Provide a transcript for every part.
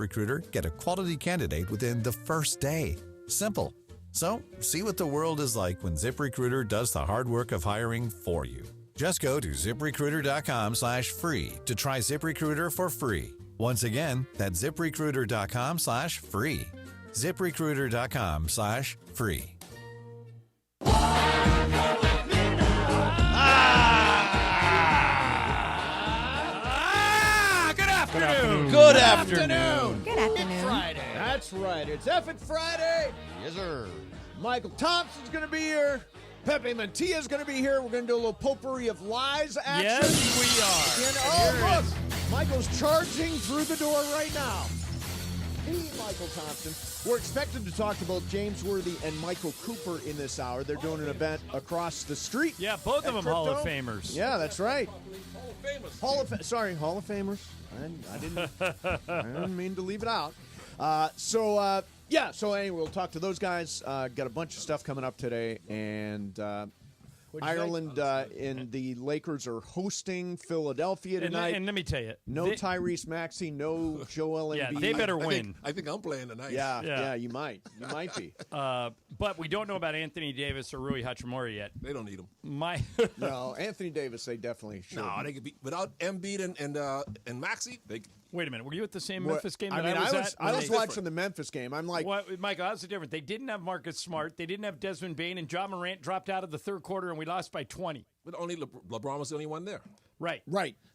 ZipRecruiter, get a quality candidate within the first day. Simple. So, see what the world is like when ZipRecruiter does the hard work of hiring for you. Just go to ZipRecruiter.com/free to try ZipRecruiter for free. Once again, that's ZipRecruiter.com/free. ZipRecruiter.com/free. Good afternoon. Good afternoon. Friday. That's right. It's Effing Friday. Yes, sir. Michael Thompson's going to be here. Pepe Mantilla's going to be here. We're going to do a little potpourri of lies action. Yes, we are. Look. Michael's charging through the door right now. Michael Thompson. We're expected to talk to both James Worthy and Michael Cooper in this hour. They're doing an event across the street. Yeah, both of them Hall of Famers. Yeah, that's right. Hall of Famers. I didn't mean to leave it out. So anyway, we'll talk to those guys. Got a bunch of stuff coming up today, and Ireland and the Lakers are hosting Philadelphia tonight. And let me tell you, no Tyrese Maxey, no Joel Embiid. Yeah, they better win. I think I'm playing tonight. Yeah, you might. You might be. But we don't know about Anthony Davis or Rui Hachimura yet. They don't need him. No, Anthony Davis, they definitely should. No, they could be without Embiid and Maxey. Wait a minute. Were you at the same Memphis game that I was at? I was watching the Memphis game. I'm like, what, Michael, how's the difference? They didn't have Marcus Smart. They didn't have Desmond Bane, and Ja Morant dropped out of the third quarter, and we lost by 20. But only LeBron was the only one there. Right.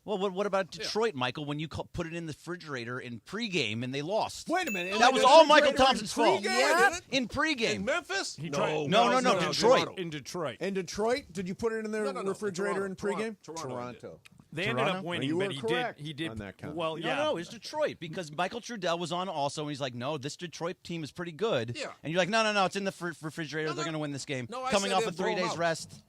Well, what about Detroit, Michael, when you put it in the refrigerator in pregame and they lost? Wait a minute. That was all Michael Thompson's fault. Yeah. In pregame. In Memphis? No, Detroit. In Detroit. In Detroit? Did you put it in the refrigerator in pregame? Toronto. They ended up winning, you were but correct he did on that count. Well, yeah. No, it's Detroit because Michael Trudell was on also, and he's like, no, this Detroit team is pretty good. Yeah. And you're like, no, it's in the refrigerator. They're going to win this game. No, I Coming said off they'd a 3 blow 'em days out. rest.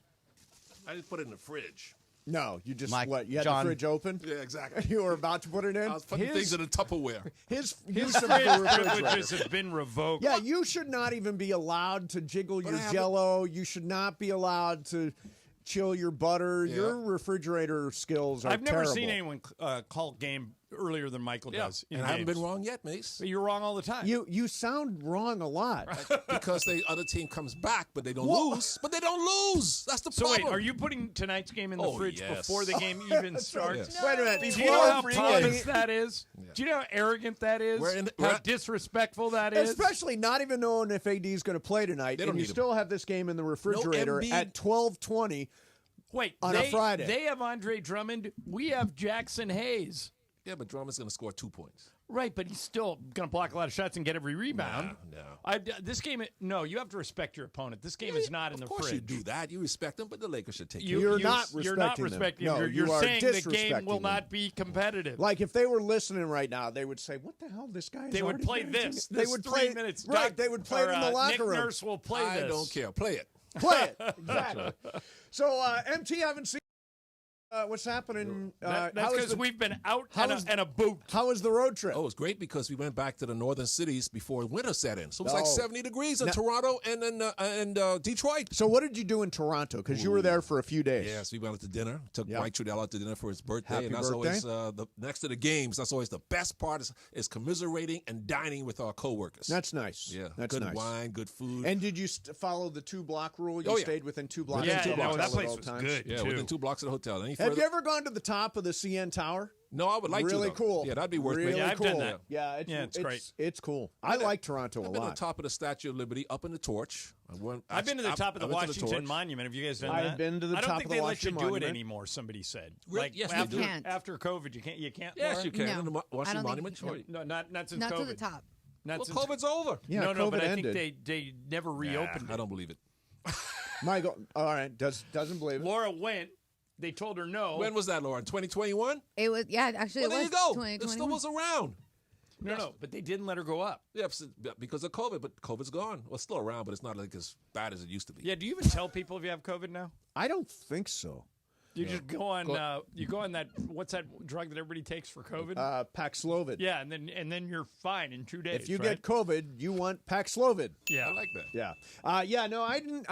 I just put it in the fridge. No, you just, Mike, you had John. the fridge open? Yeah, exactly. You were about to put it in? I was putting things in a Tupperware. His His use of the refrigerator. privileges have been revoked. Yeah, you should not even be allowed to jiggle your I haven't- Jell-O. You should not be allowed to chill your butter. Yeah. Your refrigerator skills are I've never terrible. seen anyone call game earlier than Michael does. In And I haven't games. been wrong yet, Mace. You're wrong all the time. You sound wrong a lot. Because the other team comes back, but they don't What? lose. But they don't lose. That's the So problem. wait, are you putting tonight's game in the Oh, fridge yes. before the game even starts? Yes. Wait a minute. Do you know how 12 pompous that is? Do you know how arrogant that is? How disrespectful that is? Especially not even knowing if AD is going to play tonight, They don't and you need him. still have this game in the refrigerator Embiid. at 12:20. Wait, on a Friday. They have Andre Drummond. We have Jackson Hayes. Yeah, but Drummond's going to score 2 points. Right, but he's still going to block a lot of shots and get every rebound. No. This game, no, you have to respect your opponent. This game is not in the Of course fridge. you do that. You respect them, but the Lakers should take You're you. not You're not respecting them. respecting No, them. you You're are saying the game disrespecting will them. not be competitive. Like if they were listening right now, they would say, "What the hell? This guy." They would play this. They would 3 play minutes. right. Doug, They would play it in the locker Nick room. Nurse will play I this. don't care. Play it. Play it exactly. So MT, haven't seen what's happening. That's how is because the- we've been out how and is- a boot. How was the road trip? Oh, it was great because we went back to the northern cities before winter set in. So it was like Oh. 70 degrees in Now- Toronto and Detroit. So what did you do in Toronto? Because you were there for a few days. Yes, we went out to dinner. Took Yeah. Mike Trudell out to dinner for his birthday. Happy and that's birthday. always the next to the games. That's always the best part is commiserating and dining with our coworkers. That's nice. Yeah, That's good nice. wine, good food. And did you follow the 2-block rule? You Oh, yeah. stayed within 2 blocks. Yeah, of the no, hotel that at place all was times? good. yeah, too. within 2 blocks of the hotel. Any Have further? you ever gone to the top of the CN Tower? No, I would like really to. Though. cool. Yeah, that'd be worth really it. Yeah, I've cool. done that. Yeah, it's great. It's cool. I like Toronto a I've been on lot. top of the Statue of Liberty, up in the torch. I've been to the top of the I went to Washington torch. Monument. Have you guys done I've that? been to the I don't top think of the they let Washington you do it Monument. anymore. Somebody said. Really? Like Yes, they after, do. Can't. after COVID, you can't. Yes, Laura? you can. No. In the I Washington don't Monument. think- No, not since Not COVID. to the top. Not Well, since COVID's over. Yeah, no, COVID but I ended. think they never reopened I it. don't believe it. Michael, all right, doesn't believe it. Laura went. They told her no. When was that, Laura? In 2021? It was, yeah, actually, Well, it there was you go. It still 2021. was around. No, but they didn't let her go up. Yeah, because of COVID, but COVID's gone. Well, it's still around, but it's not like as bad as it used to be. Yeah, do you even tell people if you have COVID now? I don't think so. You just go on. You go on that. What's that drug that everybody takes for COVID? Paxlovid. Yeah, and then you're fine in 2 days. If you right? get COVID, you want Paxlovid. yeah, I like that. Yeah. No, I didn't.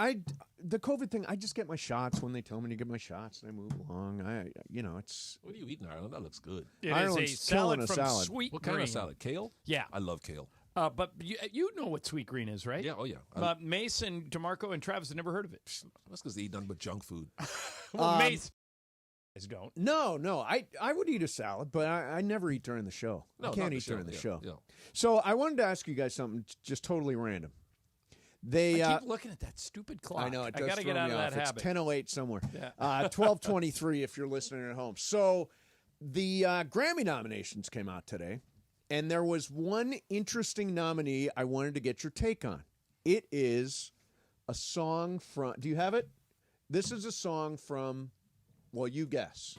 The COVID thing. I just get my shots when they tell me to get my shots, and I move along. It's. What are you eating, Ireland? That looks good. It is Ireland's a salad killing a from salad. Sweet What Green. kind of salad? Kale? Yeah, I love kale. but you know what Sweet Green is, right? Yeah, oh yeah. Mason, DeMarco, and Travis have never heard of it. That's because they eat nothing but junk food. Well, Mason don't. No. I would eat a salad, but I never eat during the show. I No, can't not eat during the show. Yeah. So I wanted to ask you guys something just totally random. They. I keep looking at that stupid clock. I know it does I got to throw get out me of off. that It's habit. 10:08 somewhere. Yeah. 12:23 if you're listening at home. So the Grammy nominations came out today, and there was one interesting nominee I wanted to get your take on. It is a song from. Do you have it? This is a song from. Well, you guess.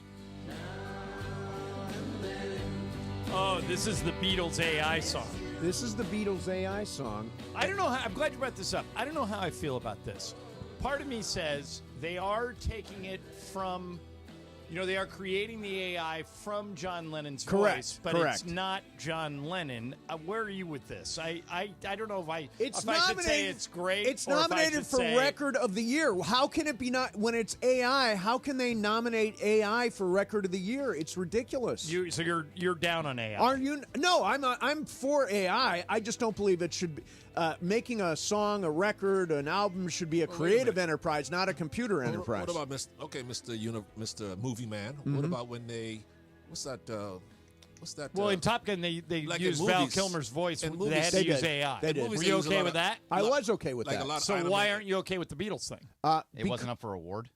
Oh, this is the Beatles AI song. This is the Beatles AI song. I don't know how, I'm glad you brought this up. I don't know how I feel about this. Part of me says they are taking it from, they are creating the AI from John Lennon's voice, but it's not John Lennon. Where are you with this? I don't know if I should say it's great. It's or if I nominated should for say, Record of the Year. How can it be not when it's AI? How can they nominate AI for Record of the Year? It's ridiculous. So you're down on AI. Aren't you? No, I'm for AI. I just don't believe it should be. Making a song, a record, an album should be a creative enterprise, not a computer enterprise. What about Mr. Movie Man? Mm-hmm. What about when they? What's that? Well, in Top Gun, they like used in Val movies- Kilmer's voice. in They movies- had They to use did. AI. They did. movies Were they you use a okay lot with of- that? I was okay with like that. a lot of So animated- why aren't you okay with the Beatles thing? It wasn't up for award.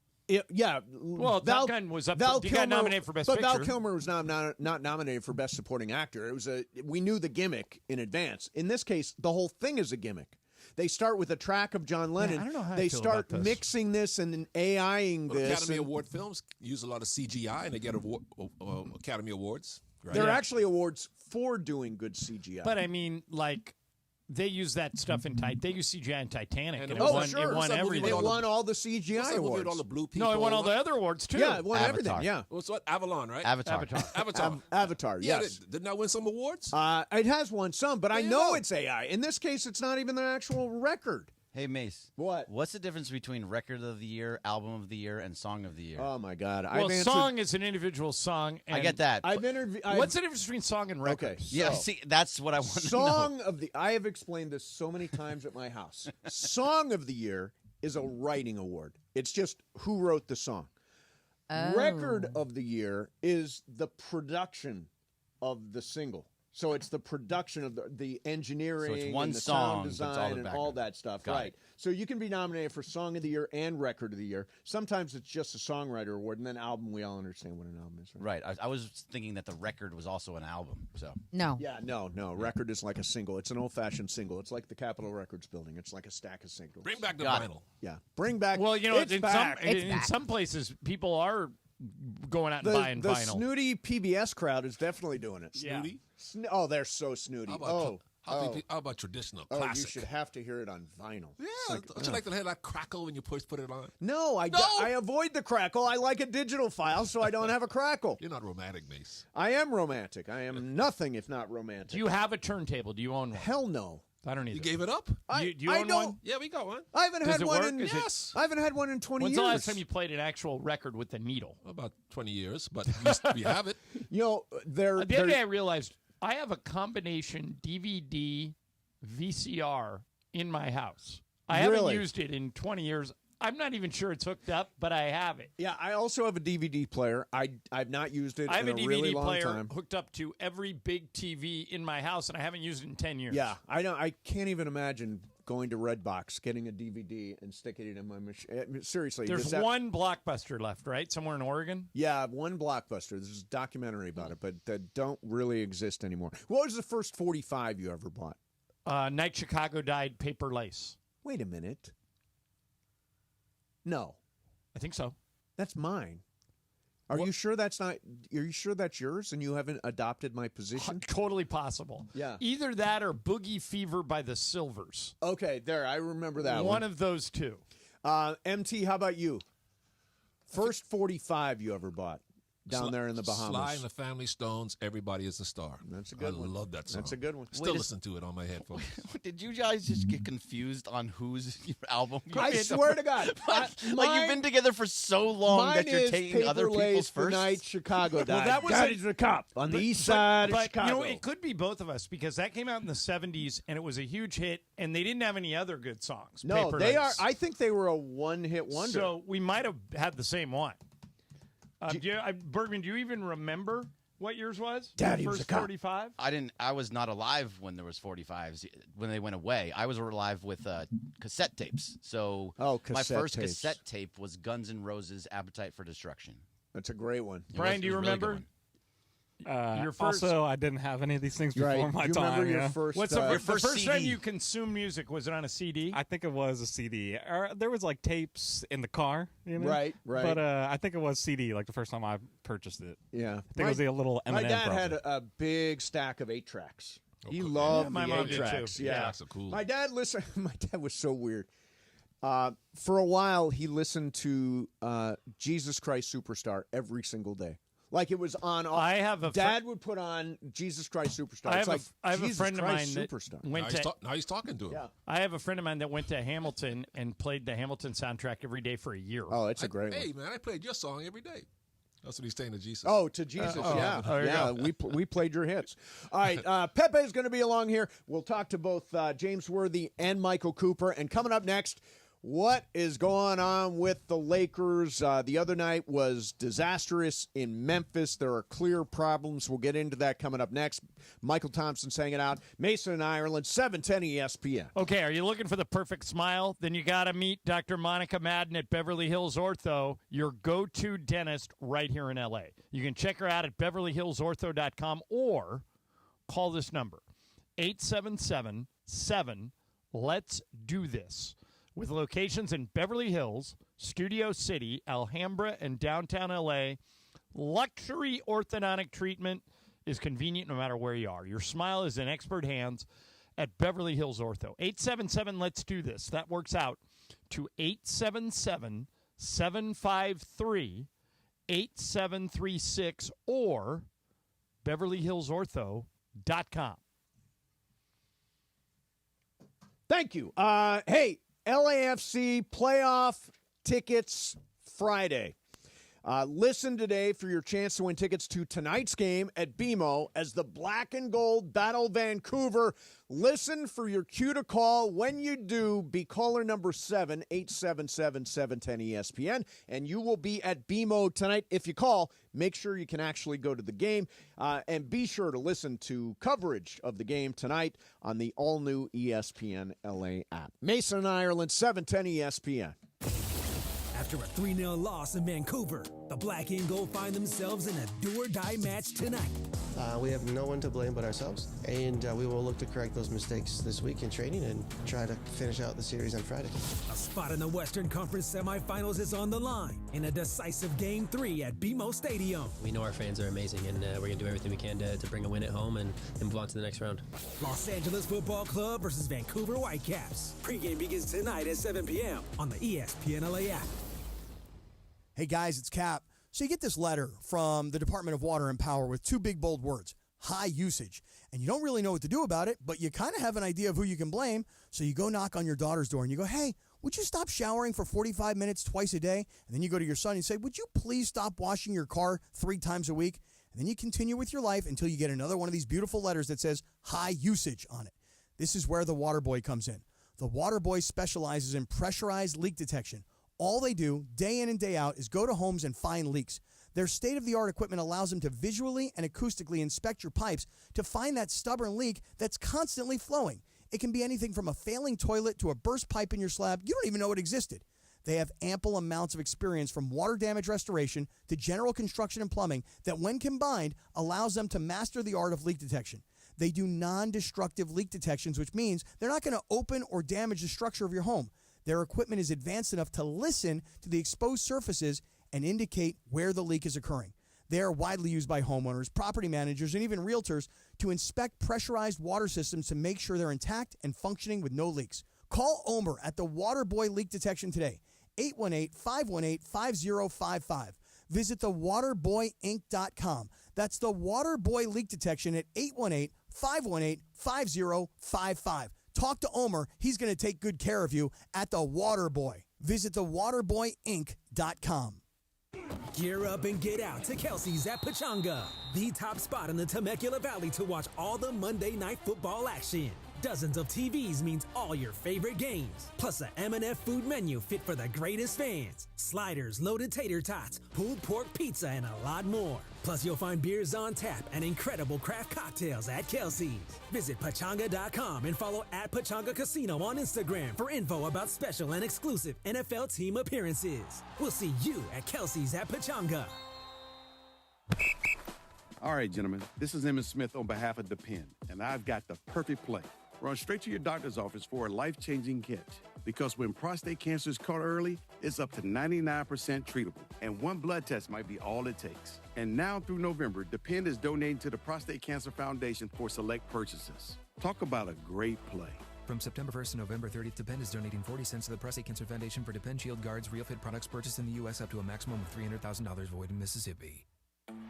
Yeah. Well, Top Gun was up. He got nominated for Best but Picture. Val Kilmer was not nominated for Best Supporting Actor. It was we knew the gimmick in advance. In this case, the whole thing is a gimmick. They start with a track of John Lennon. I don't know how I they feel start about this. mixing this and then AIing Well, this. Academy and Award films use a lot of CGI and they get Academy Awards. Right? there are actually awards for doing good CGI. But I mean, like, they use that stuff in They use CGI in Titanic, and it Oh, won, sure. it won Some movie everything. with it all the- won all the What's CGI that movie awards. with all the blue people? No, it won all the other awards too. Yeah, it won Avatar. everything. Yeah. What's what? Avalon, right? Avatar. Avatar. Avatar. Yeah, Yes. didn't that win some awards? It has won some, but I There you know go. it's AI. In this case, it's not even the actual record. Hey, Mace. What? What's the difference between record of the year, album of the year, and song of the year? Oh my God! Well, I've answered, song is an individual song. I and get that. I've interviewed. What's the difference between song and record? Okay. Yeah, so- see, that's what I want to know. Song of the I have explained this so many times at my house. Song of the Year is a writing award. It's just who wrote the song. Record of the Year is the production of the single. So it's the production of the engineering, So it's one and the song, sound but it's all design, the and all background. that stuff. Got right. it. So you can be nominated for Song of the Year and Record of the Year. Sometimes it's just a songwriter award, and then album. We all understand what an album is. Right? Right. I was thinking that the record was also an album. So No. Yeah, no. Record is like a single. It's an old-fashioned single. It's like the Capitol Records building. It's like a stack of singles. Bring back the Got it. vinyl. Yeah, bring back. Well, it's back. in some places, people are going out and buying the vinyl. snooty PBS crowd is definitely doing it. Yeah. Snooty? Oh, they're so snooty. How about traditional Oh, classic? you should have to hear it on vinyl. Yeah, It's like, don't you like to hear that crackle when you put it on? No, I avoid the crackle. I like a digital file, so I don't have a crackle. You're not romantic, Mace. I am romantic. I am nothing if not romantic. Do you have a turntable? Do you own one? Hell no. I don't either. You gave it up? Do you I own don't- one? Yeah, we got one. I haven't Does had it one work? in Is it- Yes. I haven't had one in 20 When's years. the last time you played an actual record with a needle? About 20 years, but we have it. You know, The other day I realized I have a combination DVD VCR in my house. I haven't Really? used it in 20 years. I'm not even sure it's hooked up, but I have it. Yeah, I also have a DVD player. I've not used it I have in a a DVD really long player time. hooked up to every big TV in my house, and I haven't used it in 10 years. Yeah, I can't even imagine going to Redbox, getting a DVD, and sticking it in my machine. Seriously, There's does that- one Blockbuster left, right? Somewhere in Oregon? Yeah, one Blockbuster. There's a documentary about it, but that don't really exist anymore. What was the first 45 you ever bought? Night Chicago Died, Paper Lace. Wait a minute. No, I think so. that's mine. Are you sure that's not? Are you sure that's yours and you haven't adopted my position? Totally possible. Yeah. Either that or Boogie Fever by the Silvers. Okay, there. I remember that one. One of those two. MT, how about you? First 45 you ever bought down there in the Bahamas. Sly and the Family Stones, Everybody is a Star. That's a good one. I love that song. That's a good one. Still listen to it on my headphones. Did you guys just get confused on whose album? I swear to God. Like you've been together for so long that you're taking other people's the first. night Chicago died. Well, that was Daddy's the Cop on the east side of Chicago. It could be both of us because that came out in the 70s and it was a huge hit, and they didn't have any other good songs. No, Paper they Ice. are. I think they were a one-hit wonder. So we might have had the same one. Bergman, do you even remember what yours was? Daddy the was first a cop. 45? I didn't. I was not alive when there was 45s when they went away. I was alive with cassette tapes. So my cassette first tapes. cassette tape was Guns N' Roses' "Appetite for Destruction." That's a great one. Brian, do you remember? Your first, also, I didn't have any of these things before Right. my Do you time. remember your yeah. first? What's your the first first time CD? you consumed music? Was it on a CD? I think it was a CD. Or there was like tapes in the car, you know? Right. But I think it was CD, like the first time I purchased it. Yeah. I think it was a little Eminem. My dad probably. had a big stack of 8-tracks. He cool. loved Yeah, my the mom did 8-tracks. too. Yeah, That's so cool. My dad listened. My dad was so weird. For a while, he listened to Jesus Christ Superstar every single day. Like it was on. I have a Dad would put on Jesus Christ Superstar. I It's have, like I have a Jesus friend of Christ mine that Superstar. went to. Now he's talking to him. Yeah. I have a friend of mine that went to Hamilton and played the Hamilton soundtrack every day for a year. Oh, it's a great one. Hey, man, I played your song every day. That's what he's saying to Jesus. Oh, to Jesus, yeah. there you Yeah, we played your hits. All right, Pepe is going to be along here. We'll talk to both James Worthy and Michael Cooper. And coming up next, what is going on with the Lakers? The other night was disastrous in Memphis. There are clear problems. We'll get into that coming up next. Michael Thompson's hanging out. Mason in Ireland, 710 ESPN. Okay, are you looking for the perfect smile? Then you got to meet Dr. Monica Madden at Beverly Hills Ortho, your go-to dentist right here in L.A. You can check her out at beverlyhillsortho.com or call this number, 877-7-LETS-DO-THIS. With locations in Beverly Hills, Studio City, Alhambra, and downtown L.A., luxury orthodontic treatment is convenient no matter where you are. Your smile is in expert hands at Beverly Hills Ortho. 877-LETS-DO-THIS. That works out to 877-753-8736 or beverlyhillsortho.com. Thank you. Hey, LAFC playoff tickets Friday. Listen today for your chance to win tickets to tonight's game at BMO as the Black and Gold battle Vancouver. Listen for your cue to call. When you do, be caller number 7, 877-710-ESPN, and you will be at BMO tonight. If you call, make sure you can actually go to the game, and be sure to listen to coverage of the game tonight on the all-new ESPN LA app. Mason, Ireland, 710 ESPN. After a 3-0 loss in Vancouver, the Black and Gold find themselves in a do-or-die match tonight. We have no one to blame but ourselves, and we will look to correct those mistakes this week in training and try to finish out the series on Friday. A spot in the Western Conference semifinals is on the line in a decisive Game 3 at BMO Stadium. We know our fans are amazing, and we're going to do everything we can to bring a win at home and move on to the next round. Los Angeles Football Club versus Vancouver Whitecaps. Pre-game begins tonight at 7 p.m. on the ESPN LA app. Hey guys, it's Cap. So you get this letter from the Department of Water and Power with two big bold words, high usage. And you don't really know what to do about it, but you kind of have an idea of who you can blame. So you go knock on your daughter's door and you go, hey, would you stop showering for 45 minutes twice a day? And then you go to your son and say, would you please stop washing your car 3 times a week? And then you continue with your life until you get another one of these beautiful letters that says high usage on it. This is where the Water Boy comes in. The Water Boy specializes in pressurized leak detection. All they do, day in and day out, is go to homes and find leaks. Their state-of-the-art equipment allows them to visually and acoustically inspect your pipes to find that stubborn leak that's constantly flowing. It can be anything from a failing toilet to a burst pipe in your slab. You don't even know it existed. They have ample amounts of experience from water damage restoration to general construction and plumbing that, when combined, allows them to master the art of leak detection. They do non-destructive leak detections, which means they're not going to open or damage the structure of your home. Their equipment is advanced enough to listen to the exposed surfaces and indicate where the leak is occurring. They are widely used by homeowners, property managers, and even realtors to inspect pressurized water systems to make sure they're intact and functioning with no leaks. Call Omer at the Water Boy Leak Detection today, 818-518-5055. Visit thewaterboyinc.com. That's the Waterboy Leak Detection at 818-518-5055. Talk to Omer. He's going to take good care of you at the Waterboy. Visit thewaterboyinc.com. Gear up and get out to Kelsey's at Pachanga, the top spot in the Temecula Valley to watch all the Monday Night Football action. Dozens of TVs means all your favorite games, plus a M&F food menu fit for the greatest fans. Sliders, loaded tater tots, pulled pork pizza, and a lot more. Plus, you'll find beers on tap and incredible craft cocktails at Kelsey's. Visit Pachanga.com and follow at Pachanga Casino on Instagram for info about special and exclusive NFL team appearances. We'll see you at Kelsey's at Pachanga. All right, gentlemen, this is Emmett Smith on behalf of Depend, and I've got the perfect play. Run straight to your doctor's office for a life-changing catch. Because when prostate cancer is caught early, it's up to 99% treatable, and one blood test might be all it takes. And now through November, Depend is donating to the Prostate Cancer Foundation for select purchases. Talk about a great play. From September 1st to November 30th, Depend is donating 40 cents to the Prostate Cancer Foundation for Depend Shield Guards Real Fit products purchased in the U.S. up to a maximum of $300,000 void in Mississippi.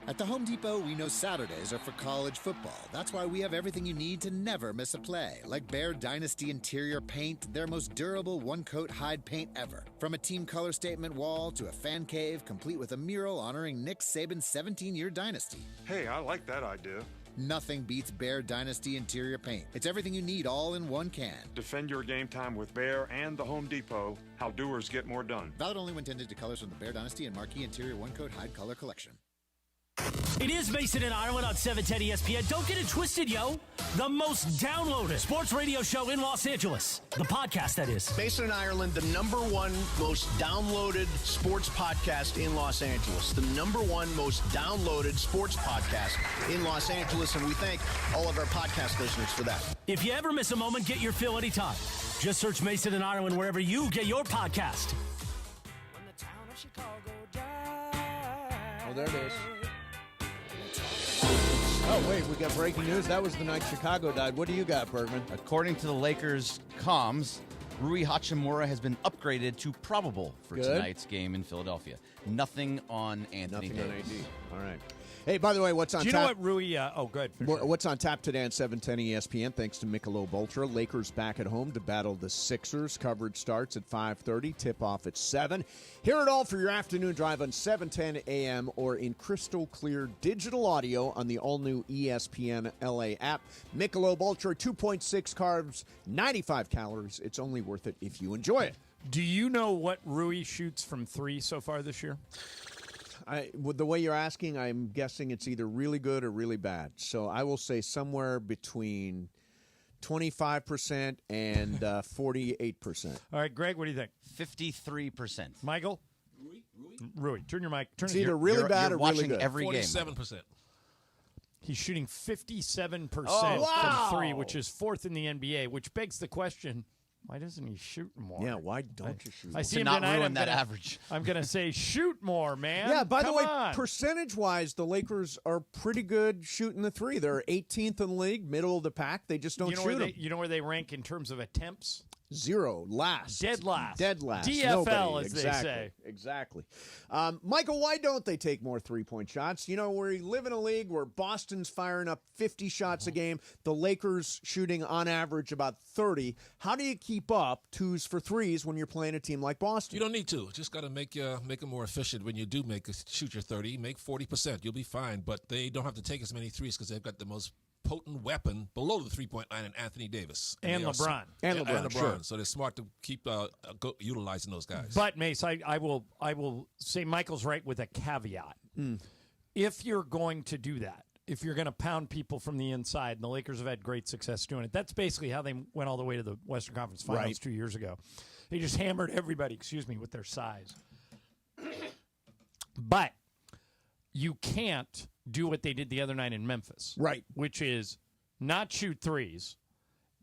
At the Home Depot, we know Saturdays are for college football. That's why we have everything you need to never miss a play. Like Bear Dynasty interior paint, their most durable one-coat hide paint ever. From a team color statement wall to a fan cave, complete with a mural honoring Nick Saban's 17-year dynasty. Hey, I like that idea. Nothing beats Bear Dynasty interior paint. It's everything you need all in one can. Defend your game time with Bear and the Home Depot. How doers get more done. Valid only when intended to colors from the Bear Dynasty and Marquee Interior One-Coat Hide Color Collection. It is Mason and Ireland on 710 ESPN. Don't get it twisted, yo. The most downloaded sports radio show in Los Angeles. The podcast, that is. Mason and Ireland, the #1 most downloaded sports podcast in Los Angeles. The #1 most downloaded sports podcast in Los Angeles, and we thank all of our podcast listeners for that. If you ever miss a moment, get your fill anytime. Just search Mason and Ireland wherever you get your podcast. Oh, there it is. Oh, wait, we got breaking news. That was the night Chicago died. What do you got, Bergman? According to the Lakers comms, Rui Hachimura has been upgraded to probable for tonight's game in Philadelphia. Nothing on Anthony Davis. Nothing on AD. All right. Hey, by the way, what's on tap? Do you know what Rui... good. What's on tap today on 710 ESPN, thanks to Michelob Ultra. Lakers back at home to battle the Sixers. Coverage starts at 5:30, tip-off at 7. Hear it all for your afternoon drive on 710 AM or in crystal clear digital audio on the all-new ESPN LA app. Michelob Ultra, 2.6 carbs, 95 calories. It's only worth it if you enjoy it. Do you know what Rui shoots from three so far this year? With the way you're asking, I'm guessing it's either really good or really bad. So I will say somewhere between 25% and 48%. All right, Greg, what do you think? 53%. Michael? Rui, turn your mic. It's either really bad or really good. Every 47%. game. He's shooting 57% wow. from three, which is fourth in the NBA, which begs the question, why doesn't he shoot more? Yeah, why don't you shoot more? I see to him not tonight, ruin that average. I'm going to say shoot more, man. Yeah, by the way, on. percentage-wise, the Lakers are pretty good shooting the three. They're 18th in the league, middle of the pack. They just don't shoot them. You know where they rank in terms of attempts? 0, last. Dead last. Dead last. DFL, Nobody. as they say. Exactly. Michael, why don't they take more three-point shots? You know, we live in a league where Boston's firing up 50 shots a game, the Lakers shooting on average about 30. How do you keep up twos for threes when you're playing a team like Boston? You don't need to. Just got to make them more efficient. When you do shoot your 30, make 40%. You'll be fine. But they don't have to take as many threes because they've got the most potent weapon below the three-point line in Anthony Davis. And LeBron. And LeBron, sure. So they're smart to keep utilizing those guys. But, Mace, I will say Michael's right with a caveat. If you're going to do that, if you're going to pound people from the inside, and the Lakers have had great success doing it, that's basically how they went all the way to the Western Conference Finals 2 years ago. They just hammered everybody, with their size. But you can't do what they did the other night in Memphis. Right. Which is not shoot threes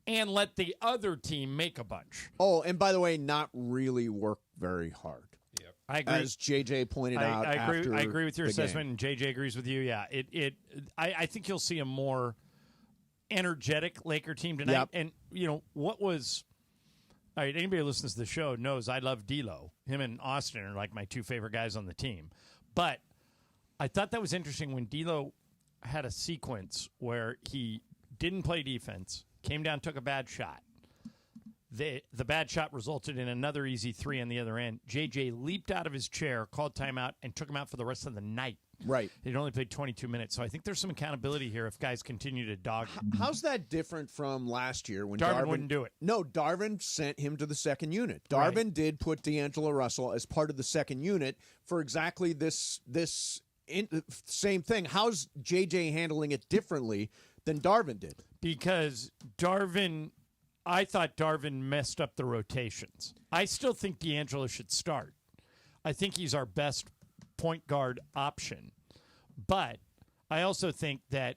and let the other team make a bunch. Oh, and by the way, not really work very hard. Yep. I agree. As JJ pointed out I agree with your the assessment, game. and JJ agrees with you. Yeah, I think you'll see a more energetic Laker team tonight. Yep. And, what was All right, anybody who listens to the show knows I love D'Lo. Him and Austin are like my two favorite guys on the team. But I thought that was interesting when D'Lo had a sequence where he didn't play defense, came down, took a bad shot. The bad shot resulted in another easy three on the other end. JJ leaped out of his chair, called timeout, and took him out for the rest of the night. Right. He'd only played 22 minutes. So I think there's some accountability here if guys continue to dog him. How's that different from last year when Darvin wouldn't do it? No, Darvin sent him to the second unit. Darvin did put D'Angelo Russell as part of the second unit for exactly this same thing. How's JJ handling it differently than Darvin did? Because I thought Darvin messed up the rotations. I still think D'Angelo should start. I think he's our best point guard option. But I also think that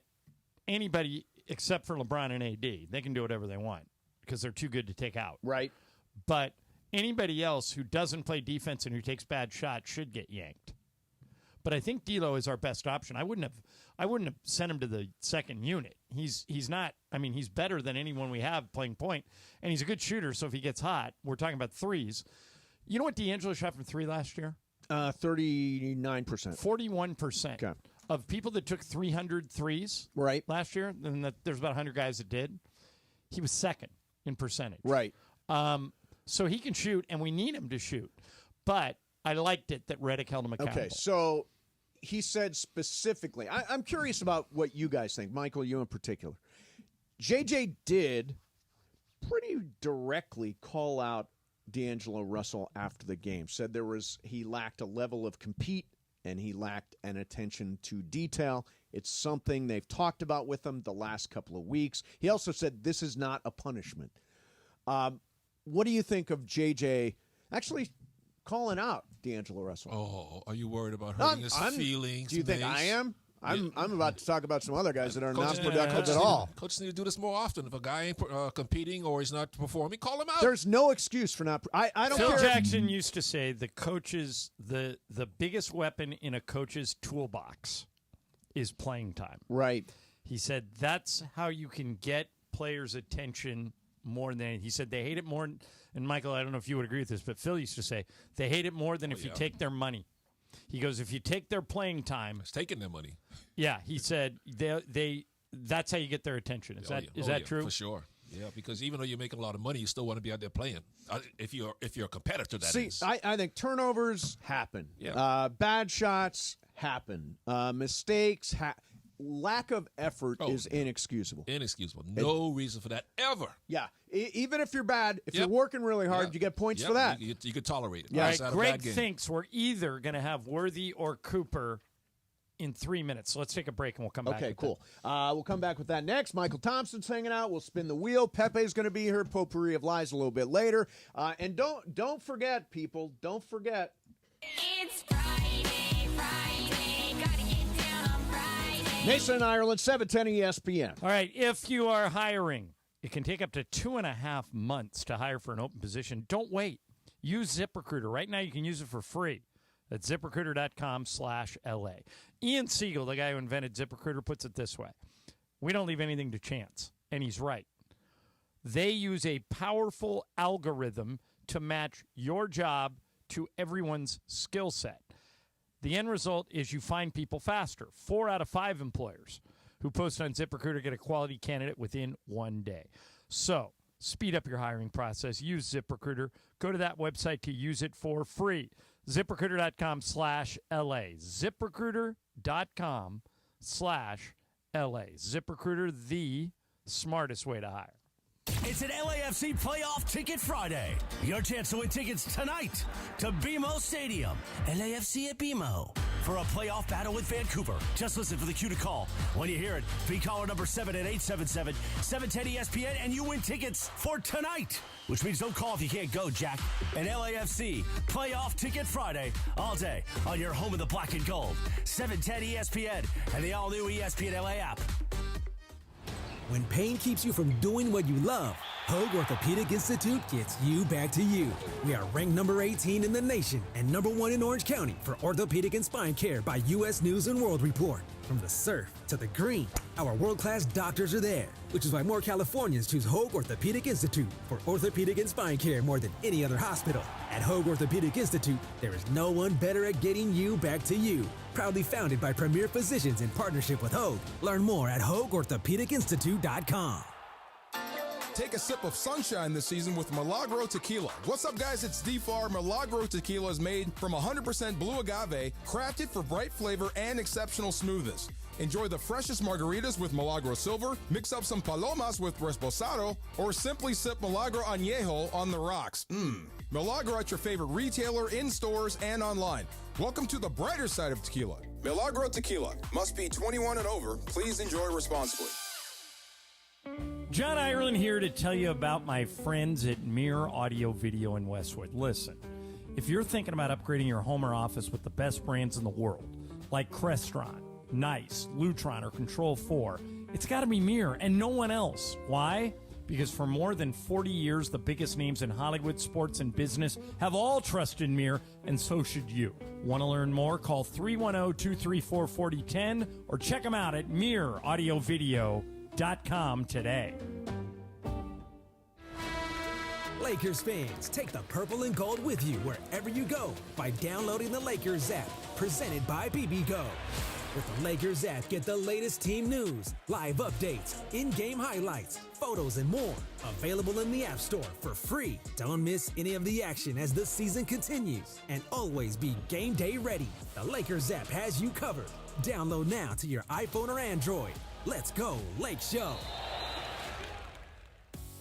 anybody except for LeBron and AD, they can do whatever they want because they're too good to take out. Right. But anybody else who doesn't play defense and who takes bad shots should get yanked. But I think D'Lo is our best option. I wouldn't have sent him to the second unit. He's not. I mean, he's better than anyone we have playing point, and he's a good shooter. So if he gets hot, we're talking about threes. You know what D'Angelo shot from three last year? 39%. 41%. Okay. Of people that took 300 threes last year, and there's about 100 guys that did, he was second in percentage. Right. So he can shoot, and we need him to shoot. But I liked it that Redick held him accountable. Okay, so he said specifically, I'm curious about what you guys think, Michael, you in particular. JJ did pretty directly call out D'Angelo Russell after the game, said he lacked a level of compete and he lacked an attention to detail. It's something they've talked about with him the last couple of weeks. He also said this is not a punishment. What do you think of JJ actually calling out D'Angelo Russell? Oh, are you worried about hurting his feelings? Do you think I am? I'm about to talk about some other guys that are not productive at all. all. Coaches need to do this more often. If a guy ain't competing or he's not performing, call him out. There's no excuse for not. I don't Phil care. Jackson used to say the biggest weapon in a coach's toolbox is playing time. Right. He said that's how you can get players' attention more than he said they hate it more. And Michael, I don't know if you would agree with this, but Phil used to say they hate it more than if you take their money. He goes, if you take their playing time, it's taking their money. Yeah, he said that's how you get their attention. Is that true? For sure. Yeah, because even though you're making a lot of money, you still want to be out there playing. If you're a competitor, that is. See, I think turnovers happen. Yeah. Bad shots happen. Mistakes lack of effort is inexcusable. Inexcusable. No reason for that ever. Yeah. Even if you're bad, if you're working really hard, you get points for that. You could tolerate it. Yeah. Right. Greg thinks we're either going to have Worthy or Cooper in 3 minutes. So let's take a break and we'll come back. Okay, cool. We'll come back with that next. Michael Thompson's hanging out. We'll spin the wheel. Pepe's going to be here. Potpourri of Lies a little bit later. And don't forget, people. Don't forget. It's Friday. Gotta get down on Friday. Mason and Ireland, 710 ESPN. All right, if you are hiring, it can take up to 2.5 months to hire for an open position. Don't wait. Use ZipRecruiter. Right now you can use it for free. That's ZipRecruiter.com/LA. Ian Siegel, the guy who invented ZipRecruiter, puts it this way. We don't leave anything to chance. And he's right. They use a powerful algorithm to match your job to everyone's skill set. The end result is you find people faster. 4 out of 5 employers who post on ZipRecruiter get a quality candidate within 1 day. So speed up your hiring process. Use ZipRecruiter. Go to that website to use it for free. ZipRecruiter.com/LA. ZipRecruiter.com/LA. ZipRecruiter, the smartest way to hire. It's an LAFC Playoff Ticket Friday. Your chance to win tickets tonight to BMO Stadium. LAFC at BMO for a playoff battle with Vancouver. Just listen for the cue to call. When you hear it, be caller number 7 at 877-710-ESPN, and you win tickets for tonight. Which means don't call if you can't go, Jack. An LAFC Playoff Ticket Friday all day on your home of the black and gold. 710 ESPN and the all-new ESPN LA app. When pain keeps you from doing what you love, Hoag Orthopedic Institute gets you back to you. We are ranked number 18 in the nation and number 1 in Orange County for orthopedic and spine care by U.S. News & World Report. From the surf to the green, our world-class doctors are there, which is why more Californians choose Hoag Orthopedic Institute for orthopedic and spine care more than any other hospital. At Hoag Orthopedic Institute, there is no one better at getting you back to you. Proudly founded by premier physicians in partnership with Hoag. Learn more at HoagOrthopedicInstitute.com. Take a sip of sunshine this season with Milagro Tequila. What's up, guys? It's D-Far. Milagro Tequila is made from 100% blue agave, crafted for bright flavor and exceptional smoothness. Enjoy the freshest margaritas with Milagro Silver, mix up some palomas with Reposado, or simply sip Milagro Añejo on the rocks. Milagro at your favorite retailer, in stores, and online. Welcome to the brighter side of tequila. Milagro Tequila. Must be 21 and over. Please enjoy responsibly. John Ireland here to tell you about my friends at Mirror Audio Video in Westwood. Listen, if you're thinking about upgrading your home or office with the best brands in the world, like Crestron, Nice, Lutron, or Control 4, it's got to be Mirror and no one else. Why? Because for more than 40 years, the biggest names in Hollywood, sports, and business have all trusted Mirror, and so should you. Want to learn more? Call 310-234-4010 or check them out at mirroraudiovideo.com today. Lakers fans, take the purple and gold with you wherever you go by downloading the Lakers app, presented by BBGO. With the Lakers app, get the latest team news, live updates, in-game highlights, photos, and more. Available in the App Store for free. Don't miss any of the action as the season continues. And always be game day ready. The Lakers app has you covered. Download now to your iPhone or Android. Let's go, Lake Show.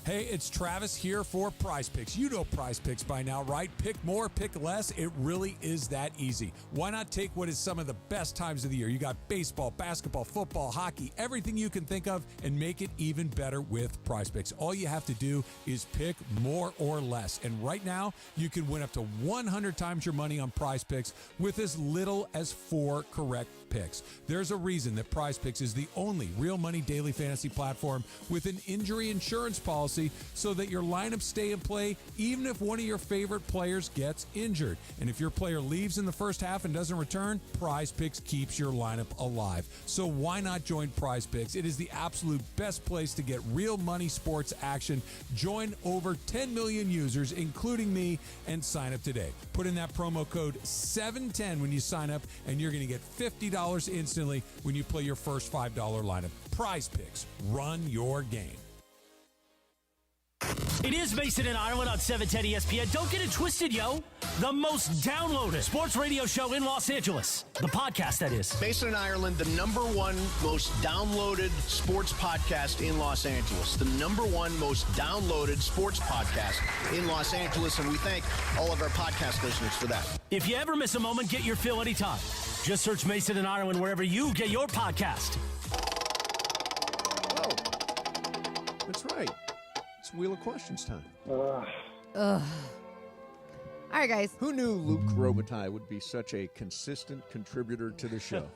Hey, it's Travis here for Prize Picks. You know Prize Picks by now, right? Pick more, pick less. It really is that easy. Why not take what is some of the best times of the year? You got baseball, basketball, football, hockey, everything you can think of, and make it even better with Prize Picks. All you have to do is pick more or less. And right now, you can win up to 100 times your money on Prize Picks with as little as 4 correct picks. There's a reason that Prize Picks is the only real money daily fantasy platform with an injury insurance policy so that your lineups stay in play even if one of your favorite players gets injured. And if your player leaves in the first half and doesn't return, Prize Picks keeps your lineup alive. So why not join Prize Picks? It is the absolute best place to get real money sports action. Join over 10 million users, including me, and sign up today. Put in that promo code 710 when you sign up, and you're going to get $50 instantly when you play your first $5 lineup. Prize Picks. Run your game. It is Mason and Ireland on 710 ESPN. Don't get it twisted, yo. The most downloaded sports radio show in Los Angeles. The podcast, that is. Mason and Ireland, the #1 most downloaded sports podcast in Los Angeles. The #1 most downloaded sports podcast in Los Angeles, and we thank all of our podcast listeners for that. If you ever miss a moment, get your fill anytime. Just search Mason and Ireland wherever you get your podcast. Oh, that's right. It's Wheel of Questions time. Ugh. All right, guys. Who knew Luke Robitaille would be such a consistent contributor to the show?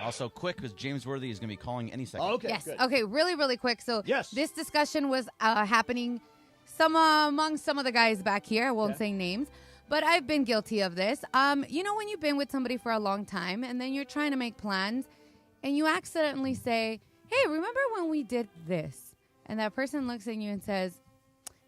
Also, quick, because James Worthy is going to be calling any second. Okay, Yes. good. Okay, really, really quick. So Yes. this discussion was happening among some of the guys back here. I won't say names, but I've been guilty of this. You know when you've been with somebody for a long time and then you're trying to make plans and you accidentally say, hey, remember when we did this? And that person looks at you and says,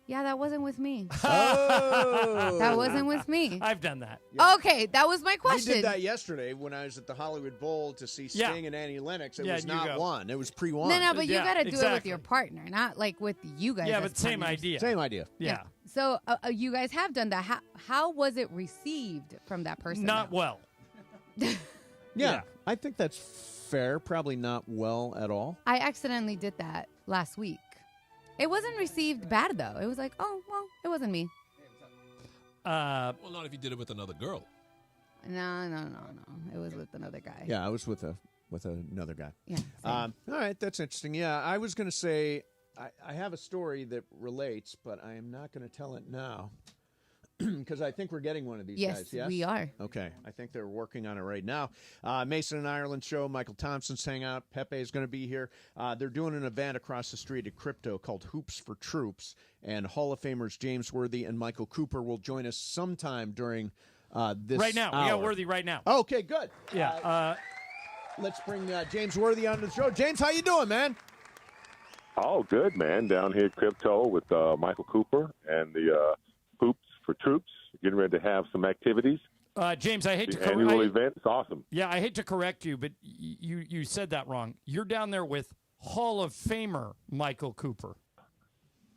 yeah, that wasn't with me. Oh. That wasn't with me. I've done that. Okay, that was my question. I did that yesterday when I was at the Hollywood Bowl to see Sting and Annie Lennox. It was not one. It was pre-one. No, but you got to do it with your partner, not like with you guys. Yeah, as but same partners. idea. Same idea. Yeah. So you guys have done that. How was it received from that person? Not well. Yeah, I think that's fair. Probably not well at all. I accidentally did that last week. It wasn't received bad, though. It was like, oh, well, it wasn't me. Well, not if you did it with another girl. No. It was with another guy. Yeah, I was with another guy. Yeah. All right, that's interesting. Yeah, I was going to say I have a story that relates, but I am not going to tell it now because I think we're getting one of these guys. Yes, we are. Okay, I think they're working on it right now. Mason and Ireland show. Michael Thompson's hang out. Pepe is going to be here. They're doing an event across the street at Crypto called Hoops for Troops, and Hall of Famers James Worthy and Michael Cooper will join us sometime during this Right now. hour. We got Worthy right now. Okay, good. Yeah. Let's bring James Worthy onto the show. James, how you doing, man? Oh, good, man. Down here at Crypto with Michael Cooper and the Hoops for Troops, getting ready to have some activities. James, I hate to correct annual event. It's awesome. Yeah, I hate to correct you, but you said that wrong. You're down there with Hall of Famer Michael Cooper.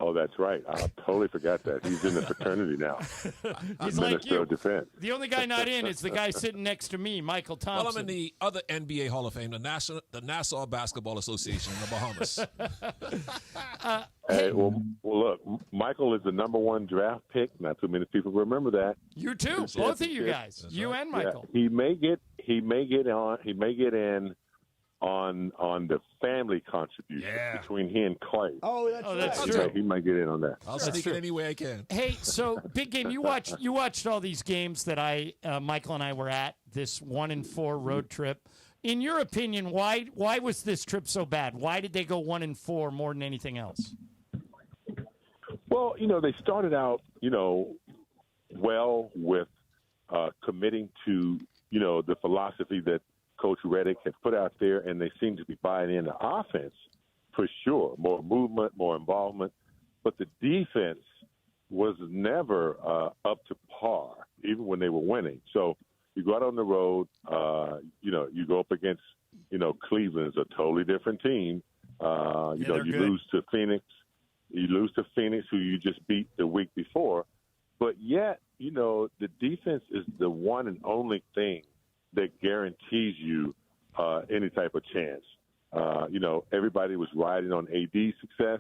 Oh, that's right. I totally forgot that. He's in the fraternity now. He's Minister like you. of Defense. The only guy not in is the guy sitting next to me, Michael Thompson. Well, I'm in the other NBA Hall of Fame, the Nassau Basketball Association in the Bahamas. Hey, well, look, Michael is the number 1 draft pick. Not too many people remember that. You too, both of you guys, That's you right. and Michael. Yeah, he may get in on the family contribution between he and Clay. Oh, that's Yeah, true. he might get in on that. I'll sneak it any way I can. Hey, so big game. You watched all these games that Michael and I were at this 1-4 road trip. In your opinion, why was this trip so bad? Why did they go 1-4 more than anything else? Well, they started out, well with committing to, the philosophy that Coach Reddick had put out there, and they seem to be buying in the offense for sure. More movement, more involvement. But the defense was never up to par, even when they were winning. So you go out on the road, you go up against, Cleveland's a totally different team. You lose to Phoenix. You lose to Phoenix, who you just beat the week before. But yet, the defense is the one and only thing that guarantees you any type of chance. Everybody was riding on AD's success,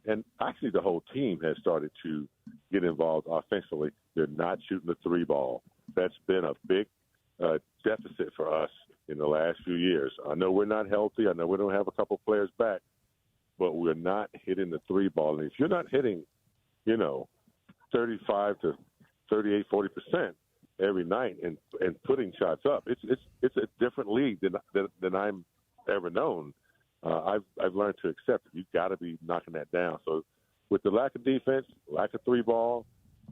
and actually the whole team has started to get involved offensively. They're not shooting the 3 ball. That's been a big deficit for us in the last few years. I know we're not healthy. I know we don't have a couple players back, but we're not hitting the 3 ball. And if you're not hitting, 35 to 38, 40% every night and putting shots up, it's a different league than I'm ever known. I've learned to accept it. You've got to be knocking that down. So with the lack of defense, lack of 3 ball,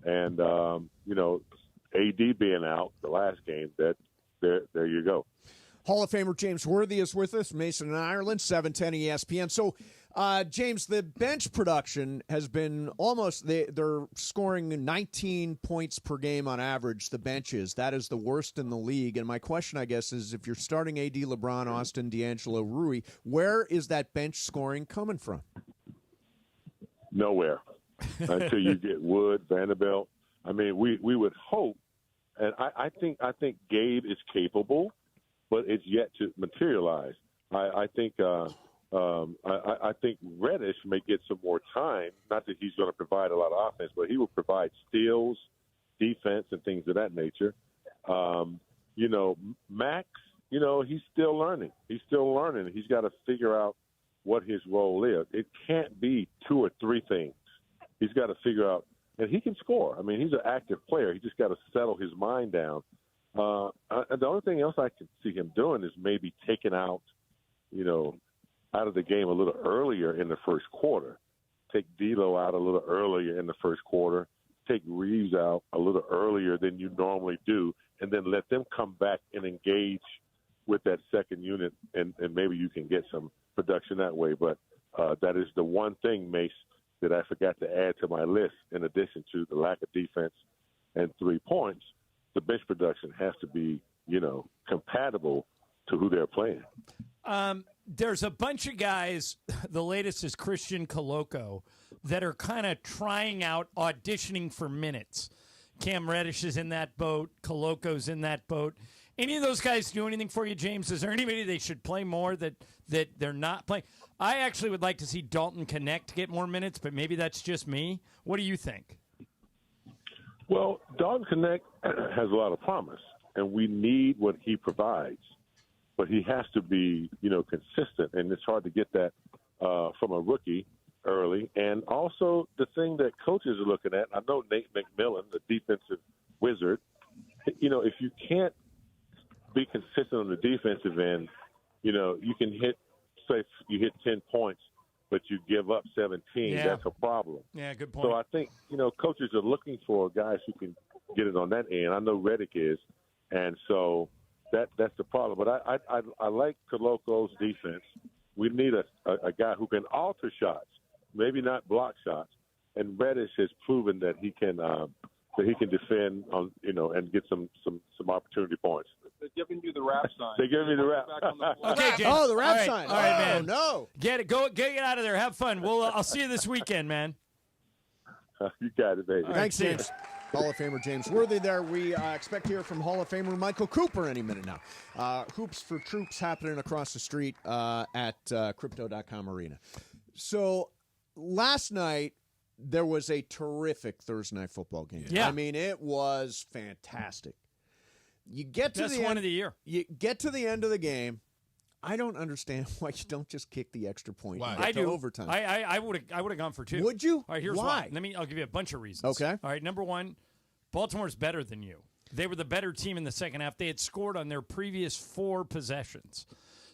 and AD being out the last game, there you go. Hall of Famer James Worthy is with us, Mason in Ireland, 710 ESPN. So, James, the bench production has been they're scoring 19 points per game on average, the benches. That is the worst in the league. And my question, I guess, is if you're starting AD, LeBron, Austin, D'Angelo, Rui, where is that bench scoring coming from? Nowhere until you get Wood, Vanderbilt. I mean, we would hope, and I think Gabe is capable, but it's yet to materialize. I think Reddish may get some more time. Not that he's going to provide a lot of offense, but he will provide steals, defense, and things of that nature. Max, he's still learning. He's got to figure out what his role is. It can't be 2 or 3 things. He's got to figure out, and he can score. I mean, he's an active player. He just got to settle his mind down. And the only thing else I can see him doing is maybe taking out of the game a little earlier in the first quarter. Take D'Lo out a little earlier in the first quarter. Take Reeves out a little earlier than you normally do, and then let them come back and engage with that second unit, and maybe you can get some production that way. But that is the one thing, Mace, that I forgot to add to my list in addition to the lack of defense and 3 points. The bench production has to be, compatible to who they're playing. There's a bunch of guys, the latest is Christian Coloco, that are kind of trying out, auditioning for minutes. Cam Reddish is in that boat. Coloco's in that boat. Any of those guys do anything for you, James? Is there anybody they should play more that they're not playing? I actually would like to see Dalton Connect get more minutes, but maybe that's just me. What do you think? Well, Dalton Connect has a lot of promise, and we need what he provides. But he has to be, consistent, and it's hard to get that from a rookie early. And also the thing that coaches are looking at, I know Nate McMillan, the defensive wizard, if you can't be consistent on the defensive end, you can say you hit 10 points, but you give up 17. Yeah. That's a problem. Yeah, good point. So I think, coaches are looking for guys who can get it on that end. I know Reddick is. And so, that's the problem. But I like Coloco's defense. We need a guy who can alter shots, maybe not block shots. And Reddish has proven that he can defend on and get some opportunity points. They're giving you the rap sign. They're giving me the rap. Okay, James. Oh, the rap All right. sign. All right, Oh, man. no. Get it. Get out of there. Have fun. I'll see you this weekend, man. You got it, baby. Thanks, James. Hall of Famer James Worthy there. We expect to hear from Hall of Famer Michael Cooper any minute now. Hoops for Troops happening across the street at Crypto.com Arena. So last night, there was a terrific Thursday night football game. Yeah. I mean, it was fantastic. You get to Best the one end, of the year. You get to the end of the game. I don't understand why you don't just kick the extra point. Why? And get I to do. overtime. I would have gone for 2. Would you? All right, here's Why? why. I'll give you a bunch of reasons. Okay. All right, number one, Baltimore's better than you. They were the better team in the second half. They had scored on their previous 4 possessions.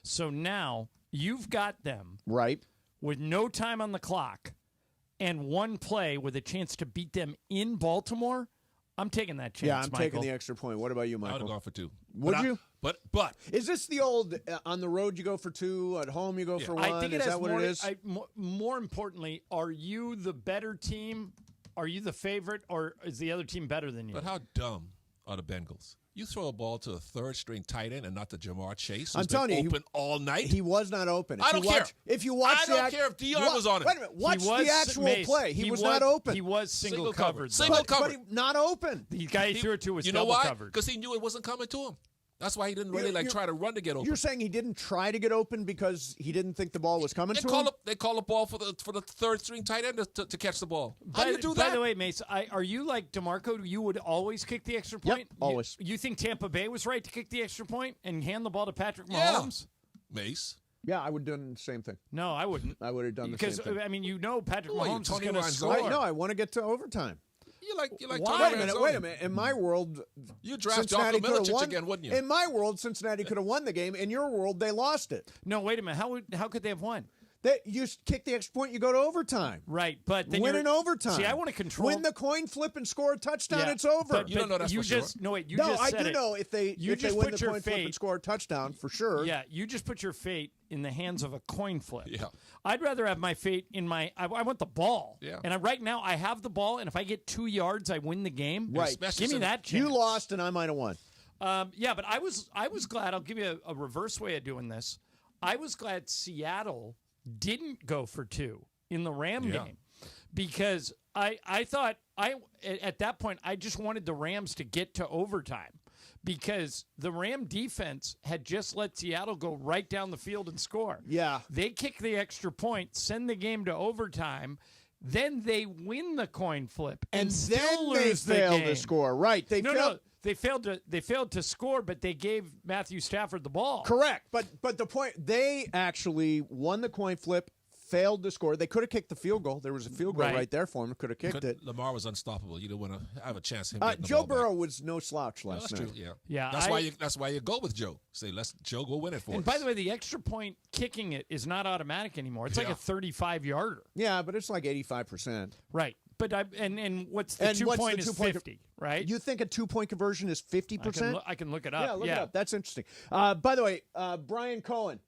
So now you've got them right with no time on the clock and one play with a chance to beat them in Baltimore. I'm taking that chance, Yeah, I'm Michael. taking the extra point. What about you, I would Michael? have gone for 2. Would you? But is this the old on the road you go for 2, at home you go for 1? I think it is has that what more, it is? more importantly, are you the better team? Are you the favorite, or is the other team better than you? But how dumb are the Bengals? You throw a ball to a third-string tight end and not to Jamar Chase, who's I'm telling been you, open all night? He was not open. I don't care. If you watch I don't care if Dion was on it. Wait a minute. Watch the actual play. He was not open. He was single covered. Single covered. But he not open. The guy he threw it to was You know double why? covered. Because he knew it wasn't coming to him. That's why he didn't really try to run to get open. You're saying he didn't try to get open because he didn't think the ball was coming to him? They call a ball for the third-string tight end to catch the ball. How do you do that? By the way, Mace, are you like DeMarco? You would always kick the extra point? Yep, always. You think Tampa Bay was right to kick the extra point and hand the ball to Patrick Mahomes? Mace. Yeah, I would have done the same thing. No, I wouldn't. I would have done the same thing. Because, I mean, Patrick Who are you, Mahomes is Tony going to Ronzoni? score. No, I want to get to overtime. You like Wait a minute. In my world, you draft Cincinnati Jocko could have Milicic won. again, wouldn't you? In my world, Cincinnati could have won the game. In your world, they lost it. No, wait a minute. How could they have won? You kick the extra point, you go to overtime. Right, but then win in overtime. See, I want to control. Win the coin flip and score a touchdown. Yeah, It's over. But you don't know that's for sure. No, wait. You no, just I said do it. know if they win the coin flip and score a touchdown for sure. Yeah, you just put your fate in the hands of a coin flip. Yeah. I'd rather have my fate in my. I want the ball. Yeah. And right now I have the ball, and if I get 2 yards, I win the game. Right. Give me that chance. You lost, and I might have won. Yeah, but I was glad. I'll give you a reverse way of doing this. I was glad Seattle didn't go for 2 in the Ram game because I thought at that point I just wanted the Rams to get to overtime because the Ram defense had just let Seattle go right down the field and score. Yeah. They kick the extra point, send the game to overtime. Then they win the coin flip and still then lose they fail the game. to score. Right. They failed to score, but they gave Matthew Stafford the ball. Correct. But the point, they actually won the coin flip, failed to score. They could have kicked the field goal. There was a field goal right there for him. Could have kicked it. Lamar was unstoppable. You didn't want to have a chance. Him getting the Joe ball back. Burrow was no slouch last That's night. true. Yeah. That's why you go with Joe. Say, let's Joe go win it for us. And by the way, the extra point kicking it is not automatic anymore. It's like a 35-yarder. Yeah, but it's like 85%. Right. But and what's the 2 point is 50, right? You think a 2-point conversion is 50%? I can look it up. Yeah, look it up. That's interesting. By the way, Brian Cohen,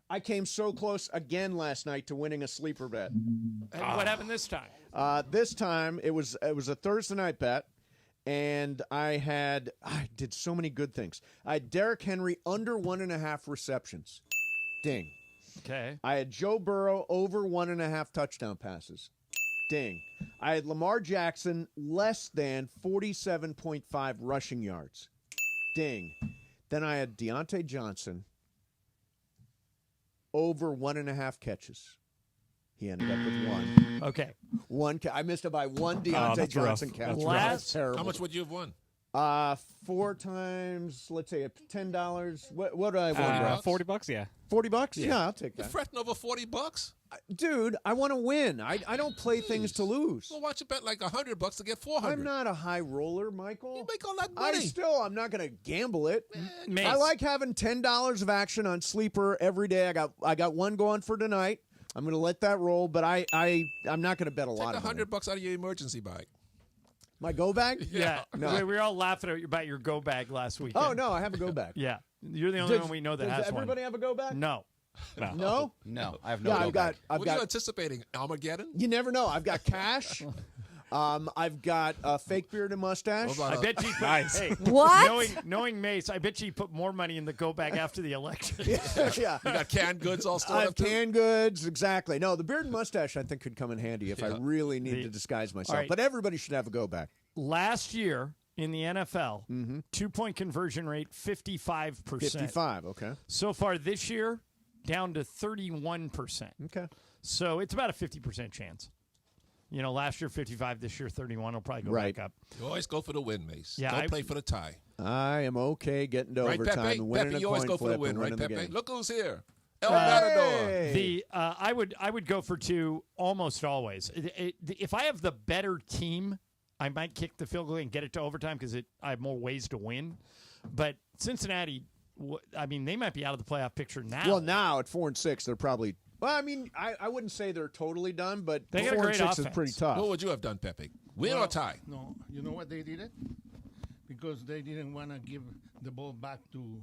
I came so close again last night to winning a sleeper bet. And what happened this time? This time it was a Thursday night bet, and I did so many good things. I had Derrick Henry under 1.5 receptions. Ding. Okay. I had Joe Burrow over 1.5 touchdown passes. Ding. I had Lamar Jackson less than 47.5 rushing yards. Ding. Then I had Deontay Johnson over 1.5 catches. He ended up with 1. Okay. I missed it by 1 Deontay Johnson catch. That's terrible. How much would you have won? 4 times, let's say, $10. What do I want? $40, yeah. $40? Yeah, I'll take You're that. fretting over $40? Dude, I want to win. I don't play things to lose. Well, why don't you bet like $100 to get $400? I'm not a high roller, Michael. You make all that money. I'm not going to gamble it. Mace. I like having $10 of action on Sleeper every day. I got one going for tonight. I'm going to let that roll, but I'm not going to bet a lot Take of money. $100 out of your emergency bag. My go bag? Yeah. No. We were all laughing about your go bag last week. Oh, no, I have a go bag. Yeah. You're the only one we know that has Does everybody have a go back? No. No? No, I have no. Yeah, go back. I've What got. are you anticipating? Armageddon? You never know. I've got cash. I've got a fake beard and mustache. I bet you put, hey, What? Knowing Mace, I bet you put more money in the go back after the election. Yeah. You got canned goods all I stored have up too? canned goods, exactly. No, the beard and mustache I think could come in handy if I Yeah. really need to disguise myself. right. But everybody should have a go back. Last year in the NFL, 2-point conversion rate 55%. 55, okay. So far this year, down to 31%. Okay. So it's about a 50% chance. You know, last year 55, this year 31. Will probably go Right. back up. You always go for the win, Mace. Yeah, Don't I- play for the tie. I am okay getting to Right, overtime Pepe? and winning Pepe, a you always coin go for the flip win, and right, winning the Pepe? game. Look who's here. El Matador. The I would go for 2 almost always. If I have the better team, I might kick the field goal and get it to overtime because I have more ways to win. But Cincinnati, I mean, they might be out of the playoff picture now. Well, now at 4-6, they're probably. Well, I mean, I wouldn't say they're totally done, but They got a great 4-6 is offense. pretty tough. What would you have done, Pepe? Win Well, or tie? No, you know what they did it? Because they didn't want to give the ball back to.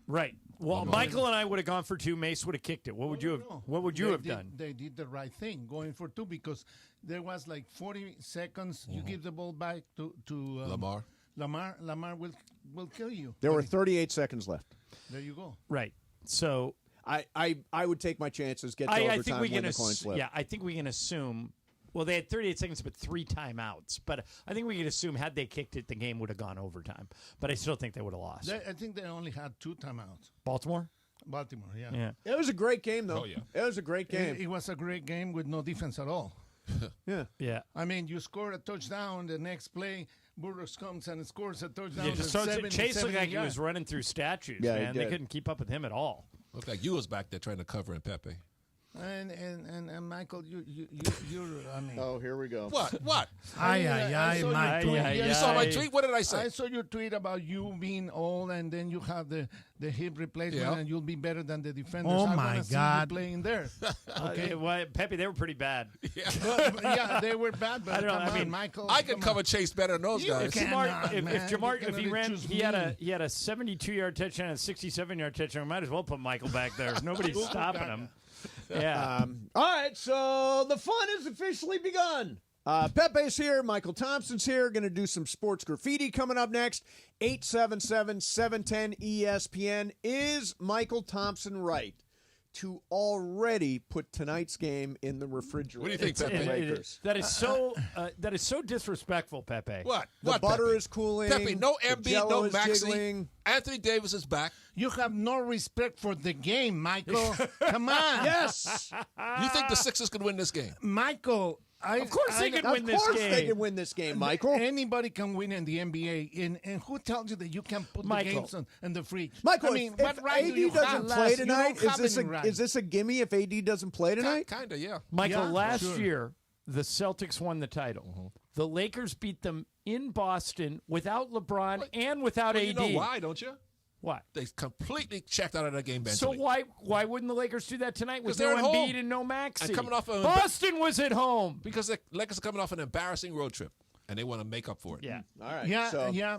Right. Well, Michael and I would have gone for 2. Mace would have kicked it. What would you have? What would you They have did- done? They did the right thing, going for 2 because there was like 40 seconds. You give the ball back to Lamar. Lamar will kill you. There were 38 seconds left. There you go. Right. So I would take my chances, get to I overtime, think we win can the coin flip. yeah, I think we can assume. Well, they had 38 seconds, but 3 timeouts. But I think we can assume had they kicked it, the game would have gone overtime. But I still think they would have lost. I think they only had 2 timeouts. Baltimore. Baltimore, yeah. Yeah. It was a great game, though. Oh, yeah. It was a great game. It was a great game with no defense at all. Yeah. Yeah. I mean, you score a touchdown, the next play, Burroughs comes and scores a touchdown. Yeah, just from so 70, Chase looked like he 70 was running through statues, Yeah, he man. They did. couldn't keep up with him at all. Looked like you was back there trying to cover in Pepe. And Michael, you're I mean. Oh, here we go. What? What? I saw your tweet. You saw my tweet? What did I say? I saw your tweet about you being old and then you have the hip replacement Yeah. and you'll be better than the defenders. Oh, I my wanna see God. you playing there. Okay. Well, Pepe, they were pretty bad. But, yeah, they were bad, but I don't know, come I mean, on, Michael. I could come cover on. Chase better than those You guys. cannot, if man. Jamar, You if he cannot ran, choose he had me. a 72-yard touchdown and a 67-yard touchdown. Might as well put Michael back there. Nobody's stopping him. Yeah. All right, so the fun has officially begun. Pepe's here. Michael Thompson's here. Going to do some sports graffiti coming up next. 877-710-ESPN. Is Michael Thompson right to already put tonight's game in the refrigerator? What do you think, for the Pepe? Lakers? That is so disrespectful, Pepe. What? The What, butter Pepe? is cooling. Pepe, no the Embiid, Jell-O no is Maxey. jiggling. Anthony Davis is back. You have no respect for the game, Michael. Come on. Yes. You think the Sixers could win this game? Michael, Of course they can win this Of course game. they can win this game, Michael. Anybody can win in the NBA. And who tells you that you can put Michael. the games in the fridge? Michael, I mean, if what right do you AD doesn't have? play You tonight, don't have any right. is this a gimme if AD doesn't play tonight? Kind of, yeah. Michael, Yeah, last sure. year, the Celtics won the title. The Lakers beat them in Boston without LeBron and without Well, AD. you know why, don't you? Why? They completely checked out of that game So mentally. why wouldn't the Lakers do that tonight with 'Cause they're no at Embiid home. and no Maxey? And coming off of Boston was at home. Because the Lakers are coming off an embarrassing road trip, and they want to make up for it. Yeah. All right. Yeah, so, yeah.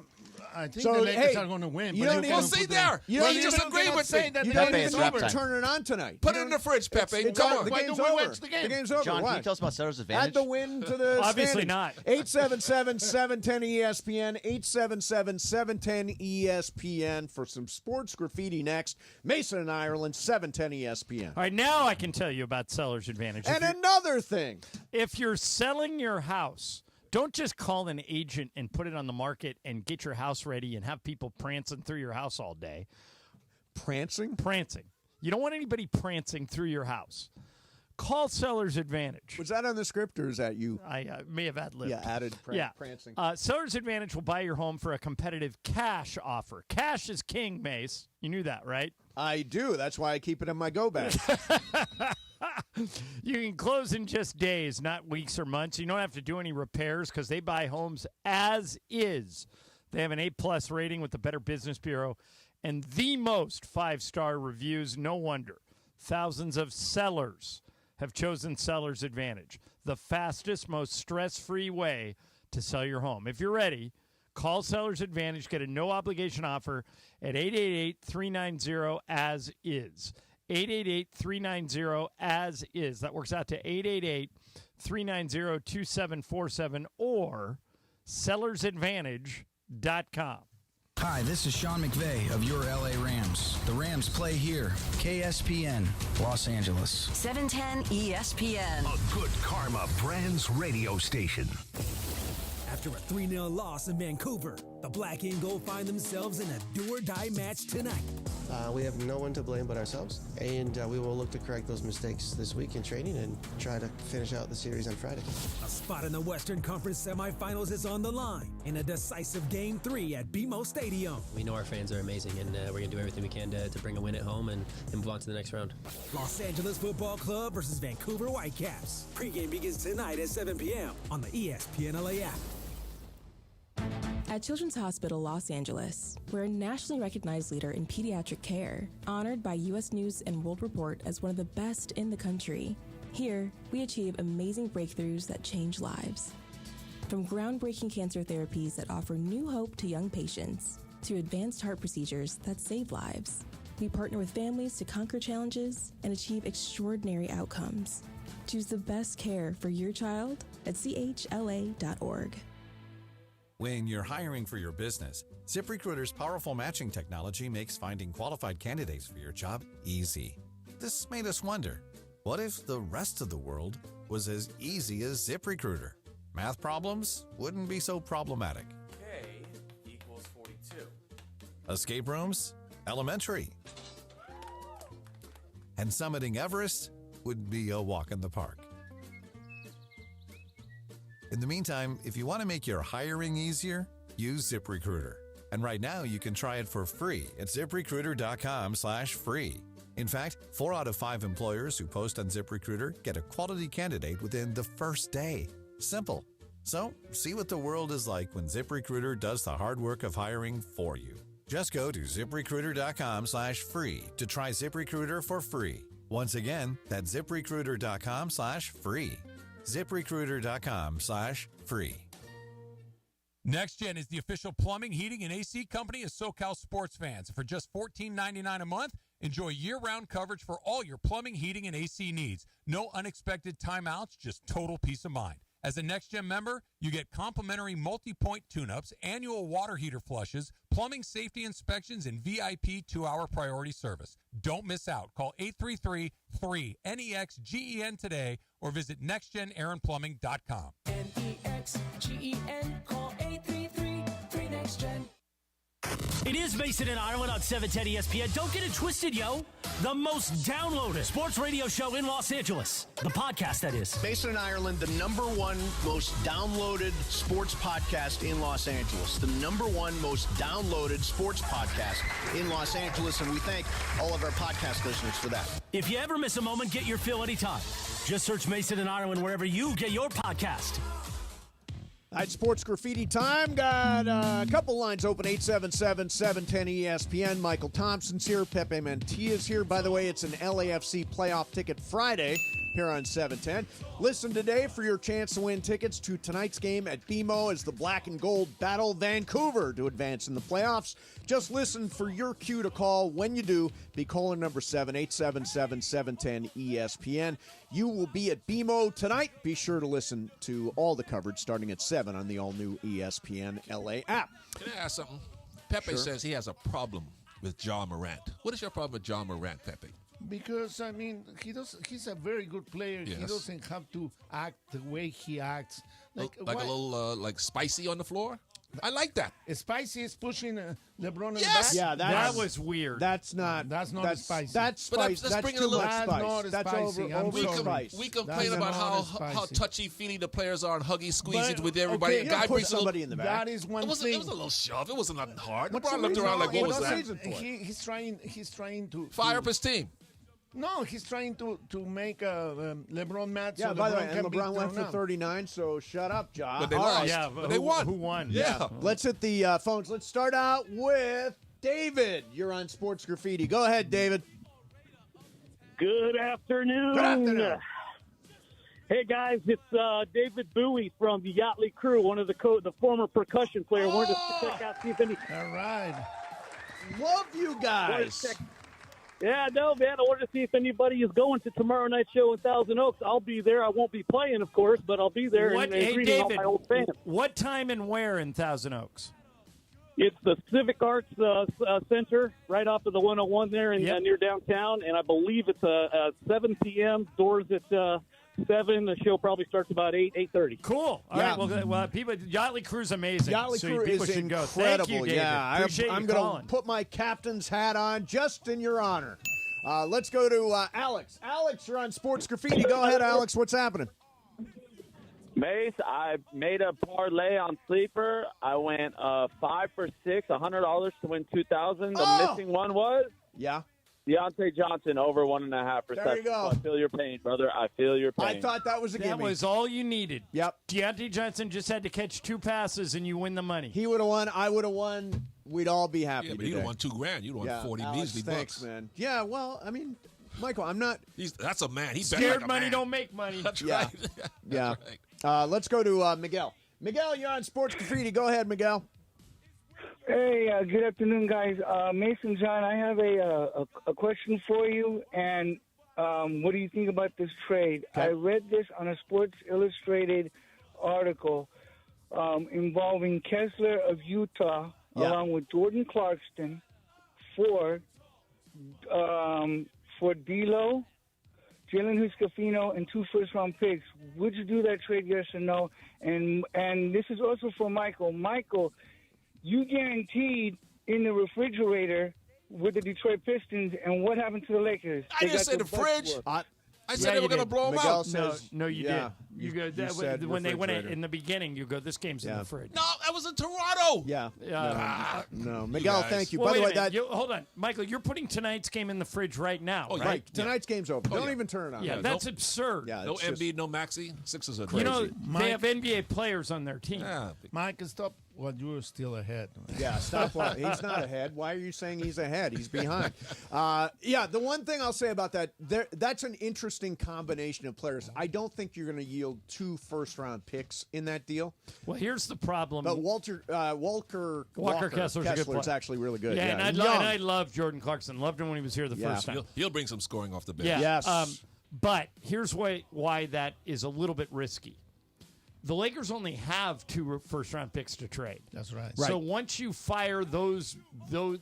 I think So, the Lakers hey, are going to win. you but don't you even- can't see put there. them- You Well, don't you even disagree cannot with say me. that You the don't game even is know over. we're turning on tonight. Put You it in don't- the fridge, Pepe. It's Come on. on. The Why game's don't we over. watch the game? The game's over. John, can Watch. you tell us about Settlers Advantage? Add the win to the Obviously standings. not. 877-710-ESPN, 877-710-ESPN for some sports graffiti next. Mason and Ireland, 710 ESPN. All right, now I can tell you about seller's advantage. And another thing. If you're selling your house, don't just call an agent and put it on the market and get your house ready and have people prancing through your house all day. Prancing? Prancing. You don't want anybody prancing through your house. Call Seller's Advantage. Was that on the script or is that you? I may have ad-libbed. Yeah, added prancing. Seller's Advantage will buy your home for a competitive cash offer. Cash is king, Mace. You knew that, right? I do. That's why I keep it in my go bag. You can close in just days, not weeks or months. You don't have to do any repairs because they buy homes as is. They have an A+ rating with the Better Business Bureau and the most 5-star reviews. No wonder. Thousands of sellers have chosen Seller's Advantage, the fastest, most stress-free way to sell your home. If you're ready, Call Sellers Advantage. Get a no-obligation offer at 888-390-AS-IS. 888-390-AS-IS. That works out to 888-390-2747 or sellersadvantage.com. Hi, this is Sean McVay of your LA Rams. The Rams play here. KSPN, Los Angeles. 710 ESPN. A good karma brands radio station. After a 3-0 loss in Vancouver, the Black and Gold find themselves in a do-or-die match tonight. We have no one to blame but ourselves, and we will look to correct those mistakes this week in training and try to finish out the series on Friday. A spot in the Western Conference semifinals is on the line in a decisive Game 3 at BMO Stadium. We know our fans are amazing, and we're going to do everything we can to bring a win at home and move on to the next round. Los Angeles Football Club versus Vancouver Whitecaps. Pre-game begins tonight at 7 p.m. on the ESPN LA app. At Children's Hospital Los Angeles, we're a nationally recognized leader in pediatric care, honored by U.S. News and World Report as one of the best in the country. Here, we achieve amazing breakthroughs that change lives. From groundbreaking cancer therapies that offer new hope to young patients, to advanced heart procedures that save lives, we partner with families to conquer challenges and achieve extraordinary outcomes. Choose the best care for your child at chla.org. When you're hiring for your business, ZipRecruiter's powerful matching technology makes finding qualified candidates for your job easy. This made us wonder, what if the rest of the world was as easy as ZipRecruiter? Math problems wouldn't be so problematic. K equals 42. Escape rooms? Elementary. And summiting Everest would be a walk in the park. In the meantime, if you want to make your hiring easier, use ZipRecruiter. And right now, you can try it for free at ZipRecruiter.com/free. In fact, 4 out of 5 employers who post on ZipRecruiter get a quality candidate within the first day. Simple. So, see what the world is like when ZipRecruiter does the hard work of hiring for you. Just go to ZipRecruiter.com/free to try ZipRecruiter for free. Once again, that's ZipRecruiter.com/free. ZipRecruiter.com/free. NextGen is the official plumbing, heating, and AC company of SoCal sports fans. For just $14.99 a month, enjoy year-round coverage for all your plumbing, heating, and AC needs. No unexpected timeouts, just total peace of mind. As a NextGen member, you get complimentary multi-point tune-ups, annual water heater flushes, plumbing safety inspections, and VIP 2-hour priority service. Don't miss out. Call 833-3-NEXGEN today or visit nextgenaaronplumbing.com. NEXGEN, call 833-3NEXTGEN. It is Mason and Ireland on 710 ESPN. Don't get it twisted, yo. The most downloaded sports radio show in Los Angeles. The podcast, that is. Mason and Ireland, the #1 most downloaded sports podcast in Los Angeles. The #1 most downloaded sports podcast in Los Angeles, and we thank all of our podcast listeners for that. If you ever miss a moment, get your fill anytime. Just search Mason and Ireland wherever you get your podcast. All right, sports graffiti time. Got a couple lines open, 877-710-ESPN. Michael Thompson's here. Pepe Mantilla's here. By the way, it's an LAFC playoff ticket Friday here on 710. Listen today for your chance to win tickets to tonight's game at BMO as the Black and Gold battle Vancouver to advance in the playoffs. Just listen for your cue to call. When you do, be caller number 7, 877-710-ESPN. You will be at BMO tonight. Be sure to listen to all the coverage starting at 7 on the all-new ESPN LA app. Can I ask something? Pepe Sure. says he has a problem with John Morant. What is your problem with John Morant, Pepe? Because, I mean, he's a very good player. He Yes. doesn't have to act the way he acts. Like why- a little like spicy on the floor? I like that. Spicy is pushing LeBron in Yes! the back. Yeah, That was weird. That's not spicy. That's But spice. let's That's bring it too a little- much That's spice. not That's spicy. over, I'm over sorry. spice. We complain That's about not how spicy. touchy-feely the players are and huggy, squeezy But, with everybody. okay, A guy put brings a little, somebody in the back. That is one it was thing. a little shove. It wasn't nothing hard. What's LeBron the looked reason? around like, what was What's the that? reason for it? He's trying to Fire to- up his team. No, he's trying to make LeBron mad. Yeah, so by the way, LeBron and can be LeBron went thrown for out. 39, so shut up, Ja. But they All lost. right. Yeah, But they won. Who won? Yeah. Let's hit the phones. Let's start out with David. You're on Sports Graffiti. Go ahead, David. Good afternoon. Good afternoon. Hey guys, it's David Bowie from the Yachtly Crew, one of the former percussion player. Wanted to check out, see if any. All right. Love you guys. Yeah, no, man. I wanted to see if anybody is going to tomorrow night's show in Thousand Oaks. I'll be there. I won't be playing, of course, but I'll be there and greeting all my old fans. What time and where in Thousand Oaks? It's the Civic Arts Center right off of the 101 there near downtown, and I believe it's 7 p.m. Doors at 7. The show probably starts about 8:30. Cool. All right. Well, people, Yachtly Crew's amazing. Yachtly so Crew people is should incredible. go. Thank you, David. Yeah, Appreciate I'm you going calling. to put my captain's hat on just in your honor. Let's go to Alex. Alex, you're on Sports Graffiti. Go ahead, Alex. What's happening? Mace, I made a parlay on Sleeper. I went 5 for 6, $100 to win $2,000. The missing one was Deontay Johnson over 1.5 receptions. There you go. So I feel your pain, brother. I feel your pain. I thought that was a gimme. That was all you needed. Yep. Deontay Johnson just had to catch 2 passes and you win the money. He would have won. I would have won. We'd all be happy. Yeah, but today. you'd have won $2,000. You'd have won 40 Alex, measly thanks, bucks. man. Yeah, well, I mean, Michael, I'm not. That's a man. He's Scared like money man. don't make money. That's Yeah. right. Yeah. right. Let's go to Miguel. Miguel, you're on Sports Graffiti. Go ahead, Miguel. Hey, good afternoon, guys. Mason, John, I have a question for you, and what do you think about this trade? Okay. I read this on a Sports Illustrated article involving Kessler of Utah, along with Jordan Clarkston, for D'Lo, Jalen Huscafino, and 2 first-round picks. Would you do that trade, yes or no? And this is also for Michael. Michael, you guaranteed in the refrigerator with the Detroit Pistons, and what happened to the Lakers? I didn't say the fridge. I said they were going to blow them Miguel out. says, No, you yeah, did. You go that, said when they went refrigerator. in the beginning. You go, this game's in the fridge. No, that was in Toronto. Yeah. No, You Miguel, guys. thank you. Well, By the wait way, a minute. that Hold on, Michael. You're putting tonight's game in the fridge right now, Oh, right? tonight's game's over. Don't even turn it on. Yeah, Yeah, that's no- absurd. Yeah, No it's just- Embiid, no Maxey. Sixers are You crazy. know, Mike- they have NBA players on their team. Yeah. Mike, stop. Well, you were still ahead. Yeah, stop. He's not ahead. Why are you saying he's ahead? He's behind. The one thing I'll say about that, that's an interesting combination of players. I don't think you're going to yield 2 first-round picks in that deal. Well, here's the problem. But Walker Kessler's a good player. actually really good. Yeah, and I love Jordan Clarkson. Loved him when he was here the first time. He'll bring some scoring off the bench. Yeah. Yes. But here's why that is a little bit risky. The Lakers only have 2 first-round picks to trade. That's right. So once you fire those 2,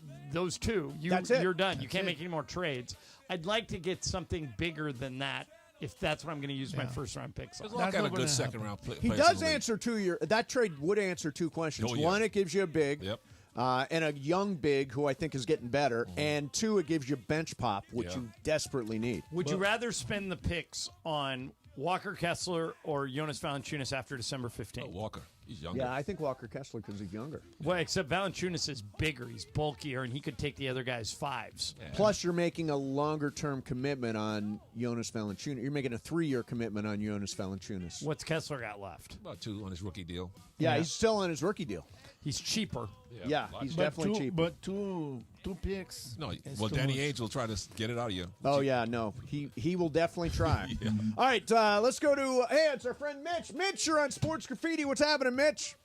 That's it. you're done. You can't make any more trades. I'd like to get something bigger than that if that's what I'm going to use my first-round picks on. There's all kind of good second-round players. He does answer that trade would answer 2 questions. Oh, yeah. One, it gives you a big. Yep. And a young big who I think is getting better. And 2, it gives you bench pop, which you desperately need. Would you rather spend the picks on Walker Kessler or Jonas Valanciunas after December 15th? Walker. He's younger. Yeah, I think Walker Kessler because he's younger. Well, except Valanciunas is bigger. He's bulkier, and he could take the other guy's 5s. Yeah. Plus, you're making a longer-term commitment on Jonas Valanciunas. You're making a 3-year commitment on Jonas Valanciunas. What's Kessler got left? About 2 on his rookie deal. Yeah, he's still on his rookie deal. He's cheaper. Yeah, he's definitely cheaper. But two picks. No, is well, too Danny much. Ainge will try to get it out of you. Oh, yeah, no. He will definitely try. All right, let's go to, it's our friend Mitch. Mitch, you're on Sports Graffiti. What's happening, Mitch?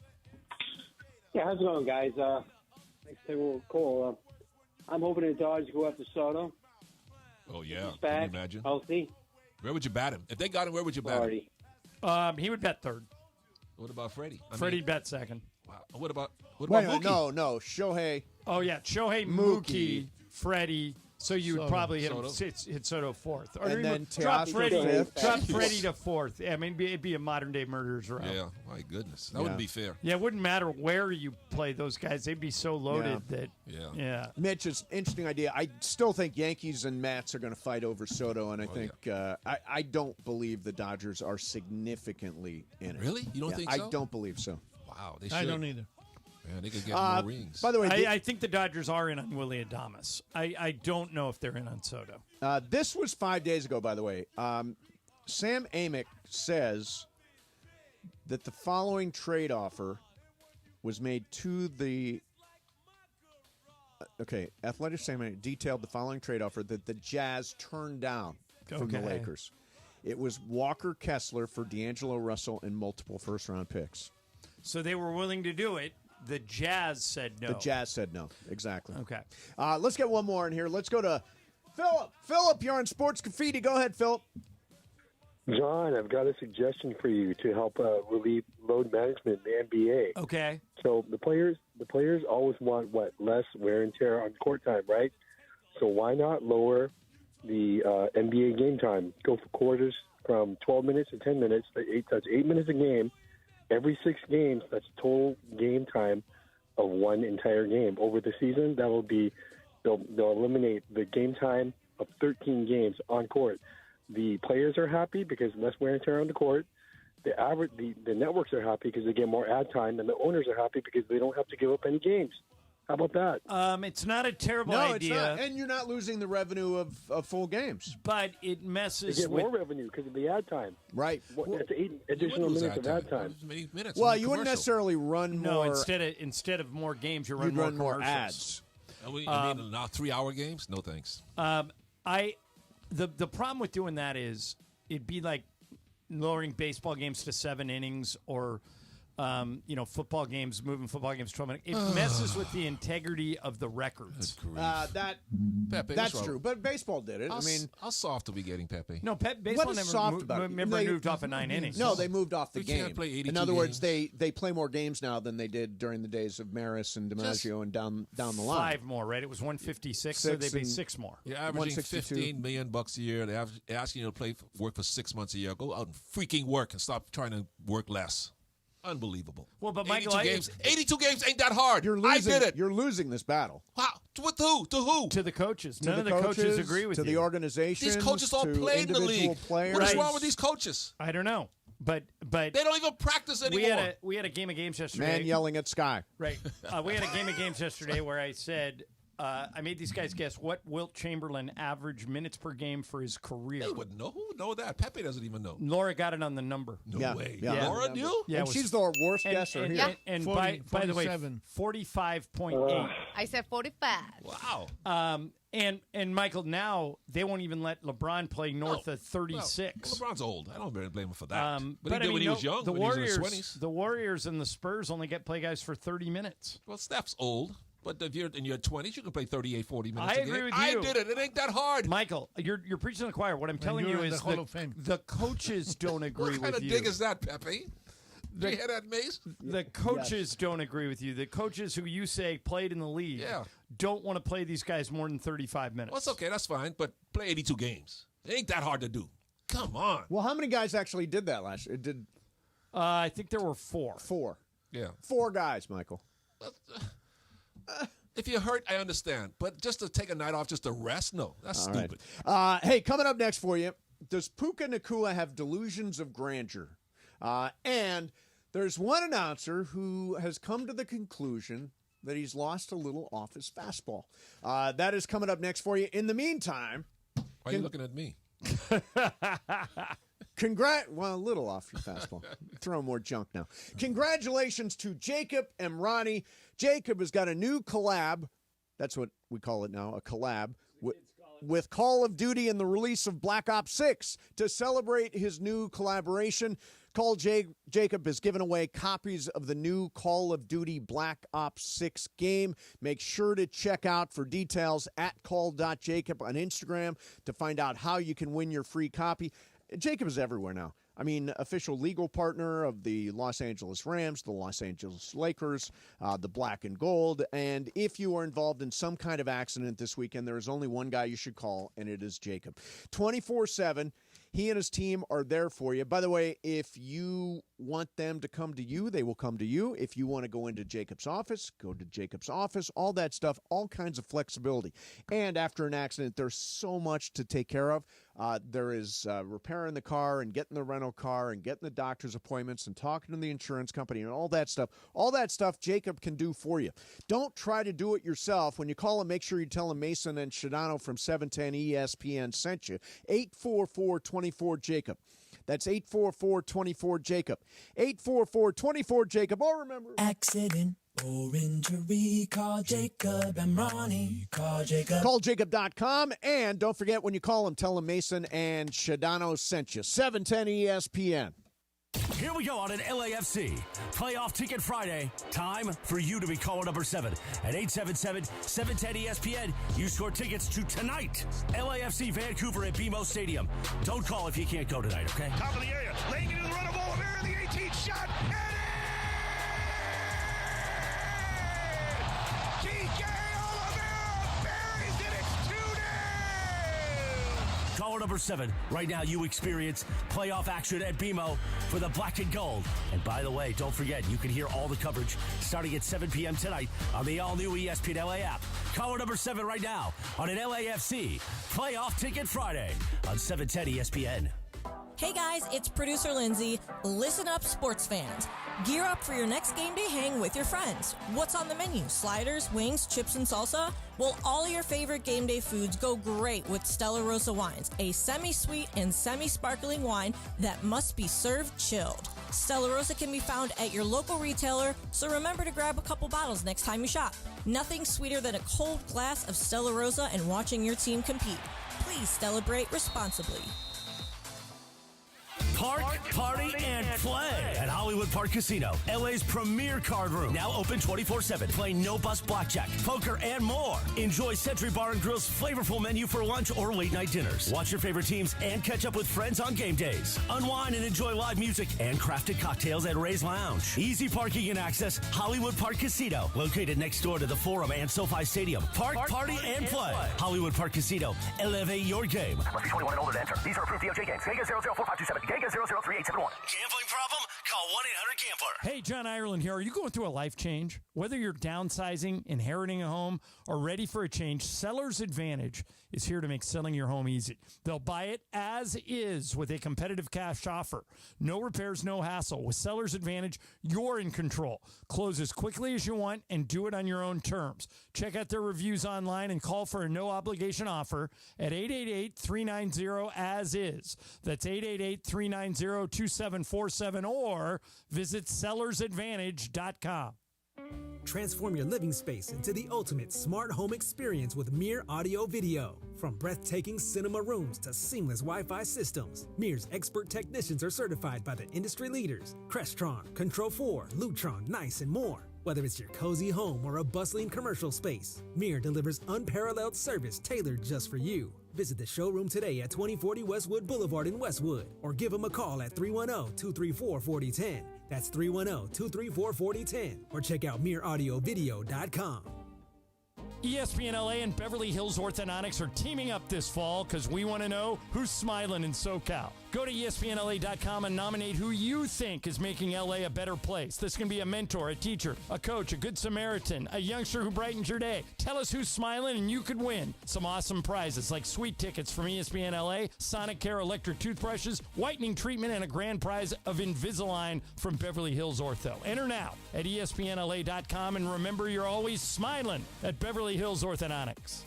Yeah, how's it going, guys? Thanks for taking a call. I'm hoping the Dodgers go after Soto. Oh, yeah. He's Can back, you imagine? healthy. Where would you bat him? If they got him, where would you bat him? He would bet 3rd. What about Freddie? Freddie'd bet 2nd. Wow. What about Wait, Mookie? no. Shohei. Oh, yeah. Shohei, Mookie, Freddie. So you would Soto. probably hit Soto 4th. Or And then drop Teoscar Freddie, 5th. drop Freddie to 4th. I mean, it'd be a modern-day murderer's row. Yeah, my goodness. That wouldn't be fair. Yeah, it wouldn't matter where you play those guys. They'd be so loaded that. Yeah. Mitch, it's an interesting idea. I still think Yankees and Mets are going to fight over Soto, and I think I don't believe the Dodgers are significantly in it. Really? You don't think so? I don't believe so. Wow, they should. I don't either. Yeah, they could get more rings. By the way, I think the Dodgers are in on Willie Adames. I don't know if they're in on Soto. This was 5 days ago, by the way. Sam Amick says that the following trade offer was made to the Athletic Sam Amick detailed the following trade offer that the Jazz turned down from the Okay. Lakers. It was Walker Kessler for D'Angelo Russell and multiple first-round picks. So they were willing to do it. The Jazz said no. The Jazz said no. Exactly. Okay. Let's get one more in here. Let's go to Philip. Philip, you're on Sports Graffiti. Go ahead, Philip. John, I've got a suggestion for you to help relieve load management in the NBA. Okay. So the players always want less wear and tear on court time, right? So why not lower the NBA game time? Go for quarters from 12 minutes to 10 minutes. That's 8 minutes a game. Every 6 games, that's total game time of one entire game. Over the season, they'll eliminate the game time of 13 games on court. The players are happy because less wear and tear on the court. The networks are happy because they get more ad time, and the owners are happy because they don't have to give up any games. How about that? It's not a terrible no, idea. It's not. And you're not losing the revenue of full games. But it messes They get with more revenue because of the ad time. Right. That's 8 additional minutes of ad time. Well, you wouldn't necessarily run more. No, instead of more games, you you'd run more commercials. ads. You mean now 3-hour games? No thanks. The problem with doing that is it'd be like lowering baseball games to 7 innings or football games, moving football games 12 minutes. It messes with the integrity of the records. Pepe, that's true. But baseball did it. How soft are we getting, Pepe? No, baseball what is never soft about it? moved off of 9 innings. No, they moved off the We game. can't play 82 In other words, games. they play more games now than they did during the days of Maris and DiMaggio and down the line. 5 more, right? It was 156, so they pay 6 more. You're averaging $15 million a year. They're asking you to work for 6 months a year. Go out and freaking work and stop trying to work less. Unbelievable. Well, but Michael, 82 games ain't that hard. You're losing, I did it. You're losing this battle. Wow. With who? To who? To the coaches. To None of the coaches agree with to you. the organization. These coaches all played in the league. Players. What is wrong with these coaches? I don't know. But they don't even practice anymore. We had a game of games yesterday. Man yelling at Sky. Right. We had a game of games yesterday where I said, I made these guys guess what Wilt Chamberlain average minutes per game for his career. They wouldn't know. Who would know that? Pepe doesn't even know. Laura got it on the number. No way. Yeah. Laura knew? Yeah, and she's the worst guesser here. And 40, by the way, 47. 45.8. I said 45. Wow. And Michael, now they won't even let LeBron play north of 36. Well, LeBron's old. I don't blame him for that. But he did when he was young. The when Warriors, he was in his 20s. the Warriors and the Spurs only get play guys for 30 minutes. Well, Steph's old. But if you're in your 20s, you can play 38, 40 minutes I a game. agree with you. I did it. It ain't that hard. Michael, you're preaching to the choir. What I'm telling you're you in is the Hall of Fame. the coaches don't agree What kind with of you. dig is that, Pepe? Did you hear that, Mace? The coaches don't agree with you. The coaches who you say played in the league don't want to play these guys more than 35 minutes. Well, it's okay. That's fine. But play 82 games. It ain't that hard to do. Come on. Well, how many guys actually did that last year? I think there were 4. 4. Yeah. 4 guys, Michael. If you're hurt, I understand. But just to take a night off just to rest? No, that's All stupid. Right. Hey, coming up next for you, does Puka Nacua have delusions of grandeur? And there's one announcer who has come to the conclusion that he's lost a little off his fastball. That is coming up next for you. In the meantime... Why are you looking at me? Well, a little off your fastball. Throw more junk now. Congratulations to Jacob Emrani. Jacob has got a new collab. That's what we call it now, a collab. With Call of Duty and the release of Black Ops 6. To celebrate his new collaboration, Jacob has given away copies of the new Call of Duty Black Ops 6 game. Make sure to check out for details at call.jacob on Instagram to find out how you can win your free copy. Jacob is everywhere now. I mean, official legal partner of the Los Angeles Rams, the Los Angeles Lakers, the Black and Gold. And if you are involved in some kind of accident this weekend, there is only one guy you should call, and it is Jacob. 24/7. He and his team are there for you. By the way, if you want them to come to you, they will come to you. If you want to go into Jacob's office, go to Jacob's office. All that stuff, all kinds of flexibility. And after an accident, there's so much to take care of. There is repairing the car and getting the rental car and getting the doctor's appointments and talking to the insurance company and all that stuff. All that stuff Jacob can do for you. Don't try to do it yourself. When you call him, make sure you tell him Mason and Shadano from 710 ESPN sent you. 844-24-JACOB. That's 844-24-JACOB. 844-24-JACOB. Oh, remember. Accident, or injury, call Jacob and Ronnie. Call Jacob. CallJacob.com. And don't forget, when you call them, tell them Mason and Shadano sent you. 710 ESPN. Here we go on an LAFC Playoff Ticket Friday. Time for you to be caller number 7 at 877-710-ESPN. You score tickets to tonight. LAFC Vancouver at BMO Stadium. Don't call if you can't go tonight, okay? Top of the area, laying into the run of Oliveira, the 18th shot, and TK Oliveira buries it. It's 2-0. Caller number 7. Right now, you experience playoff action at BMO for the Black and Gold. And by the way, don't forget, you can hear all the coverage starting at 7 p.m. tonight on the all-new ESPN LA app. Caller number 7 right now on an LAFC Playoff Ticket Friday on 710 ESPN. Hey guys, it's producer Lindsay. Listen up, sports fans. Gear up for your next game day hang with your friends. What's on the menu? Sliders, wings, chips, and salsa? Well, all your favorite game day foods go great with Stella Rosa wines, a semi-sweet and semi-sparkling wine that must be served chilled. Stella Rosa can be found at your local retailer, so remember to grab a couple bottles next time you shop. Nothing sweeter than a cold glass of Stella Rosa and watching your team compete. Please celebrate responsibly. Park, party, and play at Hollywood Park Casino, LA's premier card room. Now open 24/7. Play no-bust blackjack, poker, and more. Enjoy Century Bar and Grill's flavorful menu for lunch or late-night dinners. Watch your favorite teams and catch up with friends on game days. Unwind and enjoy live music and crafted cocktails at Ray's Lounge. Easy parking and access, Hollywood Park Casino, located next door to the Forum and SoFi Stadium. Park, party, and play. Hollywood Park Casino. Elevate your game. Must be 21 and older to enter. These are approved DOJ games. Geiger 004527. Geiger 003871. Gambling problem? Call 1-800-GAMBLER. Hey, John Ireland here. Are you going through a life change? Whether you're downsizing, inheriting a home, or ready for a change, Seller's Advantage is here to make selling your home easy. They'll buy it as is with a competitive cash offer. No repairs, no hassle. With Seller's Advantage, you're in control. Close as quickly as you want and do it on your own terms. Check out their reviews online and call for a no-obligation offer at 888-390-AS-IS. That's 888-390-2747 or visit sellersadvantage.com. Transform your living space into the ultimate smart home experience with Mir Audio Video. From breathtaking cinema rooms to seamless Wi-Fi systems, Mir's expert technicians are certified by the industry leaders Crestron, Control4, Lutron, Nice, and more. Whether it's your cozy home or a bustling commercial space, Mir delivers unparalleled service tailored just for you. Visit the showroom today at 2040 Westwood Boulevard in Westwood or give them a call at 310-234-4010. That's 310-234-4010 or check out MirAudioVideo.com. ESPN LA and Beverly Hills Orthodontics are teaming up this fall because we want to know who's smiling in SoCal. Go to ESPNLA.com and nominate who you think is making LA a better place. This can be a mentor, a teacher, a coach, a good Samaritan, a youngster who brightens your day. Tell us who's smiling and you could win some awesome prizes like sweet tickets from ESPN LA, Sonic Care electric toothbrushes, whitening treatment, and a grand prize of Invisalign from Beverly Hills Ortho. Enter now at ESPNLA.com and remember you're always smiling at Beverly Hills Orthodontics.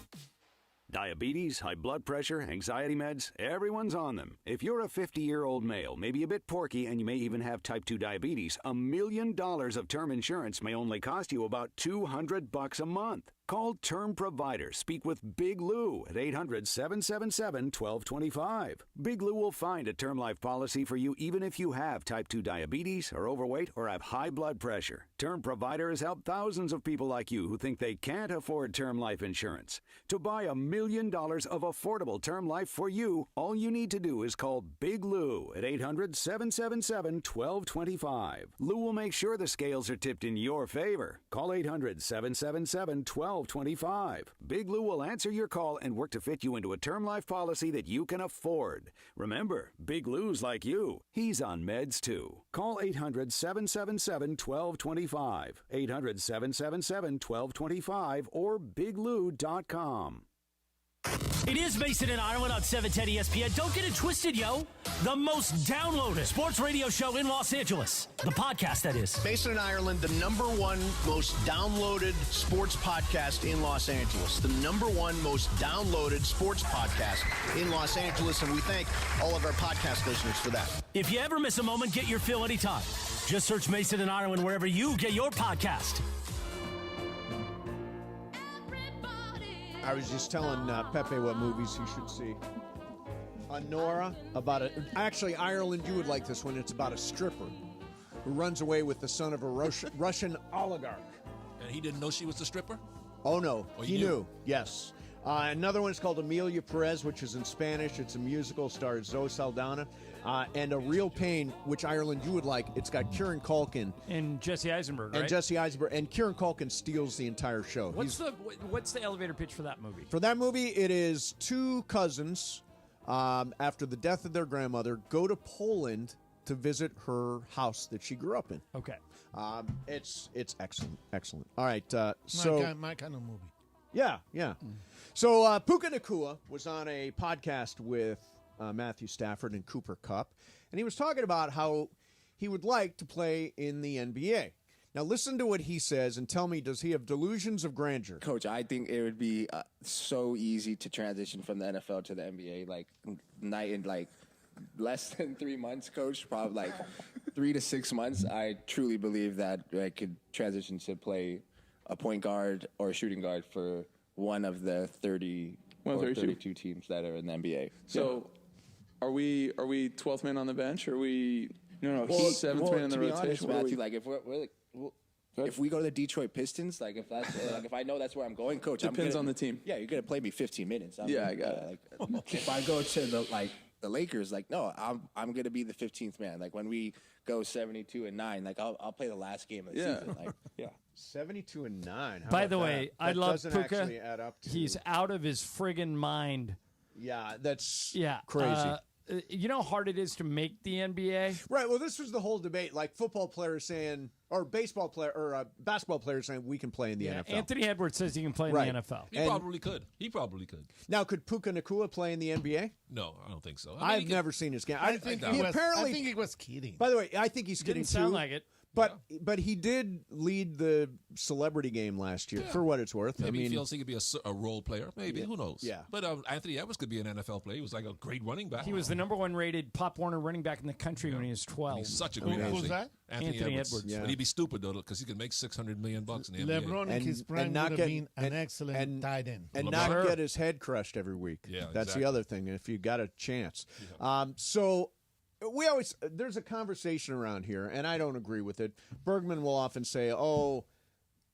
Diabetes, high blood pressure, anxiety meds, everyone's on them. If you're a 50-year-old male, maybe a bit porky, and you may even have type 2 diabetes, $1 million of term insurance may only cost you about $200 a month. Call Term Provider. Speak with Big Lou at 800-777-1225. Big Lou will find a term life policy for you even if you have type 2 diabetes, are overweight, or have high blood pressure. Term Provider has helped thousands of people like you who think they can't afford term life insurance. To buy $1 million of affordable term life for you, all you need to do is call Big Lou at 800-777-1225. Lou will make sure the scales are tipped in your favor. Call 800-777-1225. Big Lou will answer your call and work to fit you into a term life policy that you can afford. Remember, Big Lou's like you. He's on meds too. Call 800-777-1225. 800-777-1225 or biglou.com. It is Mason and Ireland on 710 ESPN. Don't get it twisted, yo. The most downloaded sports radio show in Los Angeles. The podcast, that is. Mason and Ireland, the #1 most downloaded sports podcast in Los Angeles. The #1 most downloaded sports podcast in Los Angeles, and we thank all of our podcast listeners for that. If you ever miss a moment, get your fill anytime. Just search Mason and Ireland wherever you get your podcast. I was just telling Pepe what movies he should see. Nora, actually, Ireland, you would like this one. It's about a stripper who runs away with the son of a Russian oligarch. And he didn't know she was the stripper? Oh, no. Oh, he knew. Yes. Another one is called Amelia Perez, which is in Spanish. It's a musical, stars Zoe Saldana. And A Real Pain, which Ireland you would like. It's got Kieran Culkin. And Jesse Eisenberg, right? And Jesse Eisenberg. And Kieran Culkin steals the entire show. What's the elevator pitch for that movie? For that movie, it is two cousins, after the death of their grandmother, go to Poland to visit her house that she grew up in. Okay. It's excellent. Excellent. All right. My kind of movie. Yeah. So Puka Nacua was on a podcast with Matthew Stafford and Cooper Kupp, and he was talking about how he would like to play in the NBA. Now listen to what he says and tell me, does he have delusions of grandeur? Coach, I think it would be so easy to transition from the NFL to the NBA, like less than 3 months, Coach. Probably like 3 to 6 months. I truly believe that I could transition to play a point guard or a shooting guard for one of the 30 or 32 teams that are in the NBA. So, are we 12th man on the bench? Or are we seventh man in the to be rotation? honest, Matthew, like if we go to the Detroit Pistons, like if that's if I know that's where I'm going, Coach, Depends on the team. Yeah, you're gonna play me 15 minutes. I got it. If I go to the Lakers, no, I'm gonna be the 15th man. Like when we go 72-9, like I'll play the last game of the season. Like 72-9. How By about the way, that? I That love doesn't Puka. actually add up to- He's out of his friggin' mind. Yeah, that's Yeah, crazy. You know how hard it is to make the NBA? Right. Well, this was the whole debate. Like football players saying, or baseball player, or basketball players saying, we can play in the NFL. Anthony Edwards says he can play in Right. the NFL. He probably could. He probably could. Now, could Puka Nacua play in the NBA? No, I don't think so. I mean, I've he could- never seen his game. I think he was kidding. By the way, I think he's Didn't kidding sound too. like it. But he did lead the celebrity game last year, for what it's worth. Maybe I mean, he feels he could be a role player. Maybe. Who knows? Yeah. But Anthony Edwards could be an NFL player. He was like a great running back. He was the #1 rated Pop Warner running back in the country when he was 12. He's such a great Who's athlete. that? Anthony Edwards. Yeah. But he'd be stupid, though, because he could make $600 million in the NBA. LeBron in his prime would have been an excellent tight end. and LeBron. not get his head crushed every week. Yeah, that's exactly. the other thing. If you got a chance, so there's a conversation around here, and I don't agree with it. Bergman will often say, "Oh,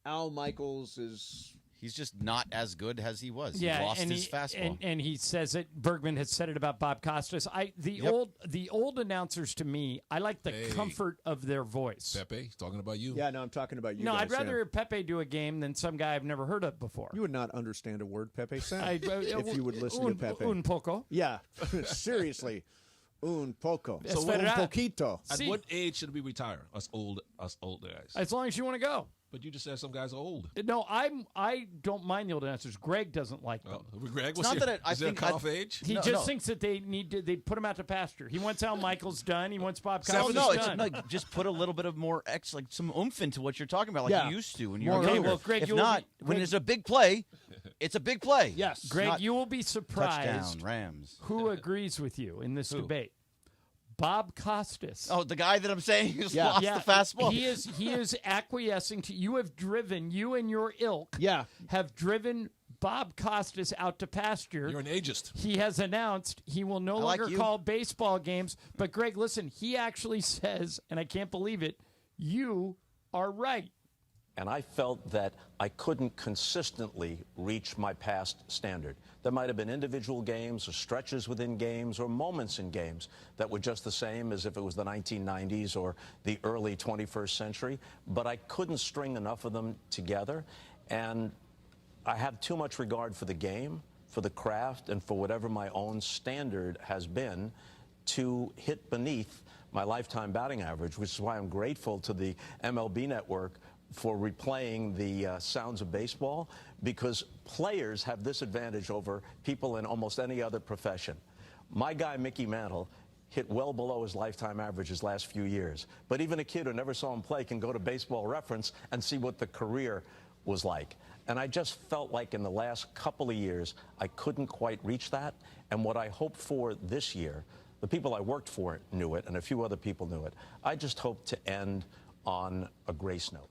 Al Michaels is." He's just not as good as he was. Yeah, he lost and his fastball. And he says it. Bergman has said it about Bob Costas. The old announcers to me, I like the comfort of their voice. Pepe, he's talking about you. Yeah, no, I'm talking about you. No, guys, I'd rather hear Pepe do a game than some guy I've never heard of before. You would not understand a word Pepe said if you would listen un, to Pepe. Un poco. Yeah, seriously, un poco. So un verdad. poquito. At what age should we retire? Us old guys. As long as you want to go. But you just said some guys are old. No, I don't mind the old announcers. Greg doesn't like them. Greg, It's not that I is there a think cutoff age? He thinks that they put him out to pasture. He wants Al Michaels done. He wants Bob No, Costas it's done. like just put a little bit of more like some oomph into what you're talking about, like Yeah. you used to when you were Okay, younger. well, Greg, if you will not, be- when Greg- there's a big play, it's a big play. Yes, Greg, you will be surprised Touchdown, Rams. who agrees with you in this debate. Bob Costas. Oh, the guy that I'm saying has lost the fastball. He is acquiescing to you and your ilk have driven Bob Costas out to pasture. You're an ageist. He has announced he will no like longer you. call baseball games. But Greg, listen, he actually says, and I can't believe it, you are right. And I felt that I couldn't consistently reach my past standard. There might have been individual games or stretches within games or moments in games that were just the same as if it was the 1990s or the early 21st century, but I couldn't string enough of them together. And I have too much regard for the game, for the craft, and for whatever my own standard has been to hit beneath my lifetime batting average, which is why I'm grateful to the MLB Network for replaying the sounds of baseball, because players have this advantage over people in almost any other profession. My guy, Mickey Mantle, hit well below his lifetime average his last few years. But even a kid who never saw him play can go to Baseball Reference and see what the career was like. And I just felt like in the last couple of years, I couldn't quite reach that. And what I hope for this year, the people I worked for knew it, and a few other people knew it. I just hope to end on a grace note.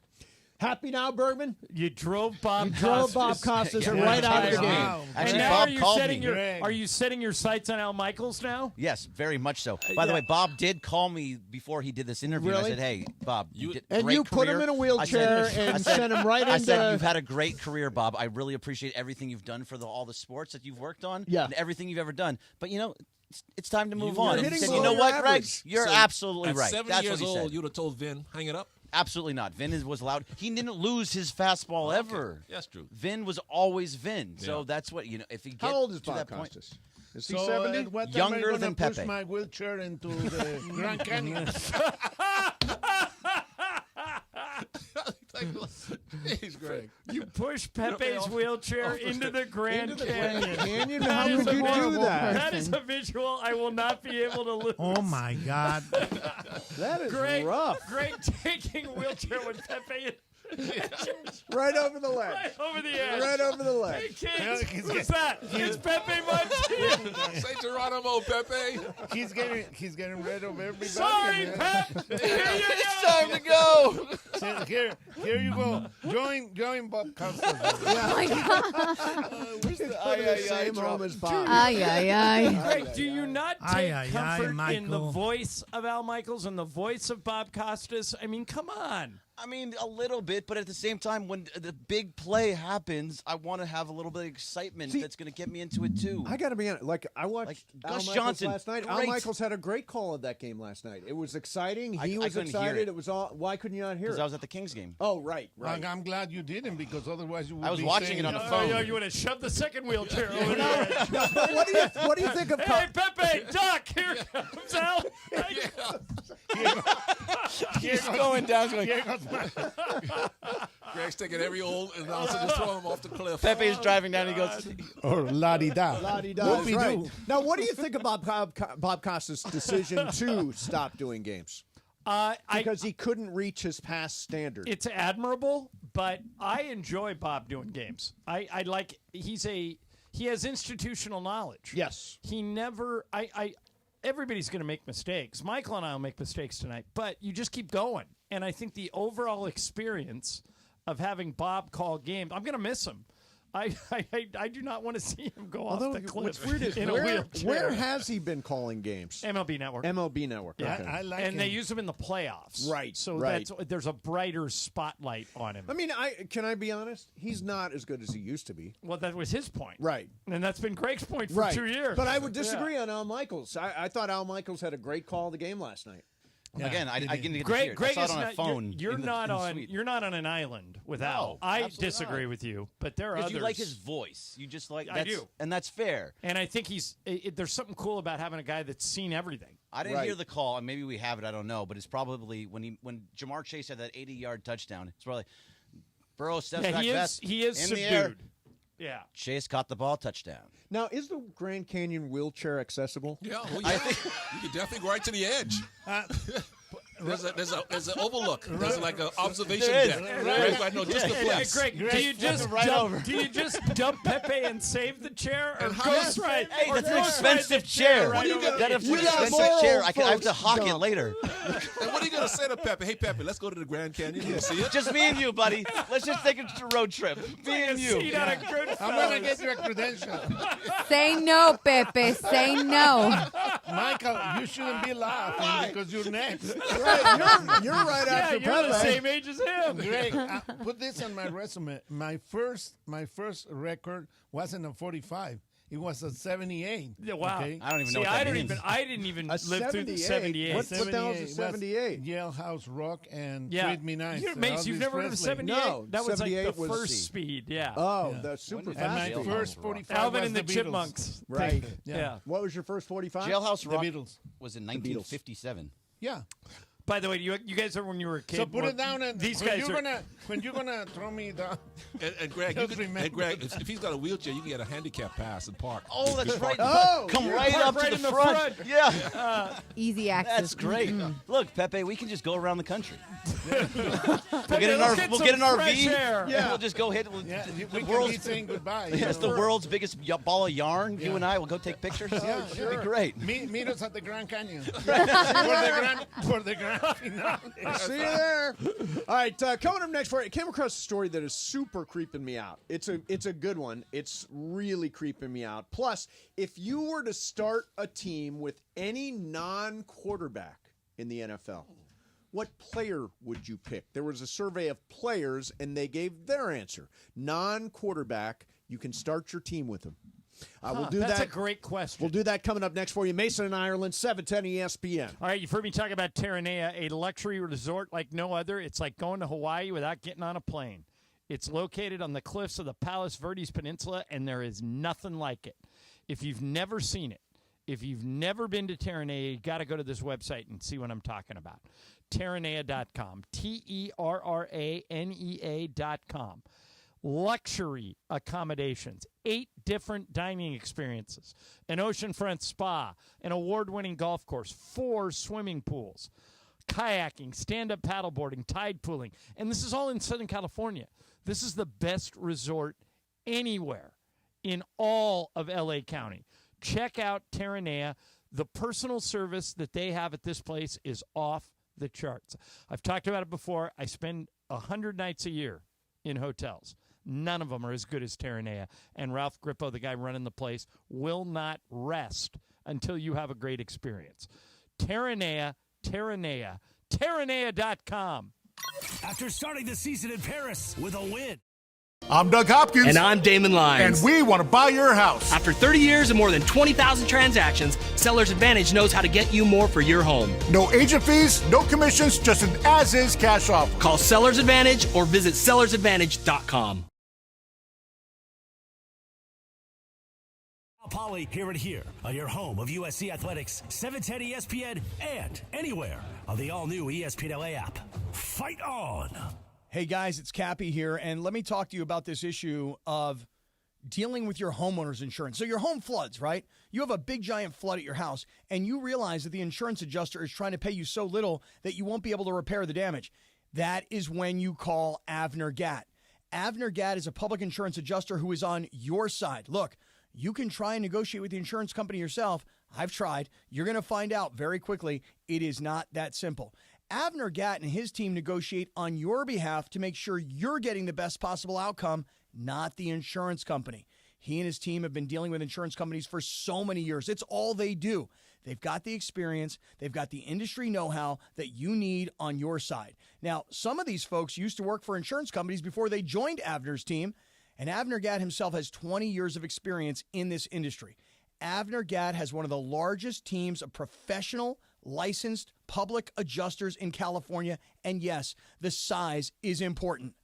Happy now, Bergman? You drove Bob You drove Bob Costas right out of the game. Wow. Actually, and now Bob are you called setting me. Are you setting your sights on Al Michaels now? Yes, very much so. By the way, Bob did call me before he did this interview. Really? I said, "Hey, Bob, you did and great you put career." him in a wheelchair and sent him right I into. said, "You've had a great career, Bob. I really appreciate everything you've done for all the sports that you've worked on, and everything you've ever done. But it's time to move on." And he said, "You know what, Greg? You're absolutely right." At 70 years old, you would have told Vin, hang it up. Absolutely not. Vin was loud. He didn't lose his fastball ever. That's true. Vin was always Vin. So that's what if he gets How old is to Bob that point. Costas? Is he 70? At what time Younger are you than gonna push Pepe. my wheelchair into the Grand Canyon? Jeez, Greg. You push Pepe's wheelchair into the Grand Canyon. Canyon? That How is could a you do horrible that? That is a visual I will not be able to lose. Oh my God, that is Greg, rough. Greg taking a wheelchair with Pepe. Right over the ledge. Right over the edge. Right over the ledge. Hey, kids, who's that? It's Pepe Martinez. Say Geronimo, Pepe. he's getting rid of everybody. Sorry, Pep. Here you It's go. time to go. So here you go. Join Bob Costas. Oh my God. Where's the same home as Bob? Ay, ay, ay. Greg, do you not take comfort in the voice of Al Michaels and the voice of Bob Costas? I mean, come on. I mean, a little bit, but at the same time, when the big play happens, I want to have a little bit of excitement that's going to get me into it, too. I got to be honest. I watched Al Gus Michaels Johnson last night. Al great. Michaels had a great call of that game last night. It was exciting. I He was couldn't hear excited. it. It was all. Why couldn't you not hear Because it? I was at the Kings game. Oh, right. I'm glad you didn't, because otherwise you would I was be watching saying, it on the Oh, phone. yeah, you would have shoved the second wheelchair over there. No, but what do you think of? Hey, Pepe, Doc, here comes Al. He's going down. Here goes my- Greg's taking every old announcer and just throwing him off the cliff. Pepe's driving down. He goes, or la-di-da. La-di-da, Whoopie that's right. doo. Now, what do you think about Bob Costas' decision to stop doing games? Because he couldn't reach his past standard. It's admirable, but I enjoy Bob doing games. I like he has institutional knowledge. Yes. He never everybody's going to make mistakes. Michael and I will make mistakes tonight, but you just keep going. And I think the overall experience of having Bob call games, I'm going to miss him. I do not want to see him go off the cliff. What's weird is in a wheelchair. where has he been calling games? MLB Network. MLB Network. Yeah, Okay. I like and him. they use him in the playoffs. Right, So right. there's a brighter spotlight on him. I mean, can I be honest? He's not as good as he used to be. Well, that was his point. Right. And that's been Greg's point for Right. 2 years. But I would disagree on Al Michaels. I thought Al Michaels had a great call of the game last night. Yeah. again, I didn't get to hear Greg, it. Greg I is saw it on not, a phone. You're in the not on. suite. You're not on an island with No, Al. I absolutely disagree not. with you, but there are Because others. you like his voice. You just like. I do, and that's fair. And I think there's something cool about having a guy that's seen everything. I didn't hear the call, and maybe we have it. I don't know, but it's probably when Jamar Chase had that 80-yard touchdown. It's probably Burrow steps back fast. He is in subdued. the air. Yeah. Chase caught the ball, touchdown. Now, is the Grand Canyon wheelchair accessible? Yeah, well, yeah. You can definitely go right to the edge. There's an overlook. There's like an observation deck. Right, no, just the place. Greg, do you just dump Pepe and save the chair, or ghost right? Hey, or that's an ghost expensive ride the chair. Right over That's there? an expensive chair. I have to hawk it later. And what are you going to say to Pepe? Hey, Pepe, let's go to the Grand Canyon. You see it? Just me and you, buddy. Let's just take a road trip. Me and you. Seat on a good I'm going to get you a credential. Say no, Pepe. Say no. Michael, you shouldn't be laughing because you're next. Right, you're right after you're the Pepe. same age as him. Greg, put this on my resume. My first record wasn't a 45. It was a 78. Yeah, wow. Okay? I don't even know See, what that means. I didn't even A live through the 78. What the hell is a 78? Jailhouse Rock and Yeah. Treat Me Nice. Mace, you've Elvis never heard of Presley. 78? No, That was like 78 the was first C. speed, yeah. Oh, that's super And my fast. first 45 Alvin was and the Beatles. Chipmunks. Right. Yeah. What was your first 45? Jailhouse The Rock Beatles. was in 1957. Yeah. By the way, you guys are when you were a kid. So put it down, and these when guys you're are. gonna throw me down. And Greg, Just remember. if he's got a wheelchair, you can get a handicap pass and park. Oh, that's right. Oh, Come you're right parked up right to in the the front. front. Yeah. Easy access. That's great. Look, Pepe, we can just go around the country. We'll Pepe, get let's we'll get an some RV. fresh air. Yeah. We'll just go hit Yeah, the we can world's be saying goodbye. It's the world's biggest ball of yarn. You Yeah. and I will go take pictures. Yeah, It'll be great. Meet us at the Grand Canyon for the Grand I'll see you there. All right, coming up next for you, I came across a story that is super creeping me out. It's a good one. It's really creeping me out. Plus, if you were to start a team with any non-quarterback in the NFL, what player would you pick? There was a survey of players, and they gave their answer. Non-quarterback, you can start your team with them. We'll do that's that. a great question. We'll do that coming up next for you. Mason and Ireland, 710 ESPN. All right, you've heard me talk about Terranea, a luxury resort like no other. It's like going to Hawaii without getting on a plane. It's located on the cliffs of the Palos Verdes Peninsula, and there is nothing like it. If you've never seen it, if you've never been to Terranea, you got to go to this website and see what I'm talking about. Terranea.com. Terranea.com. Luxury accommodations, 8 different dining experiences, an oceanfront spa, an award-winning golf course, 4 swimming pools, kayaking, stand-up paddleboarding, tide pooling, and this is all in Southern California. This is the best resort anywhere in all of L.A. County. Check out Terranea. The personal service that they have at this place is off the charts. I've talked about it before. I spend 100 nights a year in hotels. None of them are as good as Terranea. And Ralph Grippo, the guy running the place, will not rest until you have a great experience. Terranea, Terranea.com. After starting the season in Paris with a win. I'm Doug Hopkins. And I'm Damon Lyons. And we want to buy your house. After 30 years and more than 20,000 transactions, Seller's Advantage knows how to get you more for your home. No agent fees, no commissions, just an as-is cash offer. Call Seller's Advantage or visit sellersadvantage.com. Polly, hear it here on your home of USC Athletics, 710 ESPN, and anywhere on the all-new ESPN LA app. Fight on! Hey guys, it's Cappy here, and let me talk to you about this issue of dealing with your homeowner's insurance. So your home floods, right? You have a big giant flood at your house, and you realize that the insurance adjuster is trying to pay you so little that you won't be able to repair the damage. That is when you call Avner Gatt. Avner Gatt is a public insurance adjuster who is on your side. Look, you can try and negotiate with the insurance company yourself. I've tried. You're going to find out very quickly it is not that simple. Avner Gatt and his team negotiate on your behalf to make sure you're getting the best possible outcome, not the insurance company. He and his team have been dealing with insurance companies for so many years. It's all they do. They've got the experience. They've got the industry know-how that you need on your side. Now, some of these folks used to work for insurance companies before they joined Avner's team, and Avner Gatt himself has 20 years of experience in this industry. Avner Gatt has one of the largest teams of professional, licensed public adjusters in California, and yes, the size is important.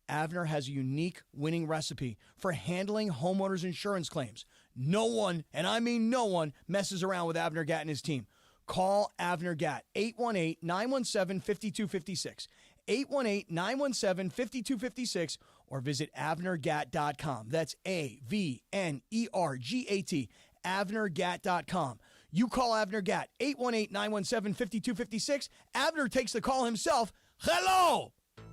Avner has a unique winning recipe for handling homeowners' insurance claims. No one, and I mean no one, messes around with Avner Gatt and his team. Call Avner Gatt, 818-917-5256, 818-917-5256, or visit AvnerGatt.com. That's AVNERGAT, AvnerGatt.com. You call Avner Gatt, 818-917-5256. Avner takes the call himself. Hello!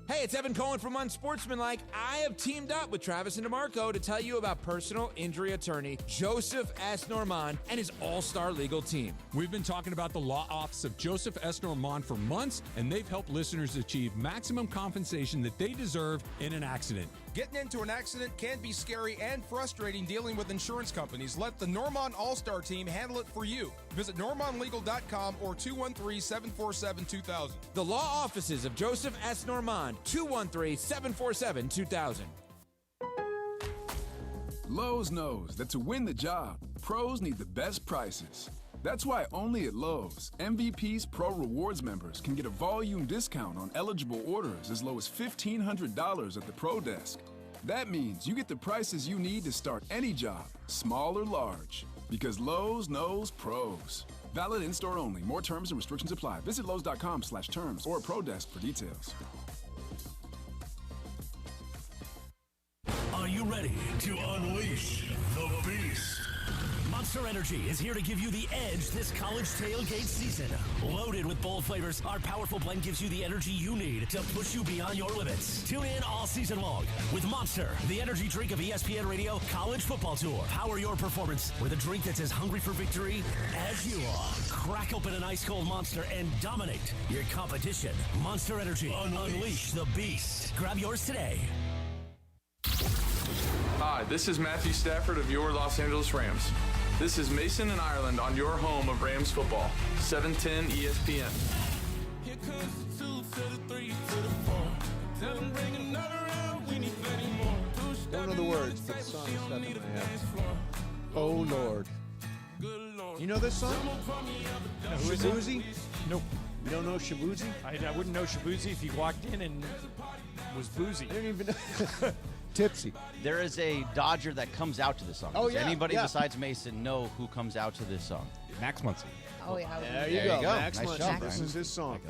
Hey, it's Evan Cohen from Unsportsmanlike. I have teamed up with Travis and DeMarco to tell you about personal injury attorney Joseph S. Normand and his all-star legal team. We've been talking about the law office of Joseph S. Normand for months, and they've helped listeners achieve maximum compensation that they deserve in an accident. Getting into an accident can be scary and frustrating dealing with insurance companies. Let the Normand All-Star team handle it for you. Visit normandlegal.com or 213-747-2000. The law offices of Joseph S. Normand, 213-747-2000. Lowe's knows that to win the job, pros need the best prices. That's why only at Lowe's, MVP's Pro Rewards members can get a volume discount on eligible orders as low as $1,500 at the Pro Desk. That means you get the prices you need to start any job, small or large, because Lowe's knows pros. Valid in-store only. More terms and restrictions apply. Visit Lowe's.com/terms or Pro Desk for details. Are you ready to unleash the beast? Monster Energy is here to give you the edge this college tailgate season. Loaded with bold flavors, our powerful blend gives you the energy you need to push you beyond your limits. Tune in all season long with Monster, the energy drink of ESPN Radio College Football Tour. Power your performance with a drink that's as hungry for victory as you are. Crack open an ice-cold Monster and dominate your competition. Monster Energy. Unleash the beast. Grab yours today. Hi, this is Matthew Stafford of your Los Angeles Rams. This is Mason in Ireland on your home of Rams football, 710 ESPN. Here comes the 2 to the 3 to the 4. Tell them bring another round, we need plenty more. Don't know the words, but the song is stuck in my head. Oh, Lord. You know this song? Who is Shabuzi? Nope. You don't know Shabuzi? I wouldn't know Shabuzi if he walked in and was boozy. I didn't even know. Tipsy. There is a Dodger that comes out to this song. Oh, Does yeah, anybody yeah. besides Mason know who comes out to this song? Max Muncy. Oh, yeah. There you go. Max Nice Muncy. job, This Brian. is his song.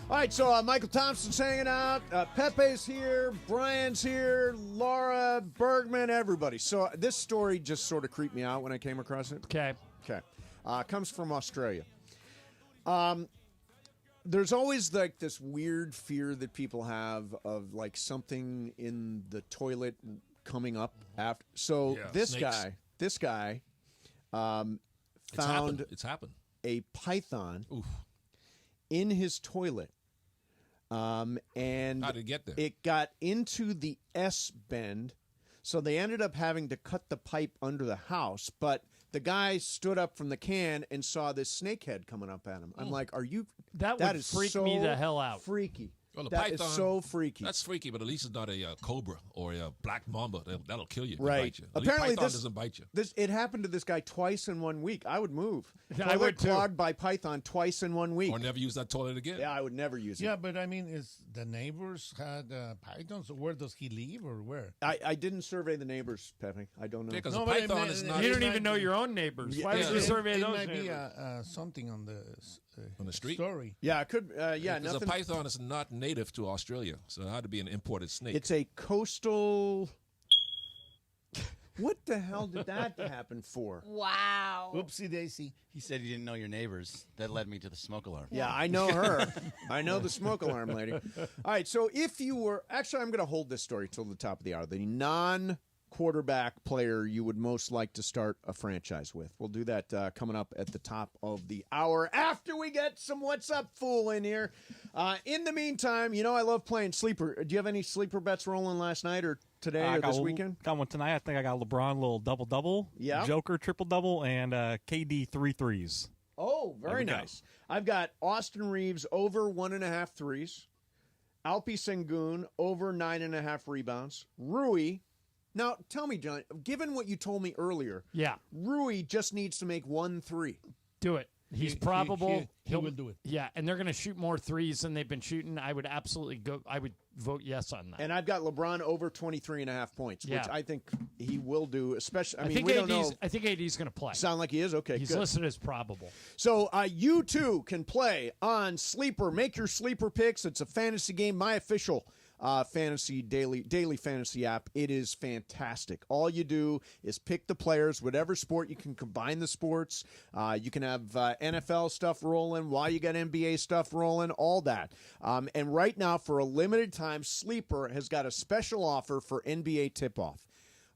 All right, so Michael Thompson's hanging out. Pepe's here. Brian's here. Laura, Bergman, everybody. So this story just sort of creeped me out when I came across it. Okay. Comes from Australia. There's always like this weird fear that people have of like something in the toilet coming up after. So this guy found It's happened. a python in his toilet. And How did it get there? It got into the S bend, so they ended up having to cut the pipe under the house. But the guy stood up from the can and saw this snake head coming up at him. I'm like, are you? That that would is freak so me the hell out. Freaky. Well, the That python, is so freaky. That's freaky, but at least it's not a cobra or a black mamba. That'll kill you. If Right. It bite you. At least Apparently, python this doesn't bite you. It happened to this guy twice in 1 week. I would move. I would too. Clogged by python twice in 1 week. Or never use that toilet again. Yeah, I would never use it. Yeah, but I mean, is the neighbors had pythons? Where does he live, or where? I didn't survey the neighbors, Pepe. I don't know. Because No, a but python is not. You don't even know your own neighbors. Why would you survey it those might be neighbors? something on the On the street? story. Yeah, it could. Yeah, Because nothing. a python is not native to Australia, so it had to be an imported snake. It's a coastal. What the hell did that happen for? Wow. Oopsie daisy. He said he didn't know your neighbors. That led me to the smoke alarm. Yeah, I know her. I know the smoke alarm lady. All right, so if you were. Actually, I'm going to hold this story till the top of the hour. The non-quarterback player you would most like to start a franchise with. We'll do that coming up at the top of the hour after we get some What's Up Fool in here. In the meantime, you know I love playing sleeper. Do you have any sleeper bets rolling last night or today or this weekend? Got one tonight. I think I got LeBron, little double-double. Yeah. Joker, triple-double, and KD 3 threes. Oh, very nice. I've got Austin Reeves over 1.5 threes. Alpi Sengun over 9.5 rebounds. Rui. Now, tell me, John, given what you told me earlier, Rui just needs to make 1 3. Do it. He's probable. He will do it. Yeah, and they're going to shoot more threes than they've been shooting. I would absolutely go. I would vote yes on that. And I've got LeBron over 23.5 points, which I think he will do, especially, I mean, think we don't know. I think AD's going to play. Sound like he is? Okay, He's good. listed as probable. So you too can play on Sleeper. Make your Sleeper picks. It's a fantasy game. My official fantasy daily fantasy app. It is fantastic. All you do is pick the players, whatever sport. You can combine the sports. You can have NFL stuff rolling while you got NBA stuff rolling, all that. And right now, for a limited time, Sleeper has got a special offer for NBA tip-off.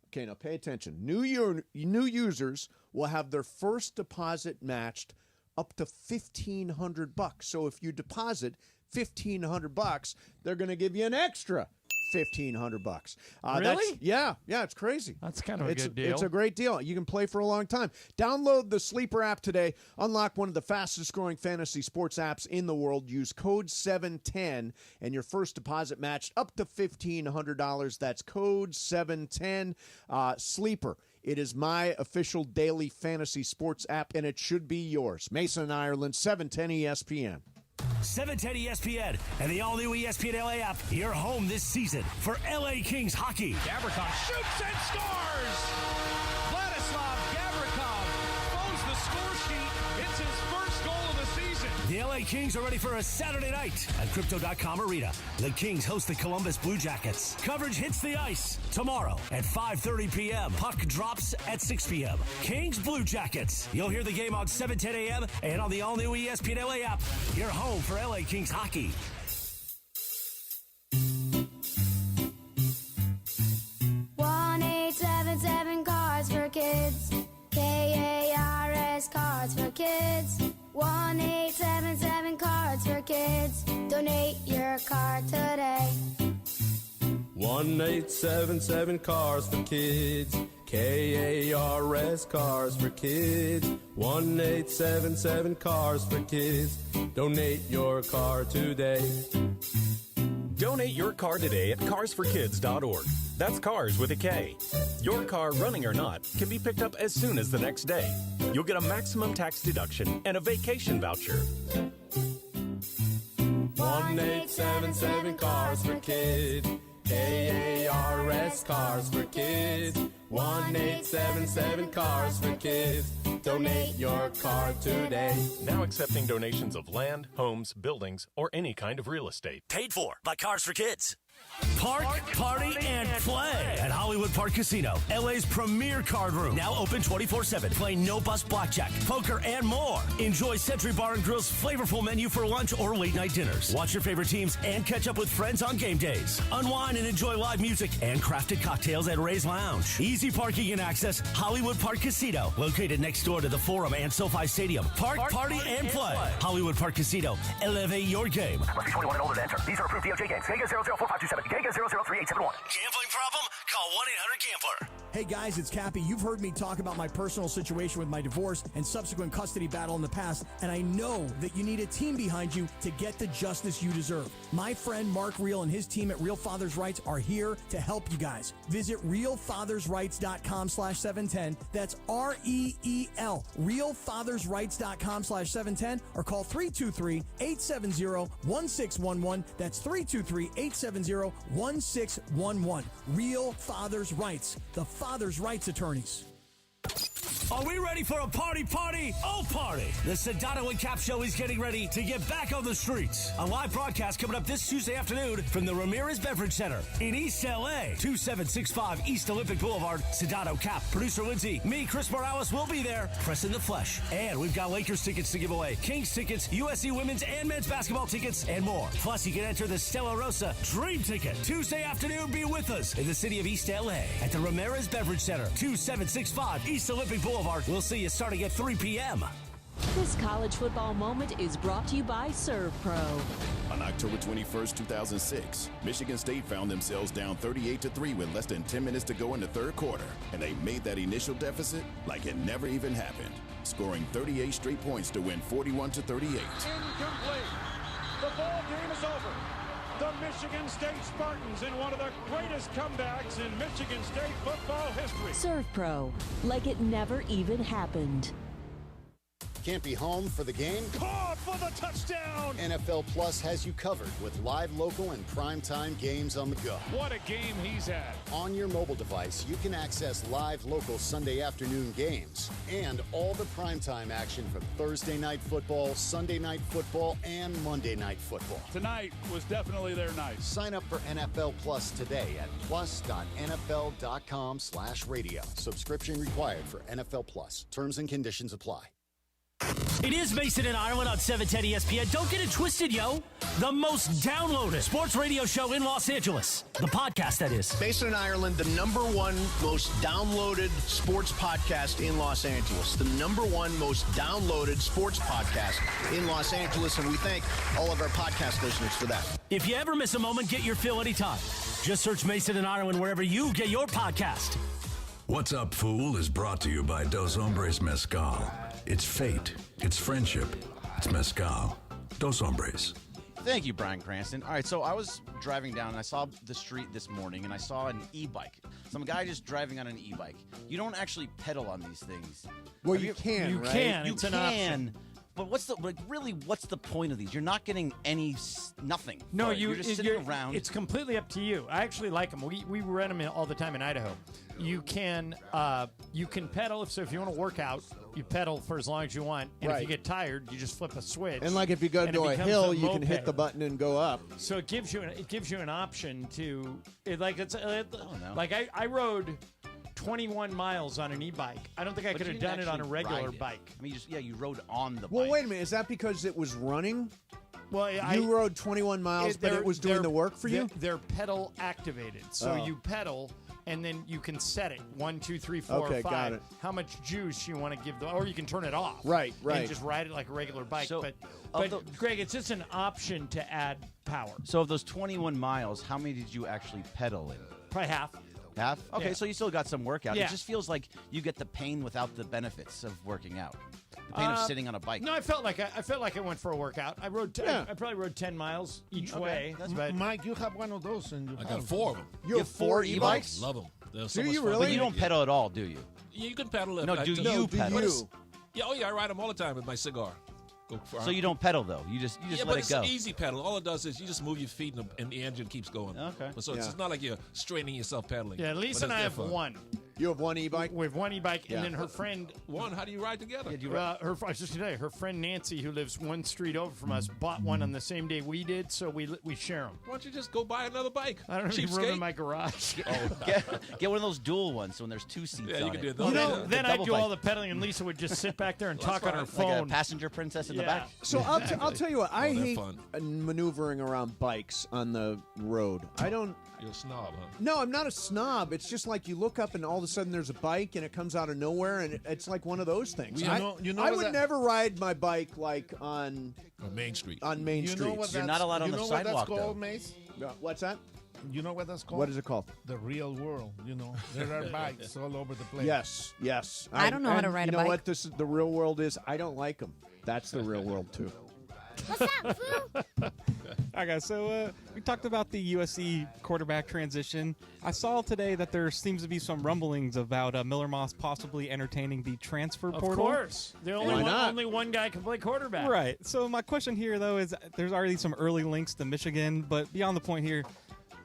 Okay, now pay attention. New users will have their first deposit matched up to $1,500. So if you deposit $1,500, they're going to give you an extra $1,500. Really? Yeah, it's crazy. That's kind of a good deal. It's a great deal. You can play for a long time. Download the Sleeper app today. Unlock one of the fastest growing fantasy sports apps in the world. Use code 710 and your first deposit matched up to $1,500. That's code 710. Sleeper. It is my official daily fantasy sports app, and it should be yours. Mason, Ireland, 710 ESPN. 710 ESPN and the all-new ESPN LA app, your home this season for LA Kings hockey. Gavrikov shoots and scores! Vladislav Gavrikov phones the score sheet. It's his first goal of the season. The LA Kings are ready for a Saturday night at Crypto.com Arena. The Kings host the Columbus Blue Jackets. Coverage hits the ice tomorrow at 5:30 p.m. Puck drops at 6 p.m. Kings Blue Jackets. You'll hear the game on 7:10 a.m. and on the all-new ESPN LA app. Your home for LA Kings hockey. Cars for Kids. KARS Cards for Kids. 1-877 Cards for Kids. Donate your card today. 1-877 Cars for Kids. KARS Cars for Kids. 1-877 Cars for Kids. Donate your car today. Donate your car today at carsforkids.org. That's cars with a K. Your car, running or not, can be picked up as soon as the next day. You'll get a maximum tax deduction and a vacation voucher. 1-877 Cars for Kids. KARS Cars for Kids. 1-877 Cars for Kids. Donate your car today. Now accepting donations of land, homes, buildings, or any kind of real estate. Paid for by Cars for Kids. Park, party, and play at Hollywood Park Casino, LA's premier card room. Now open 24/7. Play no-bust blackjack, poker, and more. Enjoy Century Bar and Grill's flavorful menu for lunch or late-night dinners. Watch your favorite teams and catch up with friends on game days. Unwind and enjoy live music and crafted cocktails at Ray's Lounge. Easy parking and access, Hollywood Park Casino. Located next door to the Forum and SoFi Stadium. Park, party, and play. Hollywood Park Casino. Elevate your game. Must be 21 and older to enter. These are approved DOJ games. Geico 004527. Geico 003871. Gambling problem? Call 1-800-GAMBLER. Hey guys, it's Cappy. You've heard me talk about my personal situation with my divorce and subsequent custody battle in the past, and I know that you need a team behind you to get the justice you deserve. My friend Mark Reel and his team at Real Fathers Rights are here to help you guys. Visit realfathersrights.com/710. That's REEL. realfathersrights.com/710 or call 323-870-1611. That's 323-870-1611. Real Fathers Rights. The Father's Rights Attorneys. Are we ready for a party? Oh, party! The Sedano and Cap Show is getting ready to get back on the streets. A live broadcast coming up this Tuesday afternoon from the Ramirez Beverage Center in East LA. 2765 East Olympic Boulevard. Sedano, Cap, producer Lindsay, me, Chris Morales will be there, pressing the flesh. And we've got Lakers tickets to give away, Kings tickets, USC women's and men's basketball tickets, and more. Plus, you can enter the Stella Rosa Dream Ticket. Tuesday afternoon, be with us in the city of East LA at the Ramirez Beverage Center. 2765 East Olympic Boulevard. We'll see you starting at 3 p.m. This college football moment is brought to you by ServPro. On October 21st, 2006, Michigan State found themselves down 38-3 with less than 10 minutes to go in the third quarter, and they made that initial deficit like it never even happened, scoring 38 straight points to win 41-38. Incomplete. The ball game is over. The Michigan State Spartans in one of the greatest comebacks in Michigan State football history. ServPro, like it never even happened. Can't be home for the game? Caught for the touchdown! NFL Plus has you covered with live, local, and primetime games on the go. What a game he's had. On your mobile device, you can access live, local Sunday afternoon games and all the primetime action from Thursday night football, Sunday night football, and Monday night football. Tonight was definitely their night. Sign up for NFL Plus today at plus.nfl.com/radio. Subscription required for NFL Plus. Terms and conditions apply. It is Mason and Ireland on 710 ESPN. Don't get it twisted, yo. The most downloaded sports radio show in Los Angeles. The podcast, that is. Mason and Ireland, the #1 most downloaded sports podcast in Los Angeles. The #1 most downloaded sports podcast in Los Angeles, and we thank all of our podcast listeners for that. If you ever miss a moment, get your fill anytime. Just search Mason and Ireland wherever you get your podcast. What's Up, Fool is brought to you by Dos Hombres Mezcal. It's fate. It's friendship. It's mezcal. Dos Hombres. Thank you, Brian Cranston. All right, so I was driving down, and I saw the street this morning, and I saw an e-bike. Some guy just driving on an e-bike. You don't actually pedal on these things. Well, you can, right? You It's an can, option. But what's the point of these? You're not getting nothing. No, you're just sitting around. It's completely up to you. I actually like them. We rent them all the time in Idaho. You can pedal. So if you want to work out, you pedal for as long as you want. And if you get tired, you just flip a switch. And like if you go to a hill, you can hit the button and go up. So it gives you an option to I rode 21 miles on an e-bike. I don't think I could have done it on a regular bike. I mean, you rode on the bike. Well, wait a minute. Is that because it was running? Well, you rode 21 miles, but it was doing the work for you? They're pedal activated. So you pedal, and then you can set it 1, 2, 3, 4, Okay, 5. got it. How much juice you want to give or you can turn it off. Right. And just ride it like a regular bike. So, but Greg, it's just an option to add power. So of those 21 miles, how many did you actually pedal in? Probably half. Half? Okay, Yeah. so you still got some workout. Yeah. It just feels like you get the pain without the benefits of working out. The pain of sitting on a bike. No, I felt like I went for a workout. I probably rode 10 miles each way. But Mike, you have one of those, and you I got 4 of them. You have 4 e-bikes? Love them. Do you really? But you don't pedal at all, do you? You can pedal. No, do you pedal? Yeah, I ride them all the time with my cigar. So you don't pedal though. You just let but it go. It's easy pedal. All it does is you just move your feet and the engine keeps going. Okay. So it's not like you're straining yourself pedaling. yeah, Lisa and I have one. You have one e-bike? We have one e-bike, Yeah. and then her friend. One, how do you ride together? I was just gonna tell you, her friend Nancy, who lives one street over from us, bought one on the same day we did, so we share them. Why don't you just go buy another bike? I don't have room in my garage. Get one of those dual ones, so when there's 2 seats Yeah, you on can it. do those. Then I do all the pedaling, and Lisa would just sit back there and talk on her phone. Like a passenger princess in the back. So I'll tell you what, I they're hate fun. maneuvering around bikes on the road. I don't. You're a snob, huh? No, I'm not a snob. It's just like you look up and all of a sudden there's a bike and it comes out of nowhere and it's like one of those things. You know I would never ride my bike like on Main Street. On Main Street. You're not allowed on the sidewalk, You know what that's though. called, Mace? What's that? You know what that's called? What is it called? The real world. There are bikes all over the place. Yes. I don't know how to ride a You know bike. what the real world is? I don't like them. That's the real world too. What's up, Foo? All right, guys. So we talked about the USC quarterback transition. I saw today that there seems to be some rumblings about Miller Moss possibly entertaining the transfer portal. Of course. Only one guy can play quarterback. Right. So my question here, though, is there's already some early links to Michigan, but beyond the point here,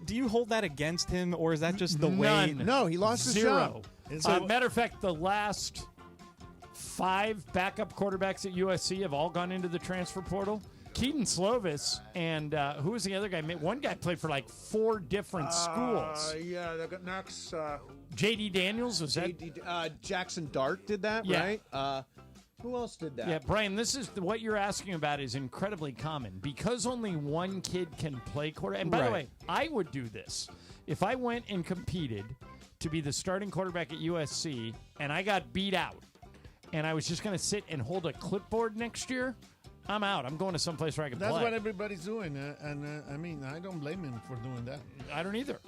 do you hold that against him, or is that just the way? No, he lost his Zero. job. Matter of fact, the last 5 backup quarterbacks at USC have all gone into the transfer portal. Keaton Slovis and who was the other guy? One guy played for like 4 different schools. Yeah, they got next. J.D. Daniels, was that? Jackson Dart did that, Yeah. right? Who else did that? Yeah, Brian, this is what you're asking about is incredibly common because only one kid can play quarterback. And by the way, I would do this. If I went and competed to be the starting quarterback at USC and I got beat out and I was just going to sit and hold a clipboard next year, I'm out. I'm going to someplace where I can play. That's what everybody's doing. I mean, I don't blame him for doing that. I don't either.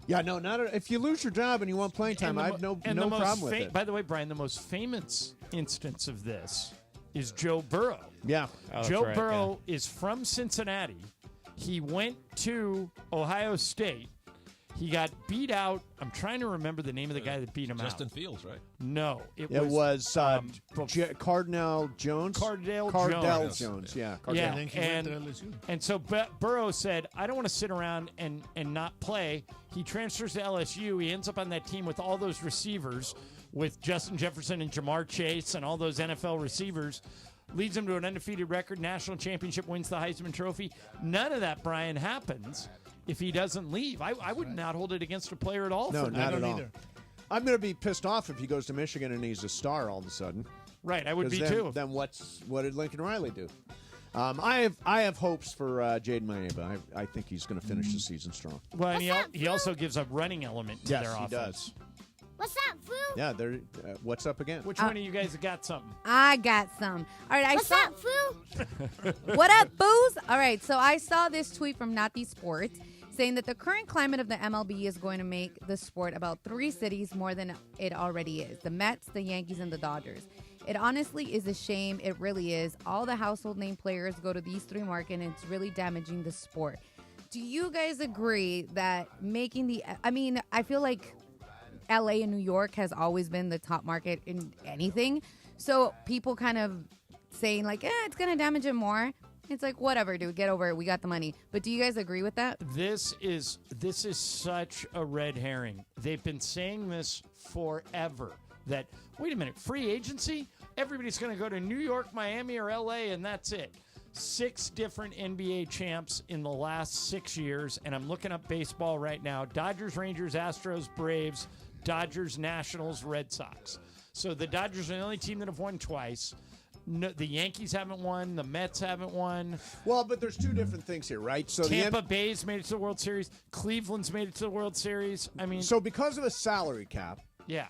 Yeah, no, if you lose your job and you want playing time, I have no problem with it. By the way, Brian, the most famous instance of this is Joe Burrow. Yeah. Joe Burrow is from Cincinnati. He went to Ohio State. He got beat out. I'm trying to remember the name of the guy that beat him out. Justin Fields, right? No, it was Cardell Jones. Cardell Jones. Yeah. Yeah, And then he went to LSU. and so Burrow said, I don't want to sit around and not play. He transfers to LSU. He ends up on that team with all those receivers, with Justin Jefferson and Jamar Chase and all those NFL receivers. Leads them to an undefeated record, national championship, wins the Heisman Trophy. None of that, Brian, happens if he doesn't leave. I would not hold it against a player at all. No, for that. not I at don't all. either. I'm going to be pissed off if he goes to Michigan and he's a star all of a sudden. Right, I would be then, too. Then what did Lincoln Riley do? I have hopes for Jaden Mayeba. I think he's going to finish the season strong. Well, and he also gives a running element to Yes, their he offense. does. What's up, Foo? Yeah, they're what's up again? Which one of you guys got something? I got some. All right, What's up, Foo? What up, boos? All right, so I saw this tweet from Naughty Sports saying that the current climate of the MLB is going to make the sport about 3 cities more than it already is: the Mets, the Yankees, and the Dodgers. It honestly is a shame. It really is. All the household name players go to these 3 markets, and it's really damaging the sport. Do you guys agree that making the... I mean, I feel like LA and New York has always been the top market in anything. So people kind of saying like, it's going to damage him more. It's like, whatever, dude, get over it. We got the money. But do you guys agree with that? This is such a red herring. They've been saying this forever. That, wait a minute, free agency? Everybody's going to go to New York, Miami, or L.A., and that's it. 6 different NBA champs in the last 6 years, and I'm looking up baseball right now. Dodgers, Rangers, Astros, Braves, Dodgers, Nationals, Red Sox. So the Dodgers are the only team that have won twice. No, the Yankees haven't won. The Mets haven't won. Well, but there's 2 different things here, right? So Tampa Bay's made it to the World Series. Cleveland's made it to the World Series. I mean, so because of a salary cap, yeah.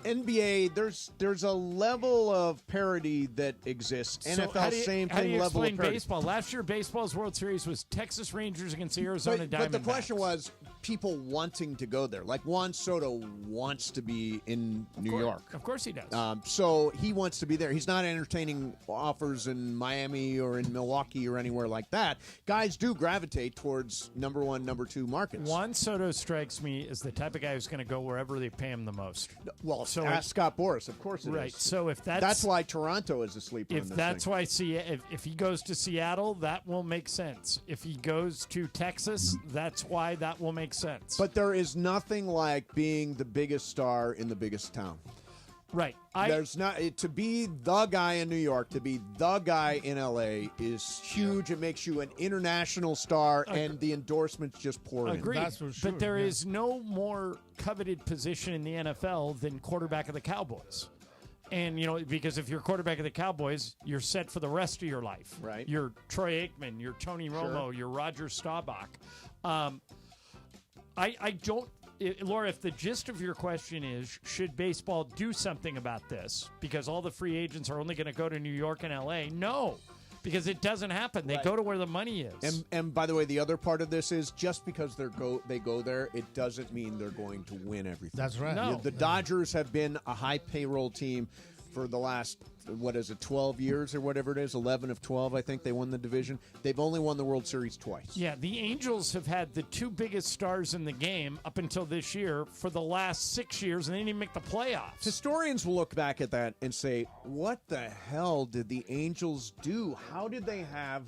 NBA, there's a level of parity that exists. So NFL, same how do thing, you level of explain parity. baseball? Last year, baseball's World Series was Texas Rangers against the Arizona Diamondbacks. But the question was people wanting to go there. Like Juan Soto wants to be in New York. Of course he does. So he wants to be there. He's not entertaining offers in Miami or in Milwaukee or anywhere like that. Guys do gravitate towards number 1, number 2 markets. Juan Soto strikes me as the type of guy who's going to go wherever they pay him the most. Well, so ask Scott Boras, of course it is. Right. So if that's why Toronto is a sleeper. If that's why if he goes to Seattle, that will make sense. If he goes to Texas, that's why that will make sense. But there is nothing like being the biggest star in the biggest town. Right. There's not to be the guy in New York, to be the guy in LA is huge. It makes you an international star, and the endorsements just pour in. Agreed. That's for sure. But there is no more coveted position in the NFL than quarterback of the Cowboys. And, because if you're quarterback of the Cowboys, you're set for the rest of your life. Right. You're Troy Aikman, you're Tony Romo, you're Roger Staubach. I don't... Laura, if the gist of your question is, should baseball do something about this? Because all the free agents are only going to go to New York and L.A. No, because it doesn't happen. They go to where the money is. And by the way, the other part of this is just because they go there, it doesn't mean they're going to win everything. That's right. No. The Dodgers have been a high payroll team for the last, 12 years or whatever it is, 11 of 12, I think they won the division. They've only won the World Series twice. Yeah, the Angels have had the 2 biggest stars in the game up until this year for the last 6 years, and they didn't even make the playoffs. Historians will look back at that and say, what the hell did the Angels do? How did they have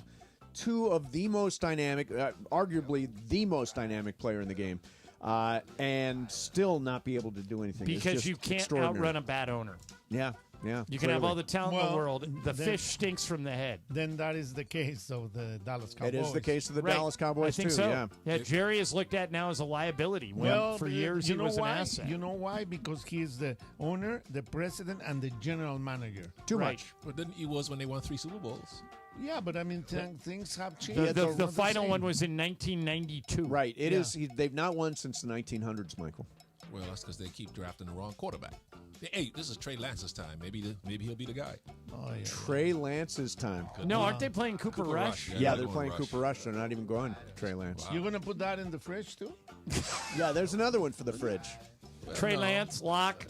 2 of the most dynamic, arguably the most dynamic player in the game, and still not be able to do anything? Because you can't outrun a bad owner. Yeah. Yeah, you can have all the talent in the world. The fish stinks from the head. Then that is the case of the Dallas Cowboys. It is the case of the Dallas Cowboys, I think too. So. Yeah, Jerry is looked at now as a liability. Well, for years he was an asset. You know why? Because he is the owner, the president, and the general manager. Too much. But then he was when they won 3 Super Bowls. Yeah, but I mean, things have changed. The final one was in 1992. Right. It is. They've not won since the 1900s, Michael. Well, that's because they keep drafting the wrong quarterback. Hey, this is Trey Lance's time. Maybe he'll be the guy. Oh, yeah. Trey Lance's time. No, aren't they playing Cooper Rush? Yeah, they're playing Cooper Rush. They're not even going Trey Lance. Wow. You're going to put that in the fridge, too? Yeah, there's another one for the fridge. Trey Lance, Locke.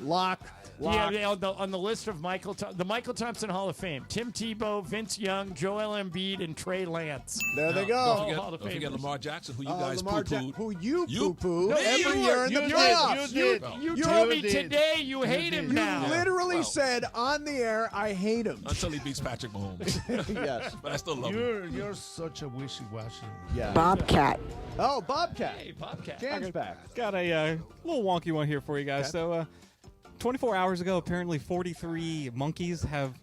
Yeah, on the list of the Michael Thompson Hall of Fame: Tim Tebow, Vince Young, Joel Embiid, and Trey Lance. There they go. Don't forget Lamar Jackson, who you guys poo-pooed. Who you poo-poo every year in the playoffs. You told me today you hate him now. You literally said on the air, I hate him. Until he beats Patrick Mahomes. Yes. But I still love him. You're such a wishy-washy. Yeah. Bobcat. Oh, Bobcat. Hey, Bobcat. Jan's back. Got a little wonky one here for you guys. So, 24 hours ago, apparently 43 monkeys have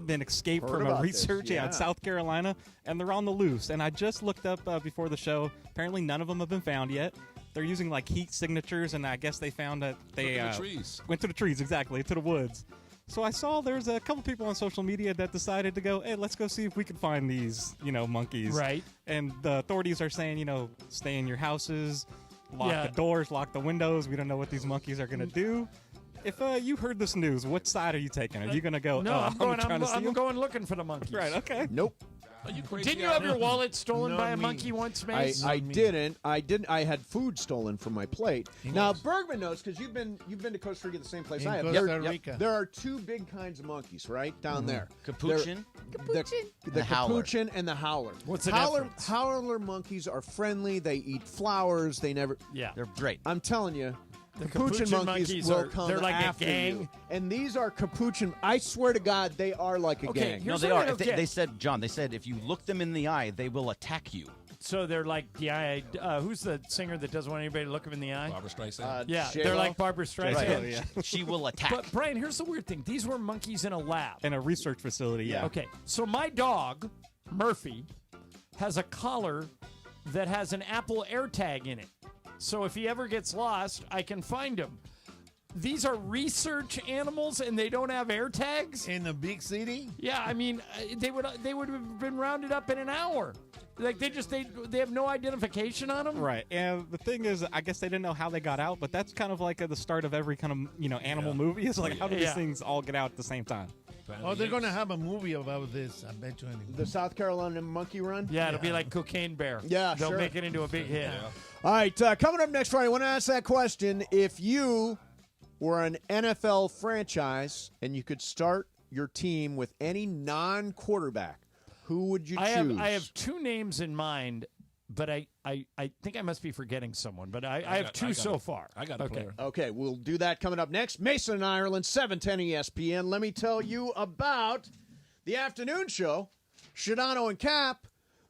been escaped from a research in South Carolina, and they're on the loose. And I just looked up before the show. Apparently, none of them have been found yet. They're using like heat signatures, and I guess they found that they went to the trees, exactly, to the woods. So I saw there's a couple people on social media that decided to go, hey, let's go see if we can find these, monkeys. Right. And the authorities are saying, stay in your houses, lock the doors, lock the windows. We don't know what these monkeys are going to do. If you heard this news, what side are you taking? Are you going to go, no, I'm going looking for the monkeys. Right, okay. Nope. Are you crazy? Didn't you have your wallet stolen by a monkey once, Mace? I didn't. I had food stolen from my plate. Now Bergman knows because you've been to Costa Rica, the same place I have. Costa Rica. There are 2 big kinds of monkeys, right down there. Capuchin. The capuchin and the howler. What's the difference? Howler monkeys are friendly. They eat flowers. They never. Yeah, they're great. I'm telling you. The capuchin monkeys will come they're like after a gang. you. And these are capuchin. I swear to God, they are like a gang. No, they are. They said, John, they said if you look them in the eye, they will attack you. So they're like the eye. Who's the singer that doesn't want anybody to look him in the eye? Barbra Streisand. Yeah, J-Lo? they're like Barbra Streisand. Right. She will attack. But Brian, here's the weird thing: these were monkeys in a lab, in a research facility. Yeah. Okay, so my dog Murphy has a collar that has an Apple AirTag in it. So if he ever gets lost, I can find him. These are research animals, and they don't have AirTags in a big city. Yeah, I mean, they would have been rounded up in an hour. Like they have no identification on them. Right, and the thing is, I guess they didn't know how they got out, but that's kind of like at the start of every kind of animal movie. It's like how do these things all get out at the same time? Oh, they're going to have a movie about this. I bet you anything. The South Carolina Monkey Run? Yeah, it'll be like Cocaine Bear. Yeah, They'll sure. make it into a big hit. All right, coming up next Friday, I want to ask that question. If you were an NFL franchise and you could start your team with any non-quarterback, who would you choose? I have two names in mind, but I think I must be forgetting someone. But I have two so far. I got a player. Okay, we'll do that coming up next. Mason and Ireland, 710 ESPN. Let me tell you about the afternoon show. Shadano and Cap